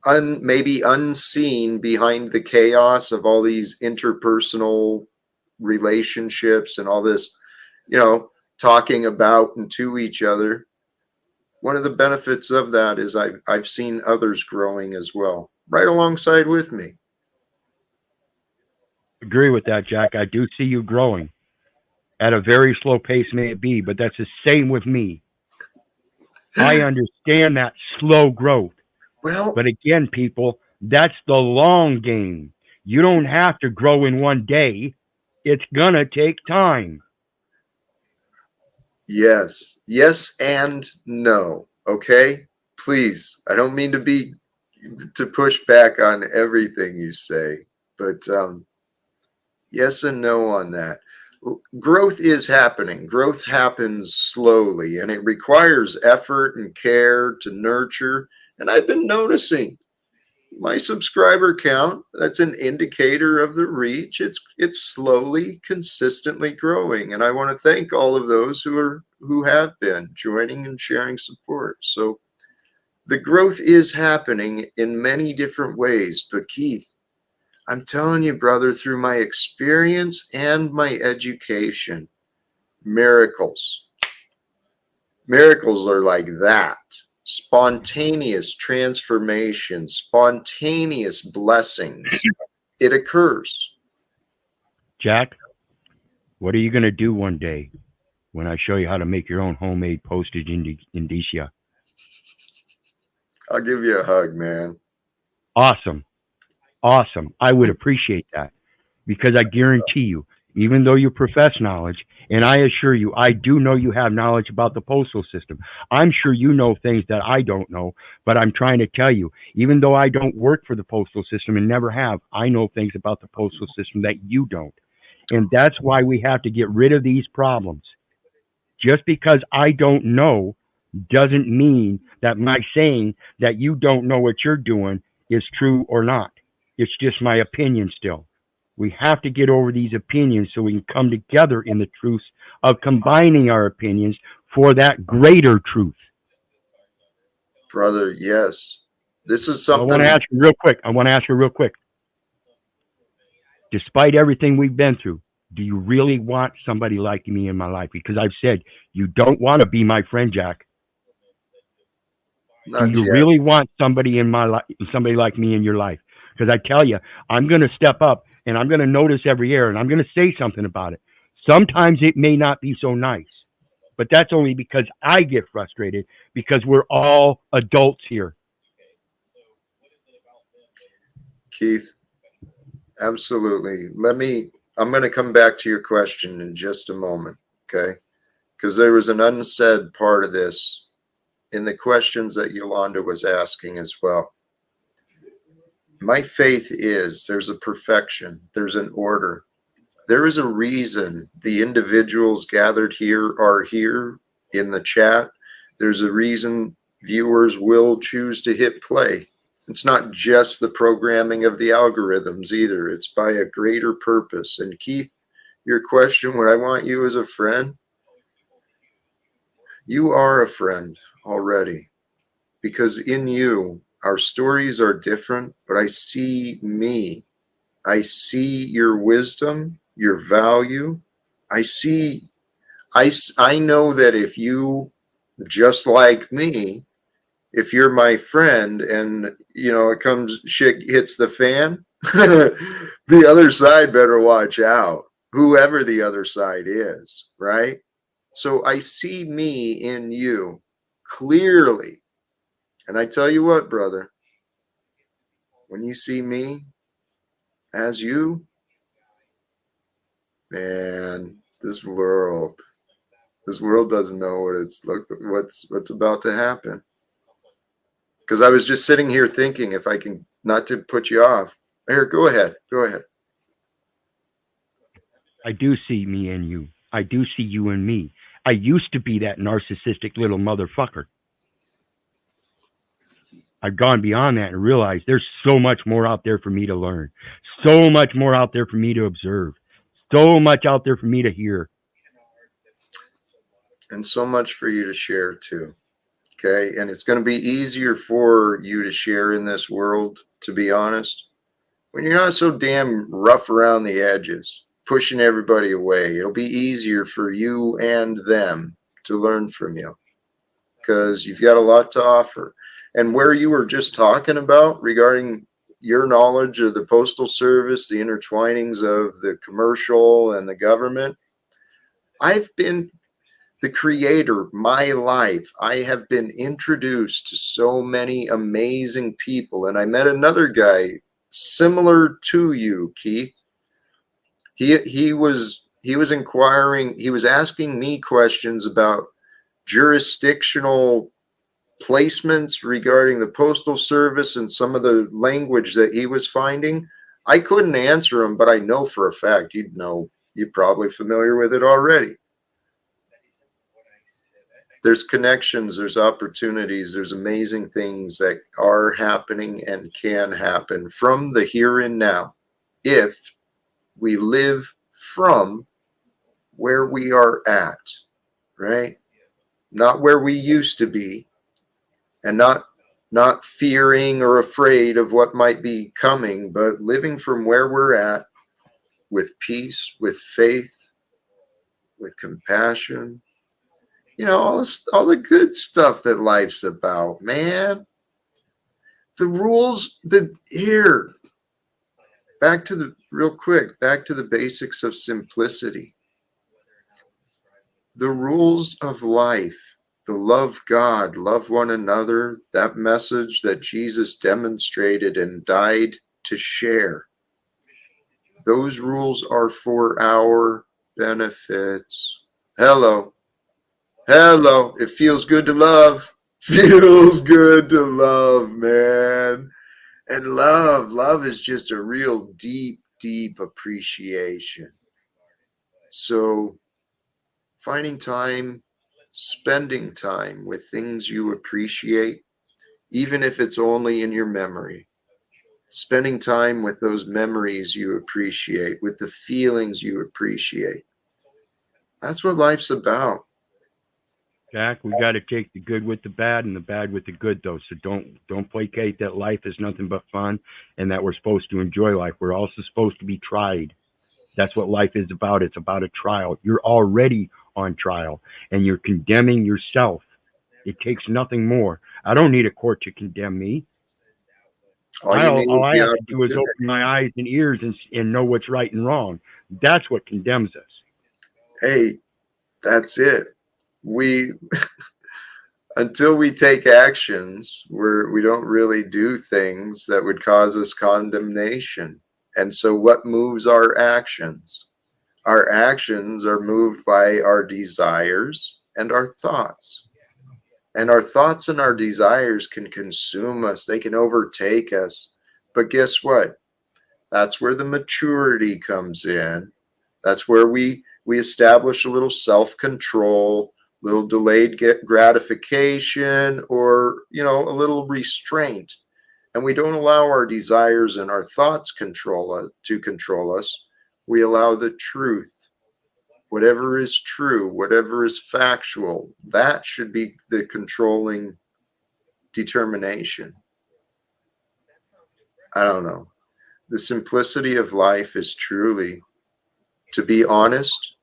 maybe unseen behind the chaos of all these interpersonal relationships and all this, talking about and to each other. One of the benefits of that is I've seen others growing as well, right alongside with me. Agree with that, Jack. I do see you growing at a very slow pace, may it be, but that's the same with me. I understand that slow growth. Well, But again, people, that's the long game. You don't have to grow in one day. It's going to take time. yes, and no. Okay, please. I don't mean to push back on everything you say, but yes and no on that. Growth is happening. Growth happens slowly, and it requires effort and care to nurture. And I've been noticing my subscriber count, that's an indicator of the reach. It's slowly, consistently growing. And I want to thank all of those who have been joining and sharing support. So the growth is happening in many different ways. But Keith, I'm telling you, brother, through my experience and my education, miracles. Miracles are like that. Spontaneous transformation, spontaneous blessings. It occurs. Jack, what are you going to do one day when I show you how to make your own homemade postage indicia? I'll give you a hug, man. Awesome. Awesome. I would appreciate that because I guarantee you, even though you profess knowledge, and I assure you, I do know you have knowledge about the postal system. I'm sure you know things that I don't know, but I'm trying to tell you, even though I don't work for the postal system and never have, I know things about the postal system that you don't. And that's why we have to get rid of these problems. Just because I don't know doesn't mean that my saying that you don't know what you're doing is true or not. It's just my opinion still. We have to get over these opinions so we can come together in the truth of combining our opinions for that greater truth. Brother, yes. This is So I something. want to ask you real quick. Despite everything we've been through, do you really want somebody like me in my life? Because I've said you don't want to be my friend, Jack. Not Do you yet. really want somebody in my life, somebody like me in your life? Because I tell you, I'm going to step up and I'm going to notice every error and I'm going to say something about it. Sometimes it may not be so nice, but that's only because I get frustrated because we're all adults here. Keith, absolutely. I'm going to come back to your question in just a moment, okay? Because there was an unsaid part of this in the questions that Yolanda was asking as well. My faith is there's a perfection, there's an order. There is a reason the individuals gathered here are here in the chat. There's a reason viewers will choose to hit play. It's not just the programming of the algorithms either. It's by a greater purpose. And Keith, your question, what I want you as a friend, you are a friend already. Because in you, our stories are different, but I see me. I see your wisdom, your value. I know that if you, just like me, if you're my friend and, shit hits the fan, the other side better watch out, whoever the other side is, right? So I see me in you clearly. And I tell you what, brother, when you see me as you, man, this world doesn't know what's about to happen. Because I was just sitting here thinking, if I can, not to put you off. Here, go ahead. I do see me in you. I do see you in me. I used to be that narcissistic little motherfucker. I've gone beyond that and realized there's so much more out there for me to learn, so much more out there for me to observe, so much out there for me to hear. And so much for you to share too. Okay. And it's going to be easier for you to share in this world, to be honest, when you're not so damn rough around the edges, pushing everybody away. It'll be easier for you and them to learn from you because you've got a lot to offer. And where you were just talking about regarding your knowledge of the Postal Service, the intertwinings of the commercial and the government, I've been the creator, my life. I have been introduced to so many amazing people. And I met another guy similar to you, Keith. He was inquiring, he was asking me questions about jurisdictional placements regarding the Postal Service and some of the language that he was finding. I couldn't answer him, but I know for a fact you're probably familiar with it already. There's connections, there's opportunities, there's amazing things that are happening and can happen from the here and now if we live from where we are at, right? Not where we used to be, and not fearing or afraid of what might be coming, but living from where we're at with peace, with faith, with compassion. All the good stuff that life's about, man. The rules back to the basics of simplicity. The rules of life, the love God, love one another, that message that Jesus demonstrated and died to share. Those rules are for our benefits. Hello. It feels good to love. Feels good to love, man. And love is just a real deep, deep appreciation. So finding time, spending time with things you appreciate, even if it's only in your memory. Spending time with those memories you appreciate, with the feelings you appreciate. That's what life's about. Jack, we got to take the good with the bad and the bad with the good, though. So don't placate that life is nothing but fun and that we're supposed to enjoy life. We're also supposed to be tried. That's what life is about. It's about a trial. You're already on trial and you're condemning yourself. It takes nothing more. I don't need a court to condemn me. All I have to do is open my eyes and ears and know what's right and wrong. That's what condemns us. Hey, that's it. Until we take actions, we don't really do things that would cause us condemnation. And so what moves our actions? Our actions are moved by our desires and our thoughts. And our thoughts and our desires can consume us, they can overtake us. But guess what? That's where the maturity comes in. That's where we establish a little self-control, little delayed gratification, or a little restraint. And we don't allow our desires and our thoughts to control us. We allow the truth, whatever is true, whatever is factual, that should be the controlling determination. I don't know. The simplicity of life is truly to be honest,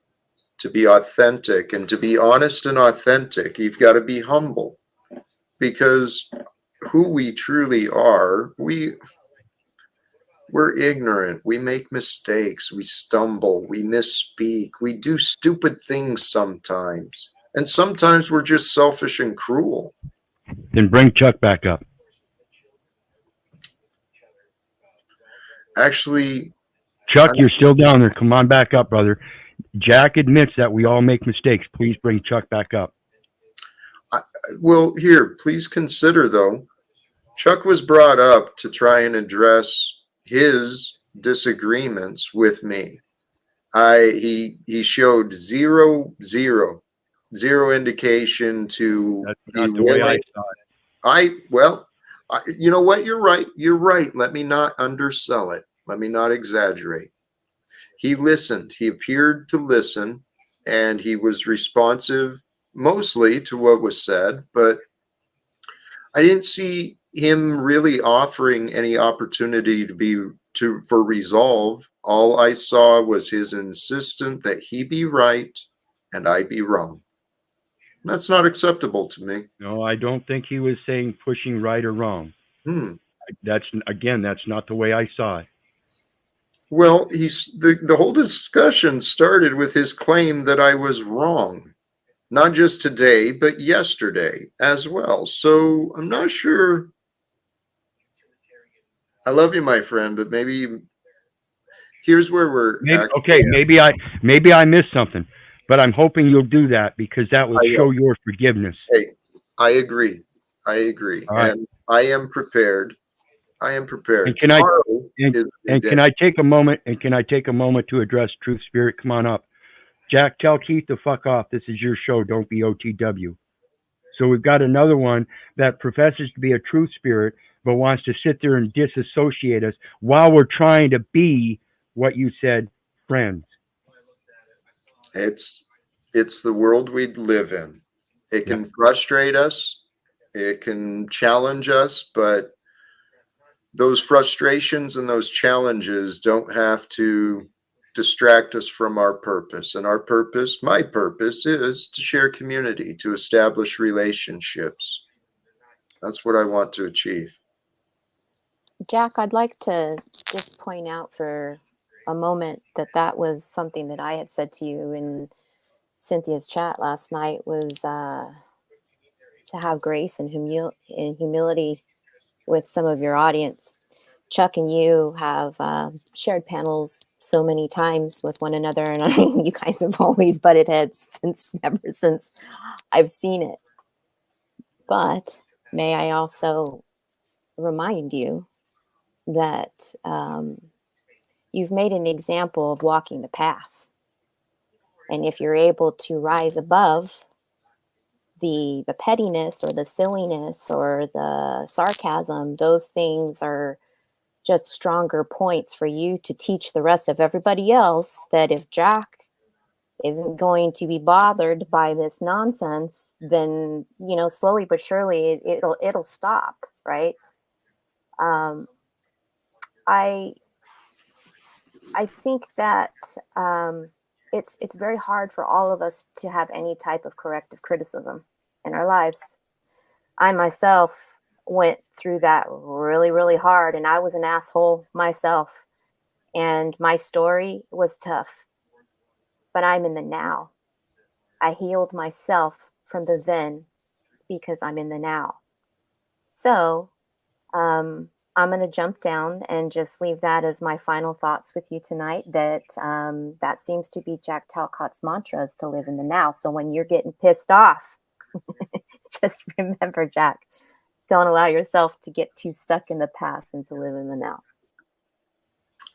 to be authentic. And to be honest and authentic, you've got to be humble, because who we truly are, we're ignorant, we make mistakes, we stumble, we misspeak, we do stupid things sometimes. And sometimes we're just selfish and cruel. Then bring Chuck back up. Actually, Chuck, you're still down there. Come on back up, brother. Jack admits that we all make mistakes. Please bring Chuck back up. Well, here, please consider, though, Chuck was brought up to try and address his disagreements with me. He showed zero indication to That's be not the way I willing. saw it. You know what? You're right. Let me not undersell it. Let me not exaggerate. He listened. He appeared to listen, and he was responsive mostly to what was said, but I didn't see him really offering any opportunity for resolve. All I saw was his insistence that he be right and I be wrong. That's not acceptable to me. No, I don't think he was saying pushing right or wrong. That's not the way I saw it. Well, the whole discussion started with his claim that I was wrong, not just today, but yesterday as well. So I'm not sure. I love you, my friend, but maybe here's where we're maybe I missed something, but I'm hoping you'll do that, because that would show your forgiveness. Hey, I agree. All right. And I am prepared. And can I take a moment to address Truth Spirit? Come on up. Jack, tell Keith to fuck off. This is your show. Don't be OTW. So we've got another one that professes to be a truth spirit, but wants to sit there and disassociate us while we're trying to be what you said, friends. It's the world we live in. It can frustrate us. It can challenge us, but those frustrations and those challenges don't have to distract us from our purpose. And our purpose, my purpose, is to share community, to establish relationships. That's what I want to achieve. Jack, I'd like to just point out for a moment that was something that I had said to you in Cynthia's chat last night, was to have grace and humility with some of your audience. Chuck and you have shared panels so many times with one another, and I mean, you guys have always butted heads ever since I've seen it. But may I also remind you that you've made an example of walking the path. And if you're able to rise above the pettiness or the silliness or the sarcasm, those things are just stronger points for you to teach the rest of everybody else that if Jack isn't going to be bothered by this nonsense, then, slowly but surely it'll stop, right? I think that it's very hard for all of us to have any type of corrective criticism in our lives. I myself went through that really, really hard, and I was an asshole myself. And my story was tough, but I'm in the now. I healed myself from the then because I'm in the now. So I'm going to jump down and just leave that as my final thoughts with you tonight. That that seems to be Jack Talcott's mantra, is to live in the now. So when you're getting pissed off, just remember, Jack, don't allow yourself to get too stuck in the past and to live in the now.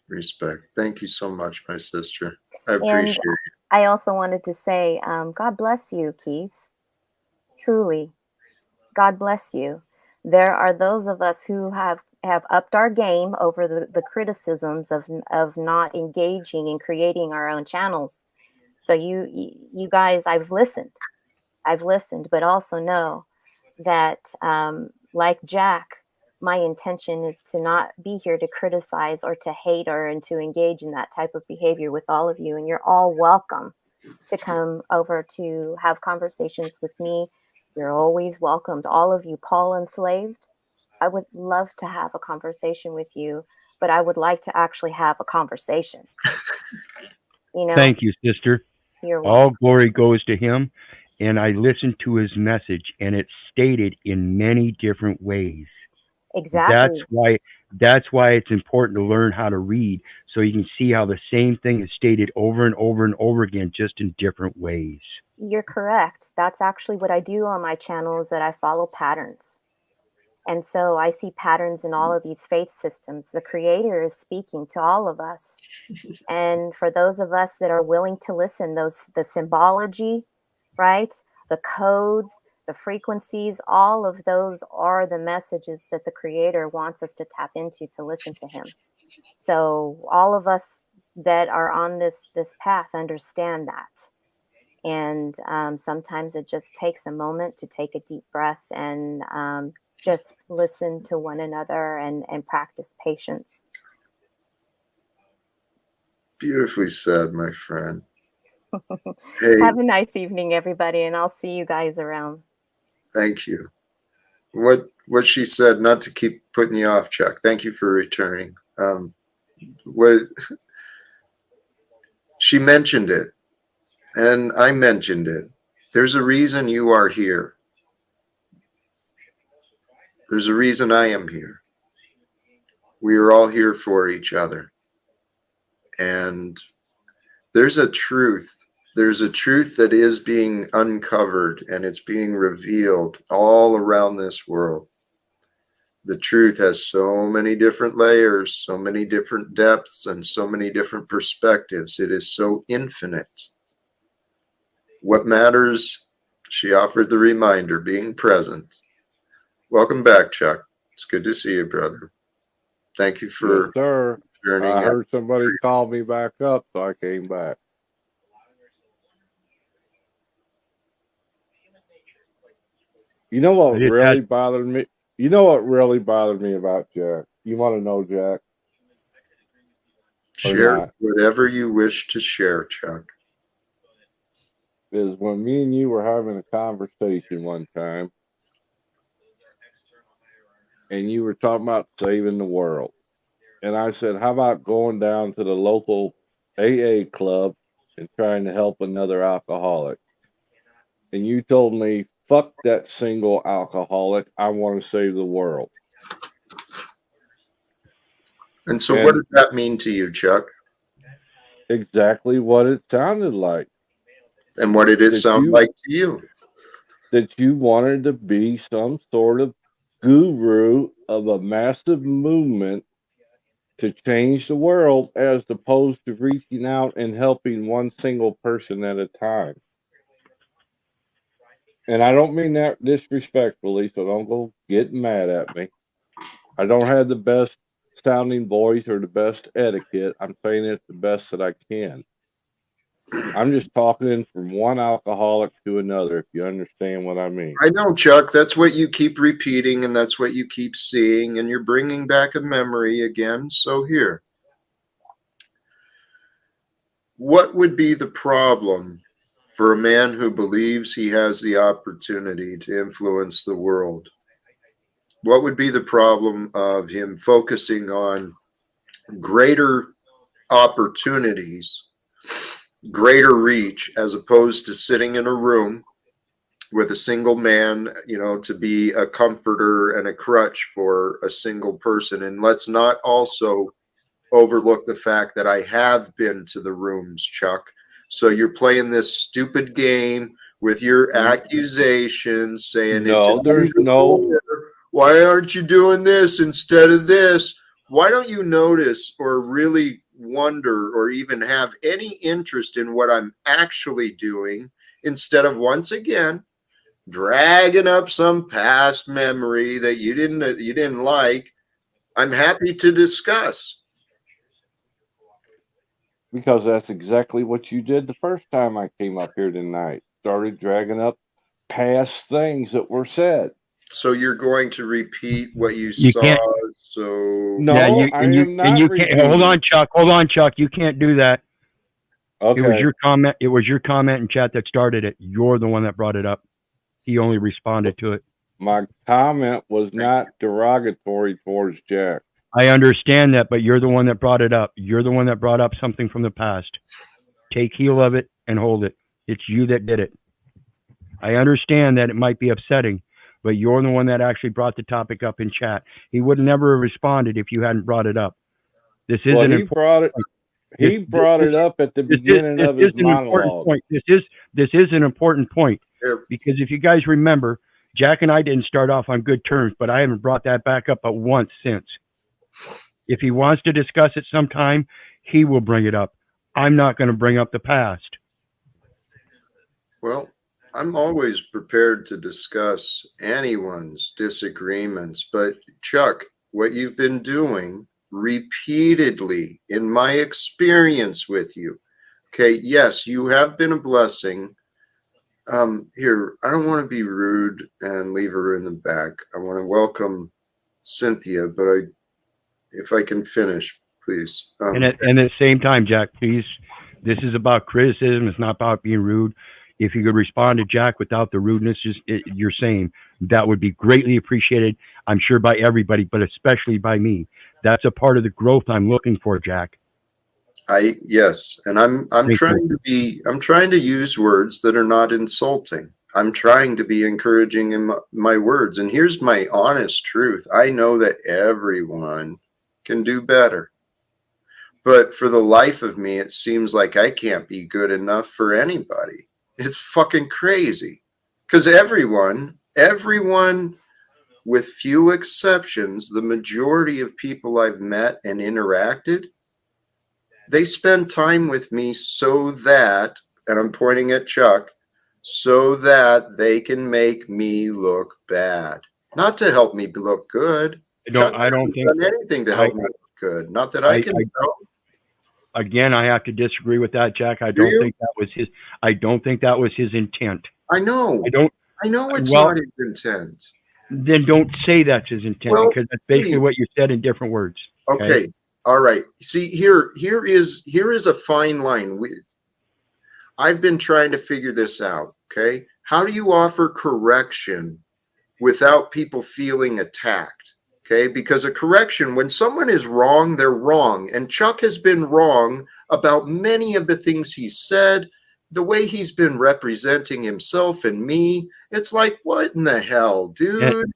Respect. Thank you so much, my sister. I And appreciate it. I also wanted to say, God bless you, Keith. Truly, God bless you. There are those of us who have upped our game over the criticisms of not engaging and creating our own channels. So you guys, I've listened, but also know that, like Jack, my intention is to not be here to criticize or to hate or and to engage in that type of behavior with all of you. And you're all welcome to come over to have conversations with me. You're always welcomed. All of you Paul enslaved, I would love to have a conversation with you, but I would like to actually have a conversation. You know, Thank you, sister. you're All welcome. glory goes to him. And I listened to his message, and it's stated in many different ways. That's Exactly. why that's why it's important to learn how to read, so you can see how the same thing is stated over and over and over again, just in different ways. You're correct. That's actually what I do on my channel, is that I follow patterns. And so I see patterns in all of these faith systems. The Creator is speaking to all of us. And for those of us that are willing to listen, the symbology, right? The codes, the frequencies, all of those are the messages that the Creator wants us to tap into to listen to Him. So all of us that are on this path understand that. And sometimes it just takes a moment to take a deep breath and just listen to one another and practice patience. Beautifully said, my friend. Hey, Have a nice evening, everybody, and I'll see you guys around. thank you. What she said, not to keep putting you off, Chuck. Thank you for returning. What she mentioned it, and I mentioned it. There's a reason you are here. There's a reason I am here. We are all here for each other. And there's a truth. There's a truth that is being uncovered, and it's being revealed all around this world. The truth has so many different layers, so many different depths, and so many different perspectives. It is so infinite. What matters, she offered the reminder, being present. Welcome back, Chuck. It's good to see you, brother. Thank you Yes, for sir. journeying. I heard somebody call me back up, so I came back. You know what I just really had bothered me? You know what really bothered me about Jack? You want to know, Jack, or Share not? whatever you wish to share, Chuck. Is when me and you were having a conversation one time, and you were talking about saving the world. And I said, how about going down to the local AA club and trying to help another alcoholic? And you told me, fuck that single alcoholic. I want to save the world. And so what And does that mean to you, Chuck? exactly what it sounded like. And what did it That sound you like to you? that you wanted to be some sort of guru of a massive movement to change the world, as opposed to reaching out and helping one single person at a time. And I don't mean that disrespectfully, so don't go getting mad at me. I don't have the best sounding voice or the best etiquette. I'm saying it's the best that I can. I'm just talking from one alcoholic to another, if you understand what I mean. I know, Chuck, that's what you keep repeating, and that's what you keep seeing, and you're bringing back a memory again. So here, what would be the problem for a man who believes he has the opportunity to influence the world? What would be the problem of him focusing on greater opportunities, greater reach, as opposed to sitting in a room with a single man, to be a comforter and a crutch for a single person. And let's not also overlook the fact that I have been to the rooms, Chuck. So you're playing this stupid game with your accusations, saying No, there's no. why aren't you doing this instead of this? Why don't you notice or really wonder or even have any interest in what I'm actually doing instead of once again dragging up some past memory that you didn't like? I'm happy to discuss. Because that's exactly what you did the first time I came up here tonight. Started dragging up past things that were said. So you're going to repeat what you You saw. can't. So No, Yeah, I am not you can't. Hold repeating. on, Chuck. Hold on, Chuck. You can't do that. Okay. It was your comment. It was your comment in chat that started it. You're the one that brought it up. He only responded to it. My comment was not derogatory towards Jack. I understand that, but you're the one that brought it up. You're the one that brought up something from the past. Take heel of it and hold it. It's you that did it. I understand that it might be upsetting, but you're the one that actually brought the topic up in chat. He would never have responded if you hadn't brought it up. This is Well, an he important brought it. He This- brought this- it up at the this beginning of is his an important monologue. point. This is an important point because if you guys remember, Jack and I didn't start off on good terms, but I haven't brought that back up but once since. If he wants to discuss it sometime, he will bring it up. I'm not going to bring up the past. Well, I'm always prepared to discuss anyone's disagreements, but Chuck, what you've been doing repeatedly in my experience with you, okay, yes, you have been a blessing. Here, I don't want to be rude and leave her in the back. I want to welcome Cynthia, but if I can finish, please. And at the same time, Jack, please, this is about criticism. It's not about being rude. If you could respond to Jack without the rudeness you're saying, that would be greatly appreciated. I'm sure by everybody, but especially by me. That's a part of the growth I'm looking for, Jack. Yes, and I'm trying to use words that are not insulting. I'm trying to be encouraging in my words. And here's my honest truth. I know that everyone can do better. But for the life of me, it seems like I can't be good enough for anybody. It's fucking crazy. Because everyone, with few exceptions, the majority of people I've met and interacted, they spend time with me so that, and I'm pointing at Chuck, so that they can make me look bad. Not to help me look good. I don't think done anything to help me look good. Not that I can help. Again, I have to disagree with that, Jack. I don't think that was his intent. I know. I know it's not his intent. Then don't say that's his intent, because that's basically what you said in different words. Okay. All right. See, here is a fine line. I've been trying to figure this out. Okay. How do you offer correction without people feeling attacked? Okay. Because a correction, when someone is wrong, they're wrong. And Chuck has been wrong about many of the things he said, the way he's been representing himself and me. It's like, what in the hell, dude?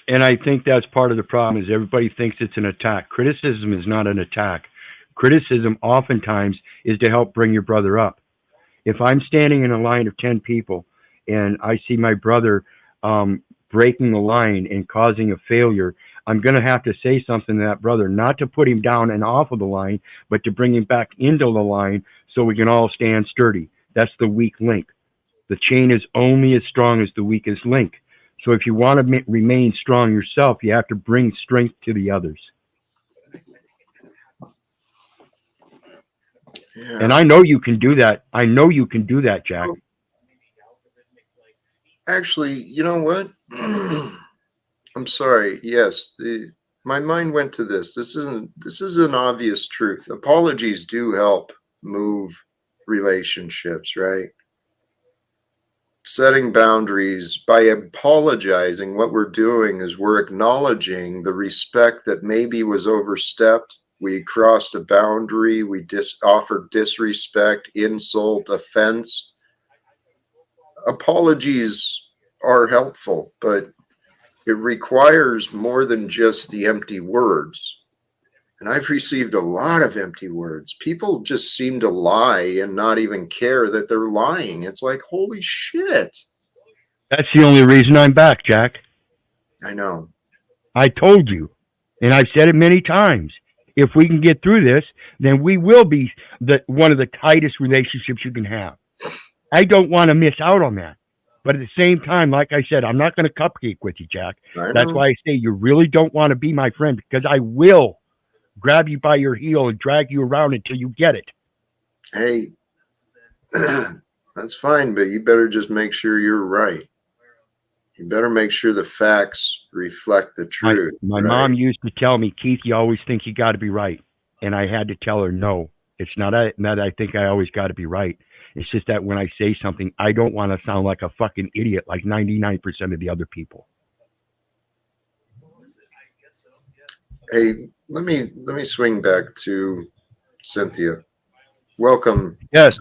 And I think that's part of the problem is everybody thinks it's an attack. Criticism is not an attack. Criticism oftentimes is to help bring your brother up. If I'm standing in a line of 10 people and I see my brother breaking the line and causing a failure, I'm going to have to say something to that brother, not to put him down and off of the line, but to bring him back into the line so we can all stand sturdy. That's the weak link. The chain is only as strong as the weakest link. So if you want to remain strong yourself, you have to bring strength to the others. Yeah. And I know you can do that. I know you can do that, Jack. Actually, you know what? I'm sorry. Yes, my mind went to this. This is an obvious truth. Apologies do help move relationships, right? Setting boundaries by apologizing, what we're doing is we're acknowledging the respect that maybe was overstepped. We crossed a boundary. We offered disrespect, insult, offense. Apologies are helpful, but it requires more than just the empty words. And I've received a lot of empty words. People just seem to lie and not even care that they're lying. It's like, holy shit. That's the only reason I'm back, Jack. I know. I told you, and I've said it many times. If we can get through this, then we will be one of the tightest relationships you can have. I don't want to miss out on that. But at the same time, like I said, I'm not going to cupcake with you, Jack. That's why I say you really don't want to be my friend, because I will grab you by your heel and drag you around until you get it. Hey, that's fine, but you better just make sure you're right. You better make sure the facts reflect the truth. My mom used to tell me, Keith, you always think you got to be right. And I had to tell her, no, it's not that I think I always got to be right. It's just that when I say something, I don't want to sound like a fucking idiot like 99% of the other people. Hey, let me swing back to Cynthia. Welcome. Yes.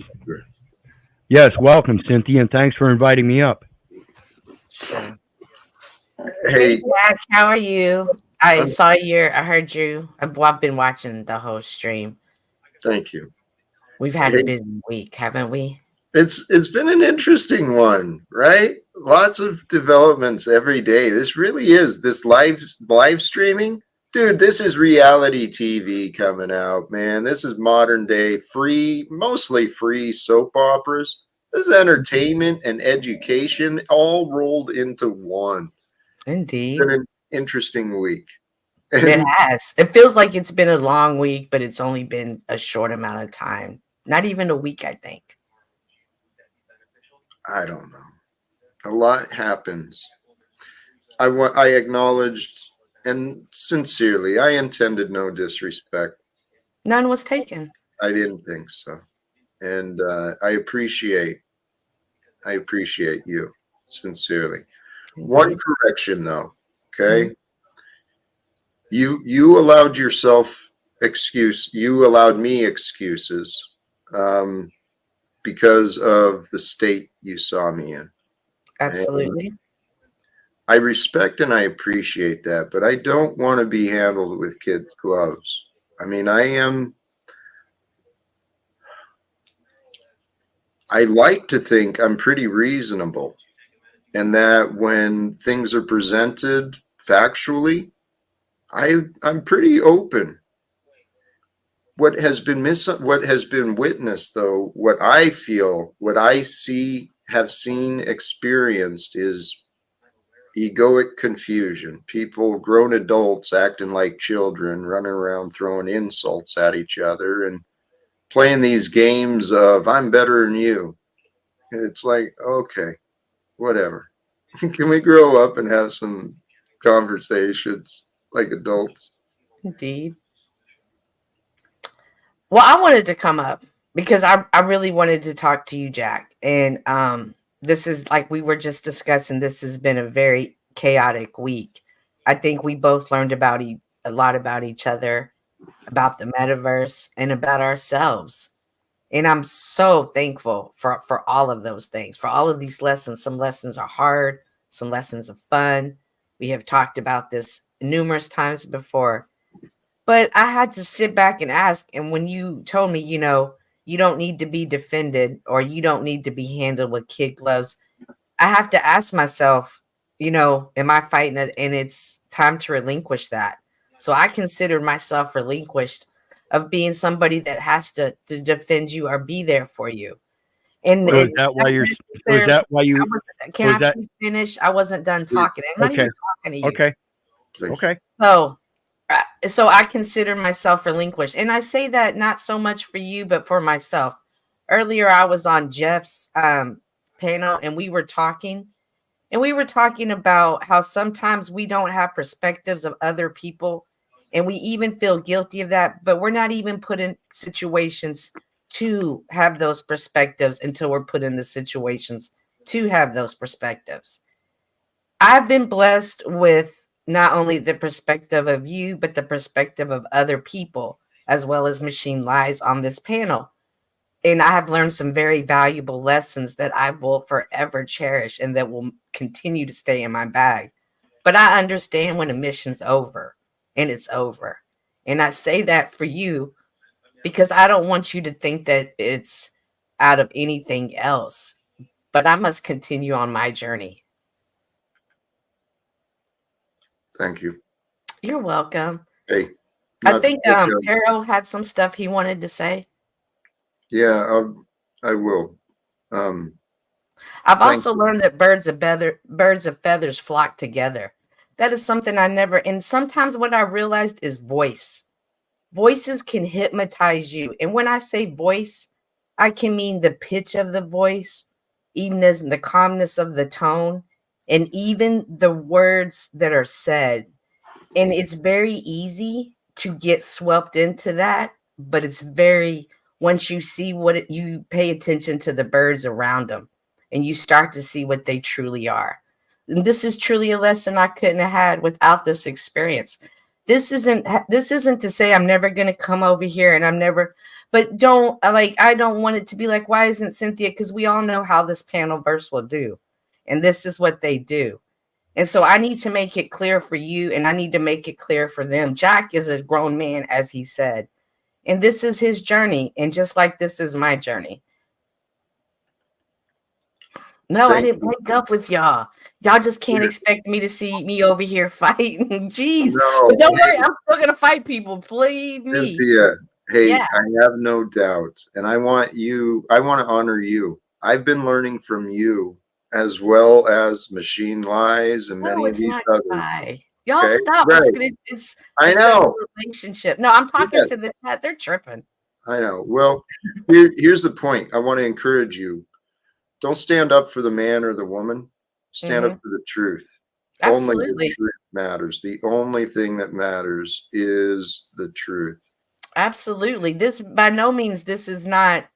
Yes, welcome, Cynthia, and thanks for inviting me up. Sure. Hey, Jack, how are you? I heard you. I've been watching the whole stream. Thank you. We've had a busy week, haven't we? It's been an interesting one, right? Lots of developments every day. This really is this live streaming. Dude, this is reality TV coming out, man. This is modern day free, mostly free soap operas. This is entertainment and education all rolled into one. Indeed. It's been an interesting week. It has. It feels like it's been a long week, but it's only been a short amount of time. Not even a week, I think. I don't know. A lot happens. I acknowledged, and sincerely, I intended no disrespect. None was taken. I didn't think so. And I appreciate you sincerely. Indeed. One correction though, okay? You allowed yourself you allowed me excuses because of the state you saw me in. Absolutely. And I respect and I appreciate that, but I don't want to be handled with kid gloves. I mean, I like to think I'm pretty reasonable, and that when things are presented factually, I'm pretty open. What has been witnessed, though, what I feel, what I see, have seen, experienced is egoic confusion. People, grown adults, acting like children, running around throwing insults at each other and playing these games of "I'm better than you." It's like, okay, whatever. Can we grow up and have some conversations like adults? Indeed. Well, I wanted to come up because I really wanted to talk to you, Jack. And this is, like we were just discussing, this has been a very chaotic week. I think we both learned about a lot about each other, about the metaverse, and about ourselves. And I'm so thankful for all of those things, for all of these lessons. Some lessons are hard, some lessons are fun. We have talked about this numerous times before. But I had to sit back and ask. And when you told me, you don't need to be defended or you don't need to be handled with kid gloves, I have to ask myself, am I fighting it? And it's time to relinquish that. So I consider myself relinquished of being somebody that has to defend you or be there for you. And So is that why you're? So is that why you? Can I please finish? I wasn't done talking. I'm not even talking to you. Okay. Please. Okay. So I consider myself relinquished. And I say that not so much for you, but for myself. Earlier, I was on Jeff's panel and we were talking about how sometimes we don't have perspectives of other people. And we even feel guilty of that, but we're not even put in situations to have those perspectives until we're put in the situations to have those perspectives. I've been blessed with not only the perspective of you, but the perspective of other people, as well as Machine Lies on this panel. And I have learned some very valuable lessons that I will forever cherish and that will continue to stay in my bag. But I understand when a mission's over, and it's over. And I say that for you because I don't want you to think that it's out of anything else. But I must continue on my journey. Thank you. You're welcome. Hey, I think Pero had some stuff he wanted to say. Yeah, I will. I've also learned that birds of feathers flock together. That is something I never, and sometimes what I realized is voice. Voices can hypnotize you. And when I say voice, I can mean the pitch of the voice, even as the calmness of the tone, and even the words that are said. And it's very easy to get swept into that, but it's very, once you see you pay attention to the birds around them and you start to see what they truly are. And this is truly a lesson I couldn't have had without this experience. This isn't to say I'm never going to come over here and but I don't want it to be like, why isn't Cynthia? Because we all know how this panel verse will do. And this is what they do. And so I need to make it clear for you, and I need to make it clear for them. Jack is a grown man, as he said, and this is his journey. And just like this is my journey. No, I didn't break up with y'all. Y'all just can't expect me to see me over here fighting. Jeez. No, but don't worry, I'm still going to fight people. Believe me. Cynthia, hey, yeah. I have no doubt. And I want to honor you. I've been learning from you, as well as Machine Lies and many of these others. Lie. Y'all stop. Right. It's I know. Relationship. No, I'm talking to the chat. They're tripping. I know. Well, here's the point. I want to encourage you. Don't stand up for the man or the woman. Stand up for the truth. Absolutely. Only the truth matters. The only thing that matters is the truth. Absolutely. This, by no means, this is not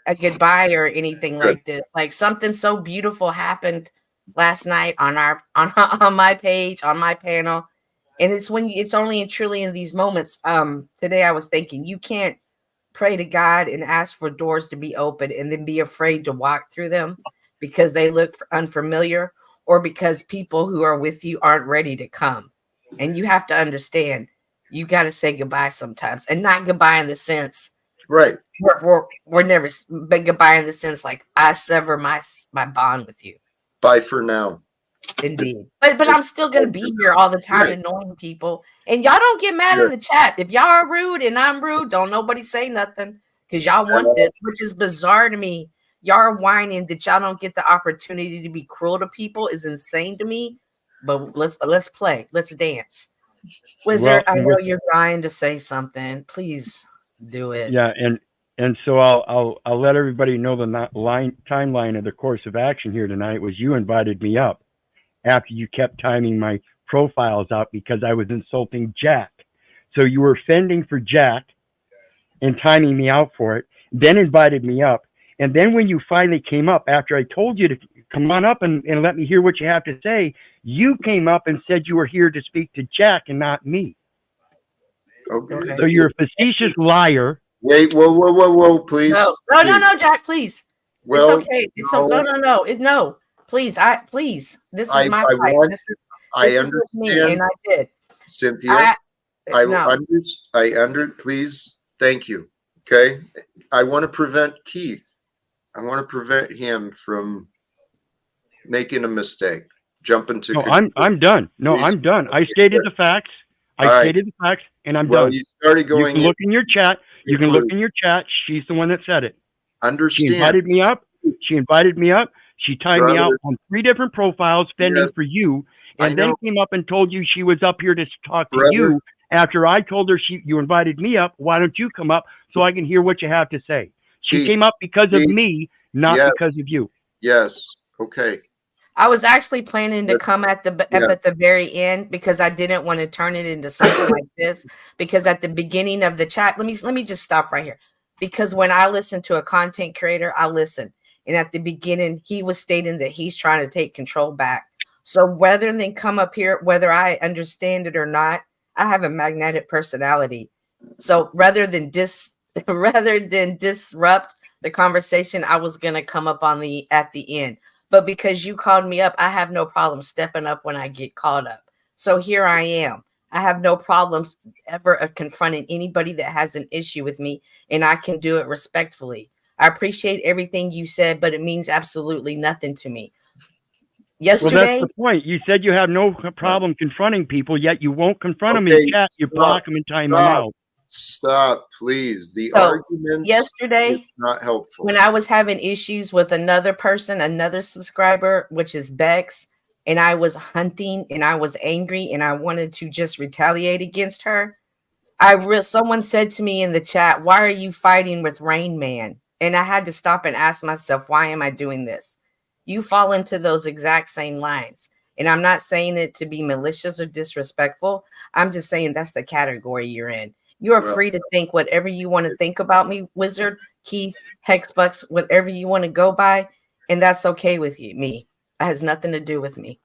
a goodbye or anything like this. Like, something so beautiful happened last night on my page, on my panel. And it's it's only and truly in these moments. Today I was thinking, you can't pray to God and ask for doors to be open and then be afraid to walk through them because they look unfamiliar or because people who are with you aren't ready to come. And you have to understand, you got to say goodbye sometimes, and not goodbye in the sense, right? We're never, but goodbye in the sense like I sever my bond with you. Bye for now. Indeed. But I'm still going to be here all the time annoying people. And y'all don't get mad in the chat. If y'all are rude and I'm rude, don't nobody say nothing because y'all want this, which is bizarre to me. Y'all are whining that y'all don't get the opportunity to be cruel to people is insane to me. But let's play. Let's dance. Wizard, I know you're trying to say something. Please do it. Yeah, and so I'll let everybody know the timeline of the course of action here tonight was you invited me up after you kept timing my profiles out because I was insulting Jack. So you were fending for Jack and timing me out for it, then invited me up. And then when you finally came up, after I told you to come on up and let me hear what you have to say, you came up and said you were here to speak to Jack and not me. Okay. So you're a facetious liar. Wait, whoa, please. No, Jack, please. Well, it's okay. No. Please, this is my fight. This is with me, and I did. Cynthia, please, thank you. Okay. I want to prevent Keith. I want to prevent him from making a mistake. Jumping to. No, I'm done. No, I'm done. I stated the facts. Stated the facts, and I'm done. You started going. You can look in your chat. You can look in your chat. She's the one that said it. Understand. She invited me up. She timed me out on 3 different profiles, fending for you, and then came up and told you she was up here to talk to you. After I told her you invited me up, why don't you come up so I can hear what you have to say? She came up because of me, not because of you. Yes. Okay. I was actually planning to come at the very end because I didn't want to turn it into something like this. Because at the beginning of the chat, let me just stop right here. Because when I listen to a content creator, I listen. And at the beginning, he was stating that he's trying to take control back. So rather than come up here, whether I understand it or not, I have a magnetic personality. So rather than disrupt the conversation, I was gonna come up on at the end. But because you called me up, I have no problem stepping up when I get called up. So here I am. I have no problems ever confronting anybody that has an issue with me, and I can do it respectfully. I appreciate everything you said, but it means absolutely nothing to me. Well, that's Yesterday, the point. You said you have no problem confronting people, yet you won't confront them in Okay, chat. You block them and time them out. Stop, please. The so arguments is yesterday, not helpful. when I was having issues with another person, another subscriber, which is Bex, and I was hunting and I was angry and I wanted to just retaliate against her, someone said to me in the chat, "Why are you fighting with Rain Man?" And I had to stop and ask myself, why am I doing this? You fall into those exact same lines. And I'm not saying it to be malicious or disrespectful. I'm just saying that's the category you're in. You are free to think whatever you want to think about me, Wizard, Keith, Hexbucks, whatever you want to go by, and that's okay with you. Me, it has nothing to do with me.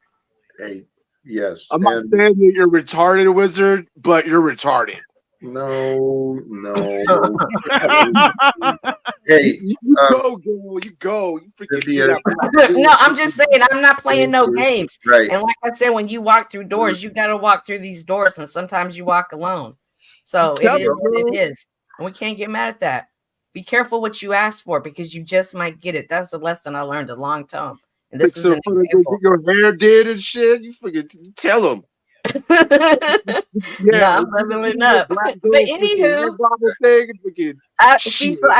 Hey, yes. I'm not saying that you're retarded, Wizard, but you're retarded. No. Hey, you go, girl. You go. You Cynthia. No, I'm just saying I'm not playing no games. Right. And like I said, when you walk through doors, you got to walk through these doors, and sometimes you walk alone. So it is what it is, and we can't get mad at that. Be careful what you ask for, because you just might get it. That's a lesson I learned a long time, and this is an example. Your hair did and shit. You forget to tell them. No, I'm leveling up. But anywho, I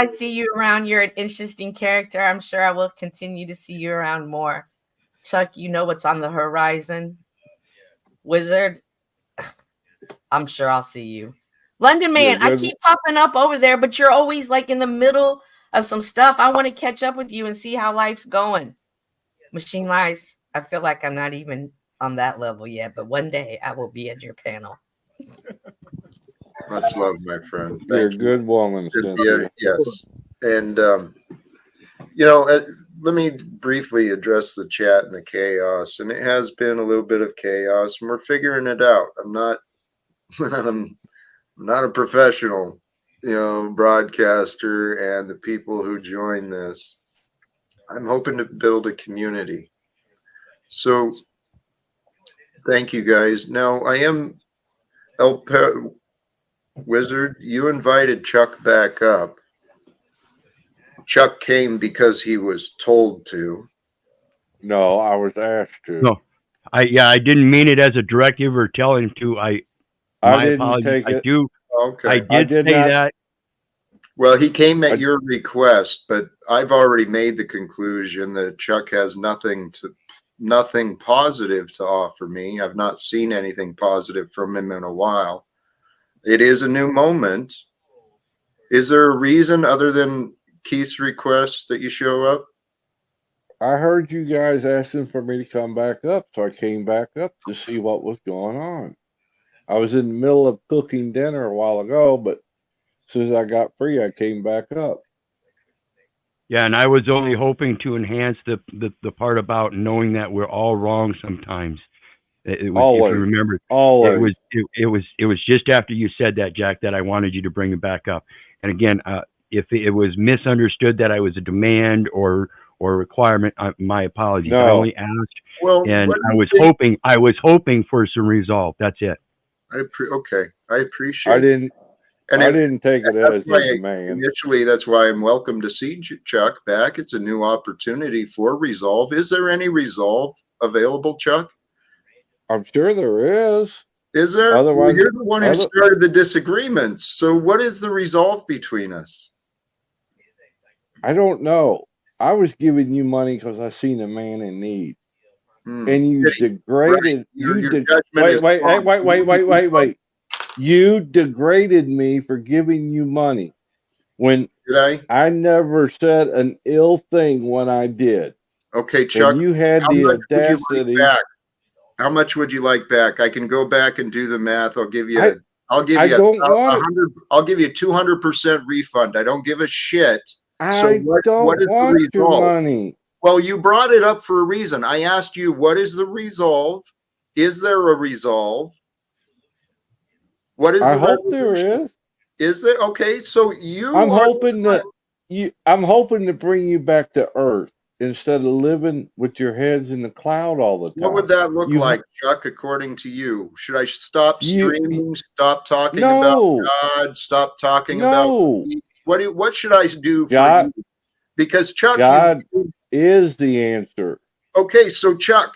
see you around. You're an interesting character. I'm sure I will continue to see you around more. Chuck, you know what's on the horizon. Wizard, I'm sure I'll see you. London Man, I keep popping up over there, but you're always like in the middle of some stuff. I want to catch up with you and see how life's going. Machine Lies, I feel like I'm not even on that level yet, but one day I will be at your panel. Much love, my friend. You're a good woman, Cynthia. Yes. And, let me briefly address the chat and the chaos. And it has been a little bit of chaos, and we're figuring it out. I'm not a professional, broadcaster, and the people who join this, I'm hoping to build a community. So thank you, guys. Now, I am Wizard, you invited Chuck back up. Chuck came because he was told to. No, I was asked to. No, I didn't mean it as a directive or tell him to. I didn't apologies. take it. Okay. I did say that. Well, he came at your request, but I've already made the conclusion that Chuck has nothing positive to offer me. I've not seen anything positive from him in a while. It is a new moment. Is there a reason other than Keith's request that you show up? I heard you guys asking for me to come back up, so I came back up to see what was going on. I was in the middle of cooking dinner a while ago, but as soon as I got free, I came back up. Yeah, and I was only hoping to enhance the part about knowing that we're all wrong sometimes. It was, always, if you remember, always. It was just after you said that, Jack, that I wanted you to bring it back up. And again, if it was misunderstood that I was a demand or a requirement, my apologies. No. I only asked, and I was hoping for some resolve. That's it. Okay, I appreciate. I didn't take it as a demand. Initially, that's why I'm welcome to see Chuck back. It's a new opportunity for resolve. Is there any resolve available, Chuck? I'm sure there is. Is there? Otherwise, well, you're the one who started the disagreements. So what is the resolve between us? I don't know. I was giving you money because I seen a man in need. And you degraded. Right. Wait. You degraded me for giving you money when I never said an ill thing when I did. Okay, Chuck. And you had the audacity. How much would you like back? I can go back and do the math. I'll give you. I'll give you 200% refund. I don't give a shit. What is want your money. Well, you brought it up for a reason. I asked you, what is the resolve? Is there a resolve? What is? I hope there is. Is there? Okay, so I'm hoping that I'm hoping to bring you back to Earth instead of living with your heads in the cloud all the time. What would that look You like, Chuck, according to you? Should I stop You- streaming, stop talking No. about God, stop talking about No, peace? What should I do for God, you? Because Chuck, God is the answer. okay, so Chuck,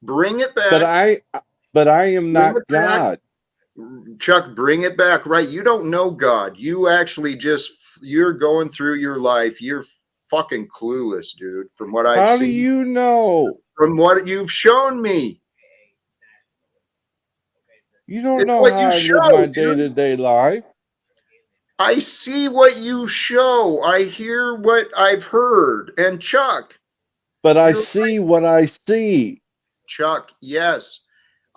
bring it But back. I am Bring not it back. God. Chuck, bring it back, right? You don't know God. You actually you're going through your life. You're fucking clueless, dude, from what I've How seen. do you know? From what you've shown me. You don't It's know what how you I show, live my dude. day-to-day life. I see what you show. I hear what I've heard. And Chuck, But I you're see what I see. Chuck, yes.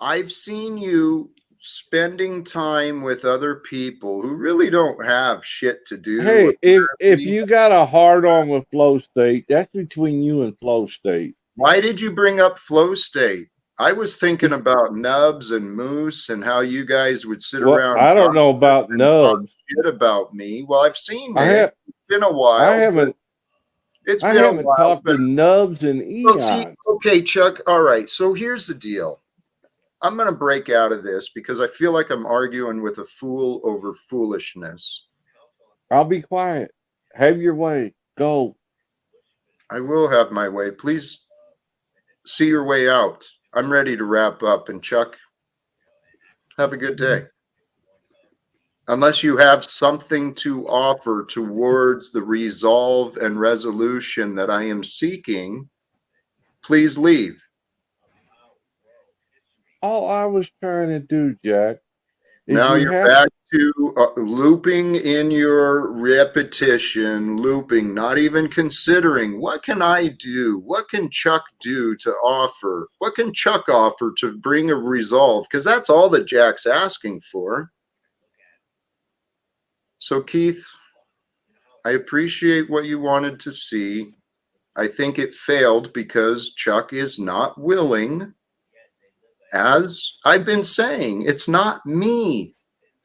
I've seen you spending time with other people who really don't have shit to do. Hey, if apparently. you got a hard on with flow state, that's between you and flow state. Why did you bring up flow state? I was thinking about Nubs and Moose and how you guys would sit Well, around I don't know about and talk Nubs. shit about me. Well, I've seen I it. have, It's been a while. I haven't It's I been a haven't while. talked But to Nubs in well, see, eons. okay, Chuck. All right. So here's the deal. I'm going to break out of this because I feel like I'm arguing with a fool over foolishness. I'll be quiet. Have your way. Go. I will have my way. Please see your way out. I'm ready to wrap up. And Chuck, have a good day. Unless you have something to offer towards the resolve and resolution that I am seeking, please leave. All I was trying to do, Jack, is Now you you're have back to looping in your repetition, looping, not even considering what can I do? What can Chuck do to offer? What can Chuck offer to bring a resolve? Because that's all that Jack's asking for. So, Keith, I appreciate what you wanted to see. I think it failed because Chuck is not willing. As I've been saying, it's not me.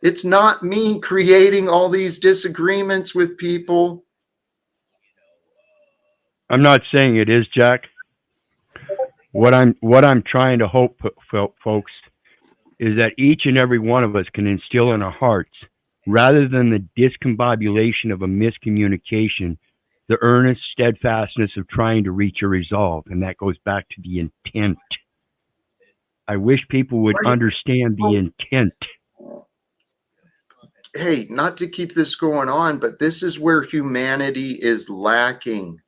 It's not me creating all these disagreements with people. I'm not saying it is, Jack. What I'm trying to hope, folks, is that each and every one of us can instill in our hearts, rather than the discombobulation of a miscommunication, the earnest steadfastness of trying to reach a resolve. And that goes back to the intent. I wish people would understand the intent. Hey, not to keep this going on, but this is where humanity is lacking.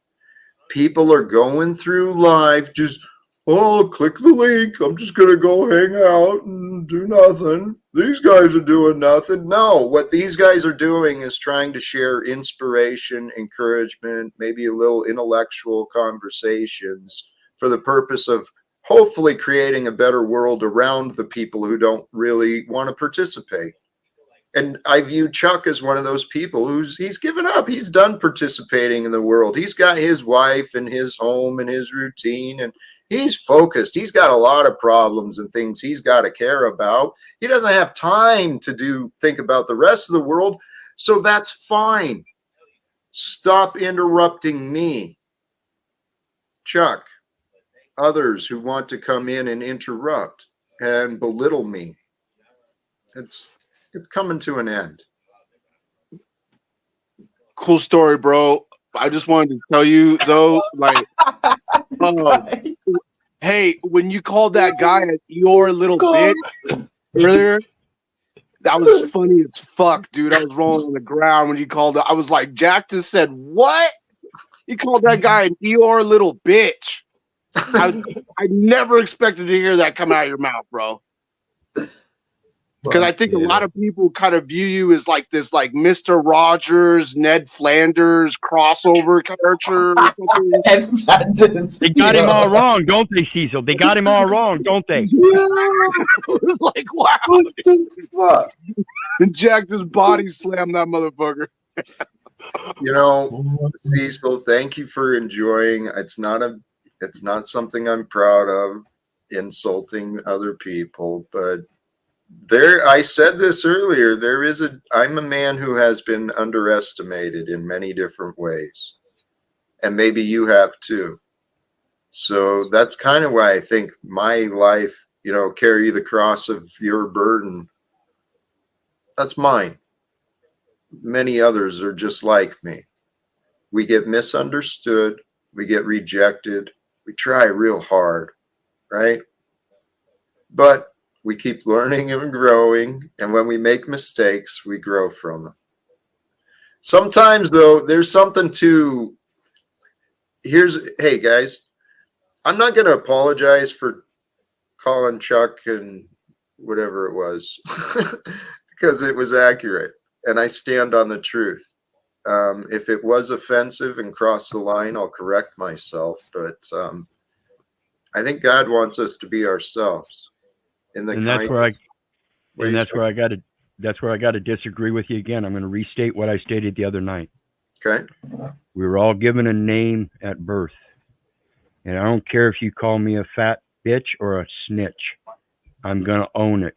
People are going through life just, oh, click the link. I'm just going to go hang out and do nothing. These guys are doing nothing. No, what these guys are doing is trying to share inspiration, encouragement, maybe a little intellectual conversations for the purpose of hopefully creating a better world around the people who don't really want to participate. And I view Chuck as one of those people he's given up. He's done participating in the world. He's got his wife and his home and his routine, and he's focused. He's got a lot of problems and things he's got to care about. He doesn't have time to think about the rest of the world. So that's fine. Stop interrupting me. Chuck, others who want to come in and interrupt and belittle me. It's coming to an end. Cool story, bro. I just wanted to tell you though, like, hey, when you called that guy your little bitch earlier, that was funny as fuck, dude. I was rolling on the ground when you called it. I was like, Jack just said, what? You called that guy an Eeyore little bitch. I never expected to hear that coming out of your mouth, bro. Because I think a lot of people kind of view you as like this, like Mr. Rogers, Ned Flanders crossover character. They got him all wrong, don't they, Cecil? They got him all wrong, don't they? Like, wow. What the fuck? And Jack just body slammed that motherfucker. You know, Cecil, thank you for enjoying. It's not something I'm proud of, insulting other people, but I said this earlier, I'm a man who has been underestimated in many different ways. And maybe you have too. So that's kind of why I think my life, carry the cross of your burden. That's mine. Many others are just like me. We get misunderstood. We get rejected. We try real hard, right? But we keep learning and growing. And when we make mistakes, we grow from them. Sometimes, though, there's something to hey, guys, I'm not going to apologize for calling Chuck and whatever it was because it was accurate. And I stand on the truth. If it was offensive and crossed the line, I'll correct myself. But I think God wants us to be ourselves in the And kind that's where I ways. and that's where I got to disagree with you again. I'm going to restate what I stated the other night. Okay. We were all given a name at birth. And I don't care if you call me a fat bitch or a snitch. I'm going to own it.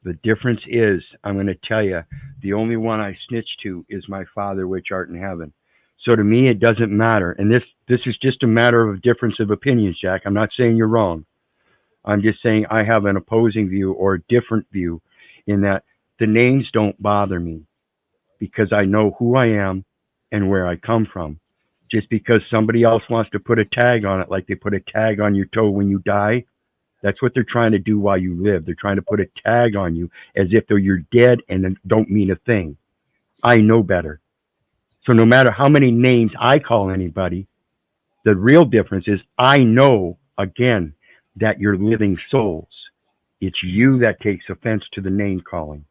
The difference is, I'm going to tell you, the only one I snitch to is my Father which art in heaven. So to me, it doesn't matter. And this is just a matter of difference of opinions, Jack. I'm not saying you're wrong. I'm just saying I have an opposing view or a different view in that the names don't bother me because I know who I am and where I come from. Just because somebody else wants to put a tag on it, like they put a tag on your toe when you die, that's what they're trying to do while you live. They're trying to put a tag on you as if though you're dead and don't mean a thing. I know better. So no matter how many names I call anybody, the real difference is I know, again, that you're living souls. It's you that takes offense to the name calling.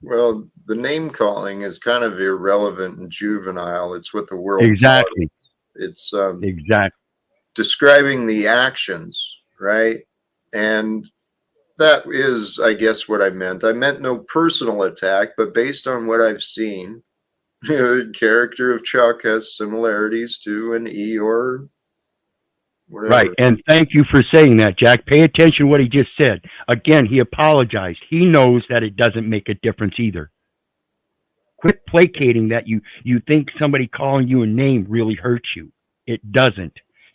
Well, the name calling is kind of irrelevant and juvenile. It's what the world Exactly. taught. It's Exactly. describing the actions, right? And that is, I guess, what I meant. I meant no personal attack, but based on what I've seen, the character of Chuck has similarities to an Eeyore, whatever. Right. And thank you for saying that, Jack. Pay attention to what he just said. Again, he apologized. He knows that it doesn't make a difference either. Quit placating that you think somebody calling you a name really hurts you. It doesn't.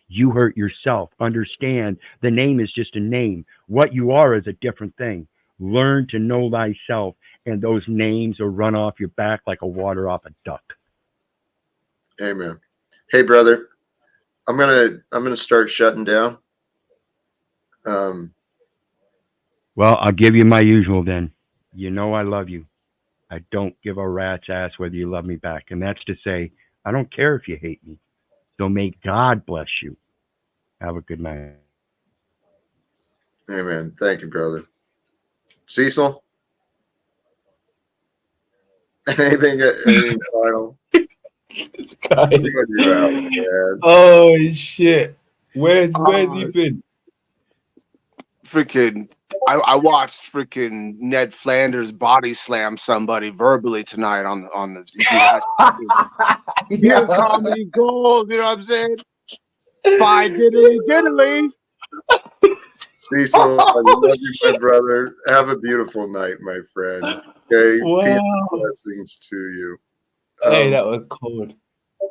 You hurt yourself. Understand the name is just a name. What you are is a different thing. Learn to know thyself, and those names will run off your back like a water off a duck. Amen. Hey, brother, I'm gonna start shutting down. Well, I'll give you my usual then. You know I love you. I don't give a rat's ass whether you love me back. And that's to say, I don't care if you hate me. So may God bless you. Have a good night. Amen. Thank you, brother. Cecil, anything final? This guy. You're out, man. Oh shit! Where's he been? Freaking, I watched freaking Ned Flanders body slam somebody verbally tonight on the Yeah. comedy gold. You know what I'm saying? Bye, diddly. Cecil, I love you, my brother. Have a beautiful night, my friend. Okay, Wow. peace and blessings to you. Hey, that was cold.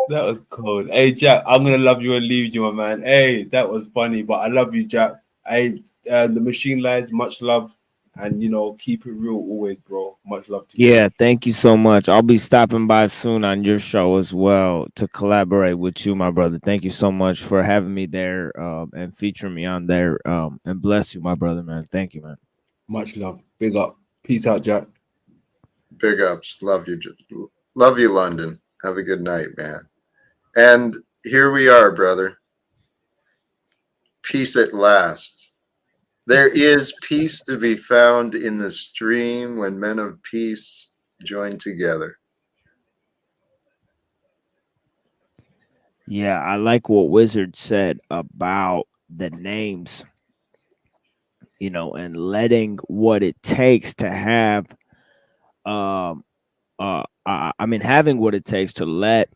That was cold. Hey, Jack, I'm gonna love you and leave you, my man. Hey, that was funny, but I love you, Jack. Hey, the machine lies, much love, and keep it real always, bro. Much love to you. Yeah, thank you so much. I'll be stopping by soon on your show as well to collaborate with you, my brother. Thank you so much for having me there and featuring me on there. And bless you, my brother, man. Thank you, man. Much love. Big up. Peace out, Jack. Big ups. Love you. Love you, London. Have a good night, man. And here we are, brother. Peace at last. There is peace to be found in the stream when men of peace join together. Yeah, I like what Wizard said about the names, and letting what it takes to have I mean having what it takes to let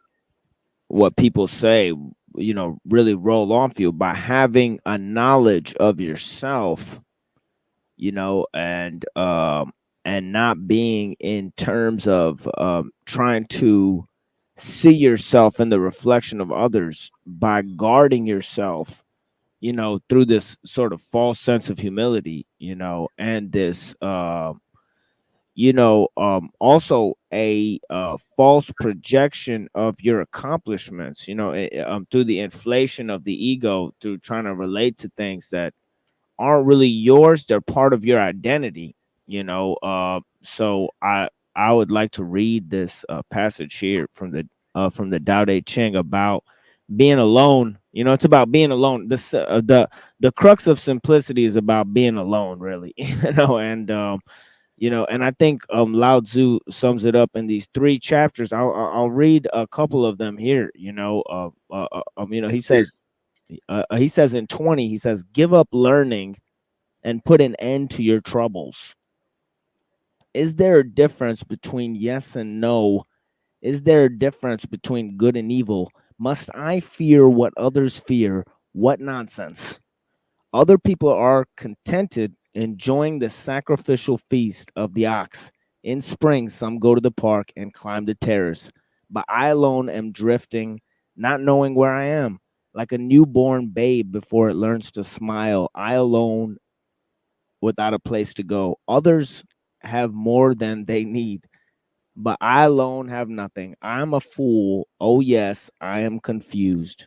what people say, really roll off you by having a knowledge of yourself and not being in terms of trying to see yourself in the reflection of others by guarding yourself, through this sort of false sense of humility, and this also a false projection of your accomplishments, through the inflation of the ego, through trying to relate to things that aren't really yours. They're part of your identity, so I would like to read this passage here from the Tao Te Ching about being alone. It's about being alone. The crux of simplicity is about being alone, really. And I think Lao Tzu sums it up in these 3 chapters. I'll read a couple of them here. He says in 20, he says, give up learning and put an end to your troubles. Is there a difference between yes and no? Is there a difference between good and evil? Must I fear what others fear? What nonsense! Other people are contented enjoying the sacrificial feast of the ox. In spring, some go to the park and climb the terrace, but I alone am drifting, not knowing where I am, like a newborn babe before it learns to smile. I alone without a place to go. Others have more than they need, but I alone have nothing. I am a fool. Oh, yes, I am confused.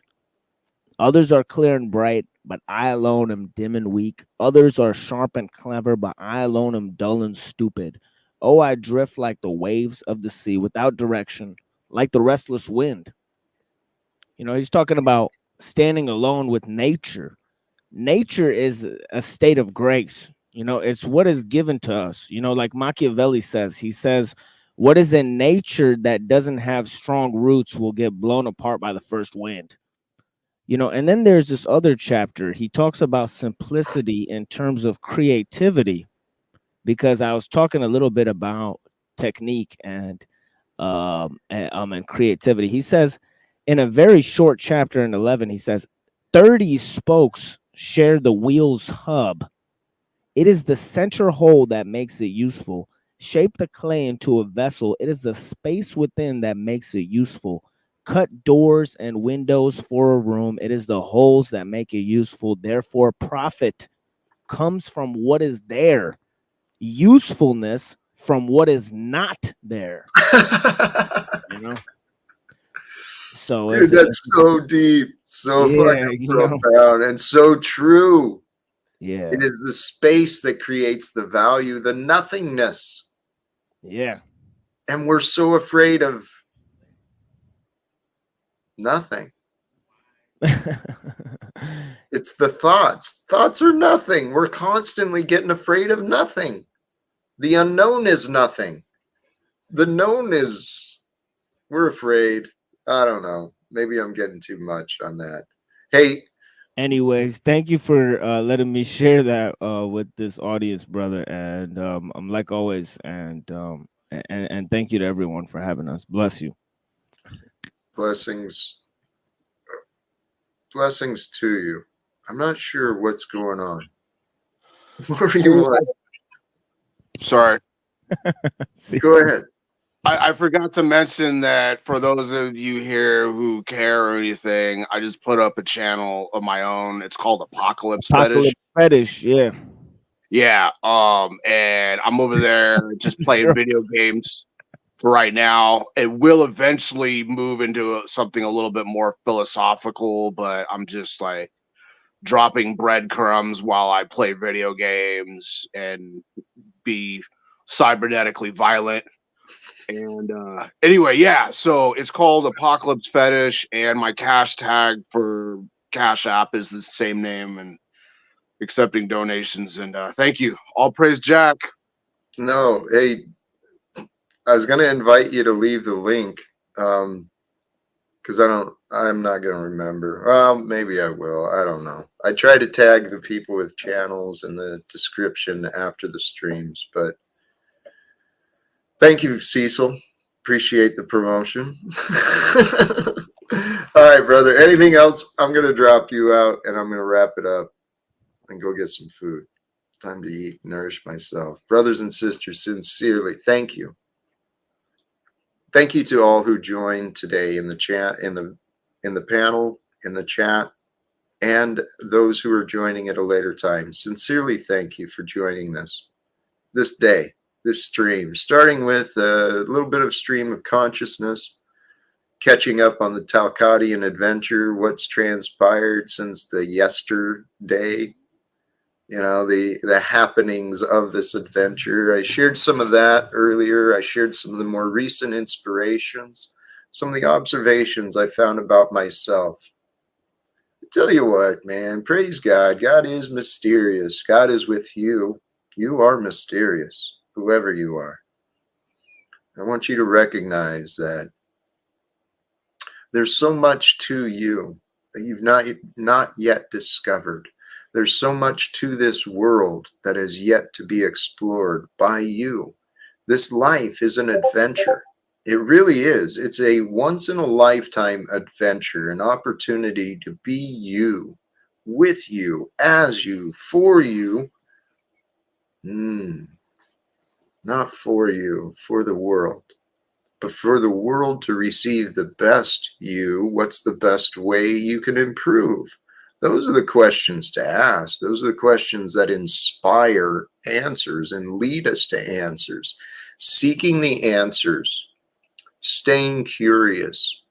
Others are clear and bright, but I alone am dim and weak. Others are sharp and clever, but I alone am dull and stupid. Oh, I drift like the waves of the sea without direction, like the restless wind. He's talking about standing alone with nature. Nature is a state of grace. It's what is given to us. Like Machiavelli says, he says, what is in nature that doesn't have strong roots will get blown apart by the first wind. And then there's this other chapter. He talks about simplicity in terms of creativity, because I was talking a little bit about technique and creativity. He says in a very short chapter in 11, he says 30 spokes share the wheel's hub. It is the center hole that makes it useful. Shape the clay into a vessel. It is the space within that makes it useful. Cut doors and windows for a room. It is the holes that make it useful. Therefore, profit comes from what is there, usefulness from what is not there. So Dude, that's so deep, so fucking profound, and so true. Yeah. It is the space that creates the value, the nothingness. Yeah. And we're so afraid of nothing. It's the thoughts. Thoughts are nothing. We're constantly getting afraid of nothing. The unknown is nothing. The known is, we're afraid. I don't know. Maybe I'm getting too much on that. Hey. Anyways, thank you for letting me share that with this audience, brother. And I'm like always, and thank you to everyone for having us. Bless you. Blessings to you. I'm not sure what's going on. What do you want? Sorry. Go ahead. I forgot to mention that for those of you here who care or anything, I just put up a channel of my own. It's called Apocalypse Fetish, yeah. Yeah. And I'm over there just playing video games for right now. It will eventually move into something a little bit more philosophical, but I'm just like dropping breadcrumbs while I play video games and be cybernetically violent. And anyway, yeah, so it's called Apocalypse Fetish, and my cash tag for Cash App is the same name, and accepting donations. And thank you. All praise Jack. No, hey, I was going to invite you to leave the link because I'm not going to remember. Well, maybe I will. I don't know. I try to tag the people with channels in the description after the streams, but thank you, Cecil. Appreciate the promotion. All right, brother. Anything else? I'm going to drop you out and I'm going to wrap it up and go get some food. Time to eat, nourish myself. Brothers and sisters, sincerely, thank you. Thank you to all who joined today in the chat, in the panel, in the chat, and those who are joining at a later time. Sincerely, thank you for joining this day, this stream, starting with a little bit of stream of consciousness, catching up on the Talcottian adventure, what's transpired since the yesterday, the happenings of this adventure. I shared some of that earlier. I shared some of the more recent inspirations, some of the observations I found about myself. I tell you what, man, praise God. God is mysterious. God is with you. You are mysterious, whoever you are. I want you to recognize that there's so much to you that you've not yet discovered. There's so much to this world that is yet to be explored by you. This life is an adventure. It really is. It's a once in a lifetime adventure, an opportunity to be you, with you, as you, for you. Not for you, for the world. But for the world to receive the best you, what's the best way you can improve? Those are the questions to ask. Those are the questions that inspire answers and lead us to answers. Seeking the answers, staying curious.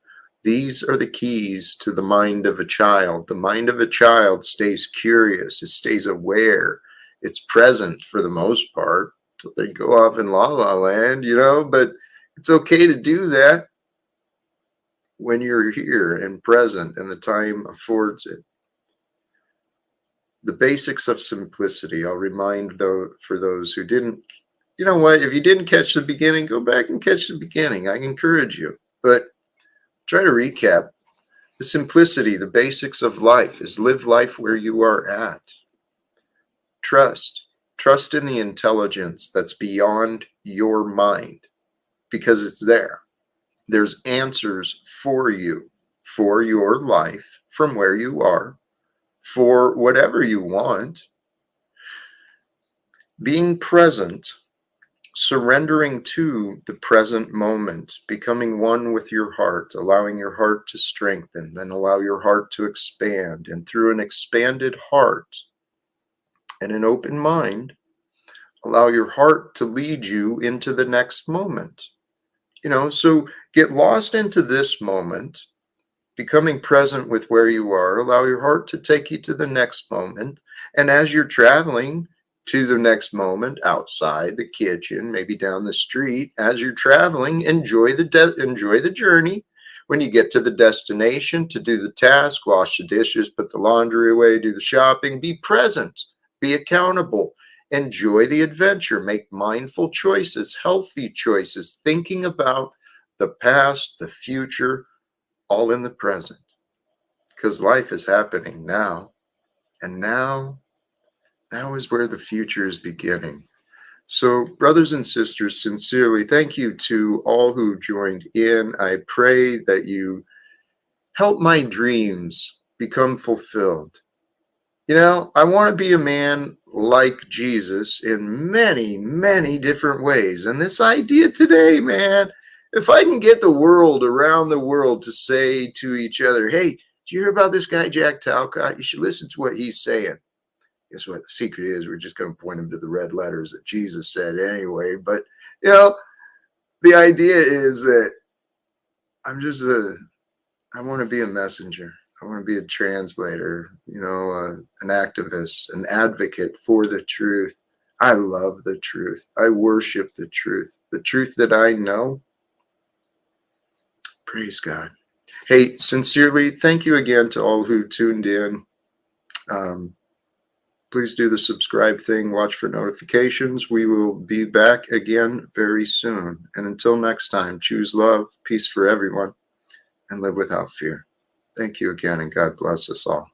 These are the keys to the mind of a child. The mind of a child stays curious. It stays aware. It's present for the most part. So they go off in la la land, but it's okay to do that when you're here and present and the time affords it. The basics of simplicity. I'll remind for those who didn't, if you didn't catch the beginning, go back and catch the beginning. I encourage you. But try to recap. The simplicity, the basics of life is live life where you are at. Trust. Trust in the intelligence that's beyond your mind because it's there. There's answers for you, for your life, from where you are, for whatever you want. Being present, surrendering to the present moment, becoming one with your heart, allowing your heart to strengthen, then allow your heart to expand. And through an expanded heart and an open mind, allow your heart to lead you into the next moment. So get lost into this moment, becoming present with where you are. Allow your heart to take you to the next moment. And as you're traveling to the next moment, outside the kitchen, maybe down the street, as you're traveling, enjoy the journey. When you get to the destination to do the task, wash the dishes, put the laundry away, do the shopping, be present, be accountable. Enjoy the adventure, make mindful choices, healthy choices, thinking about the past, the future, all in the present. Because life is happening now. And now is where the future is beginning. So, brothers and sisters, sincerely, thank you to all who joined in. I pray that you help my dreams become fulfilled. I want to be a man like Jesus in many, many different ways. And this idea today, man, if I can get the world around the world to say to each other, hey, did you hear about this guy, Jack Talcott? You should listen to what he's saying. Guess what? The secret is we're just going to point him to the red letters that Jesus said anyway. But, the idea is that I want to be a messenger. I want to be a translator, an activist, an advocate for the truth. I love the truth. I worship the truth that I know. Praise God. Hey, sincerely, thank you again to all who tuned in. Please do the subscribe thing. Watch for notifications. We will be back again very soon. And until next time, choose love, peace for everyone, and live without fear. Thank you again, and God bless us all.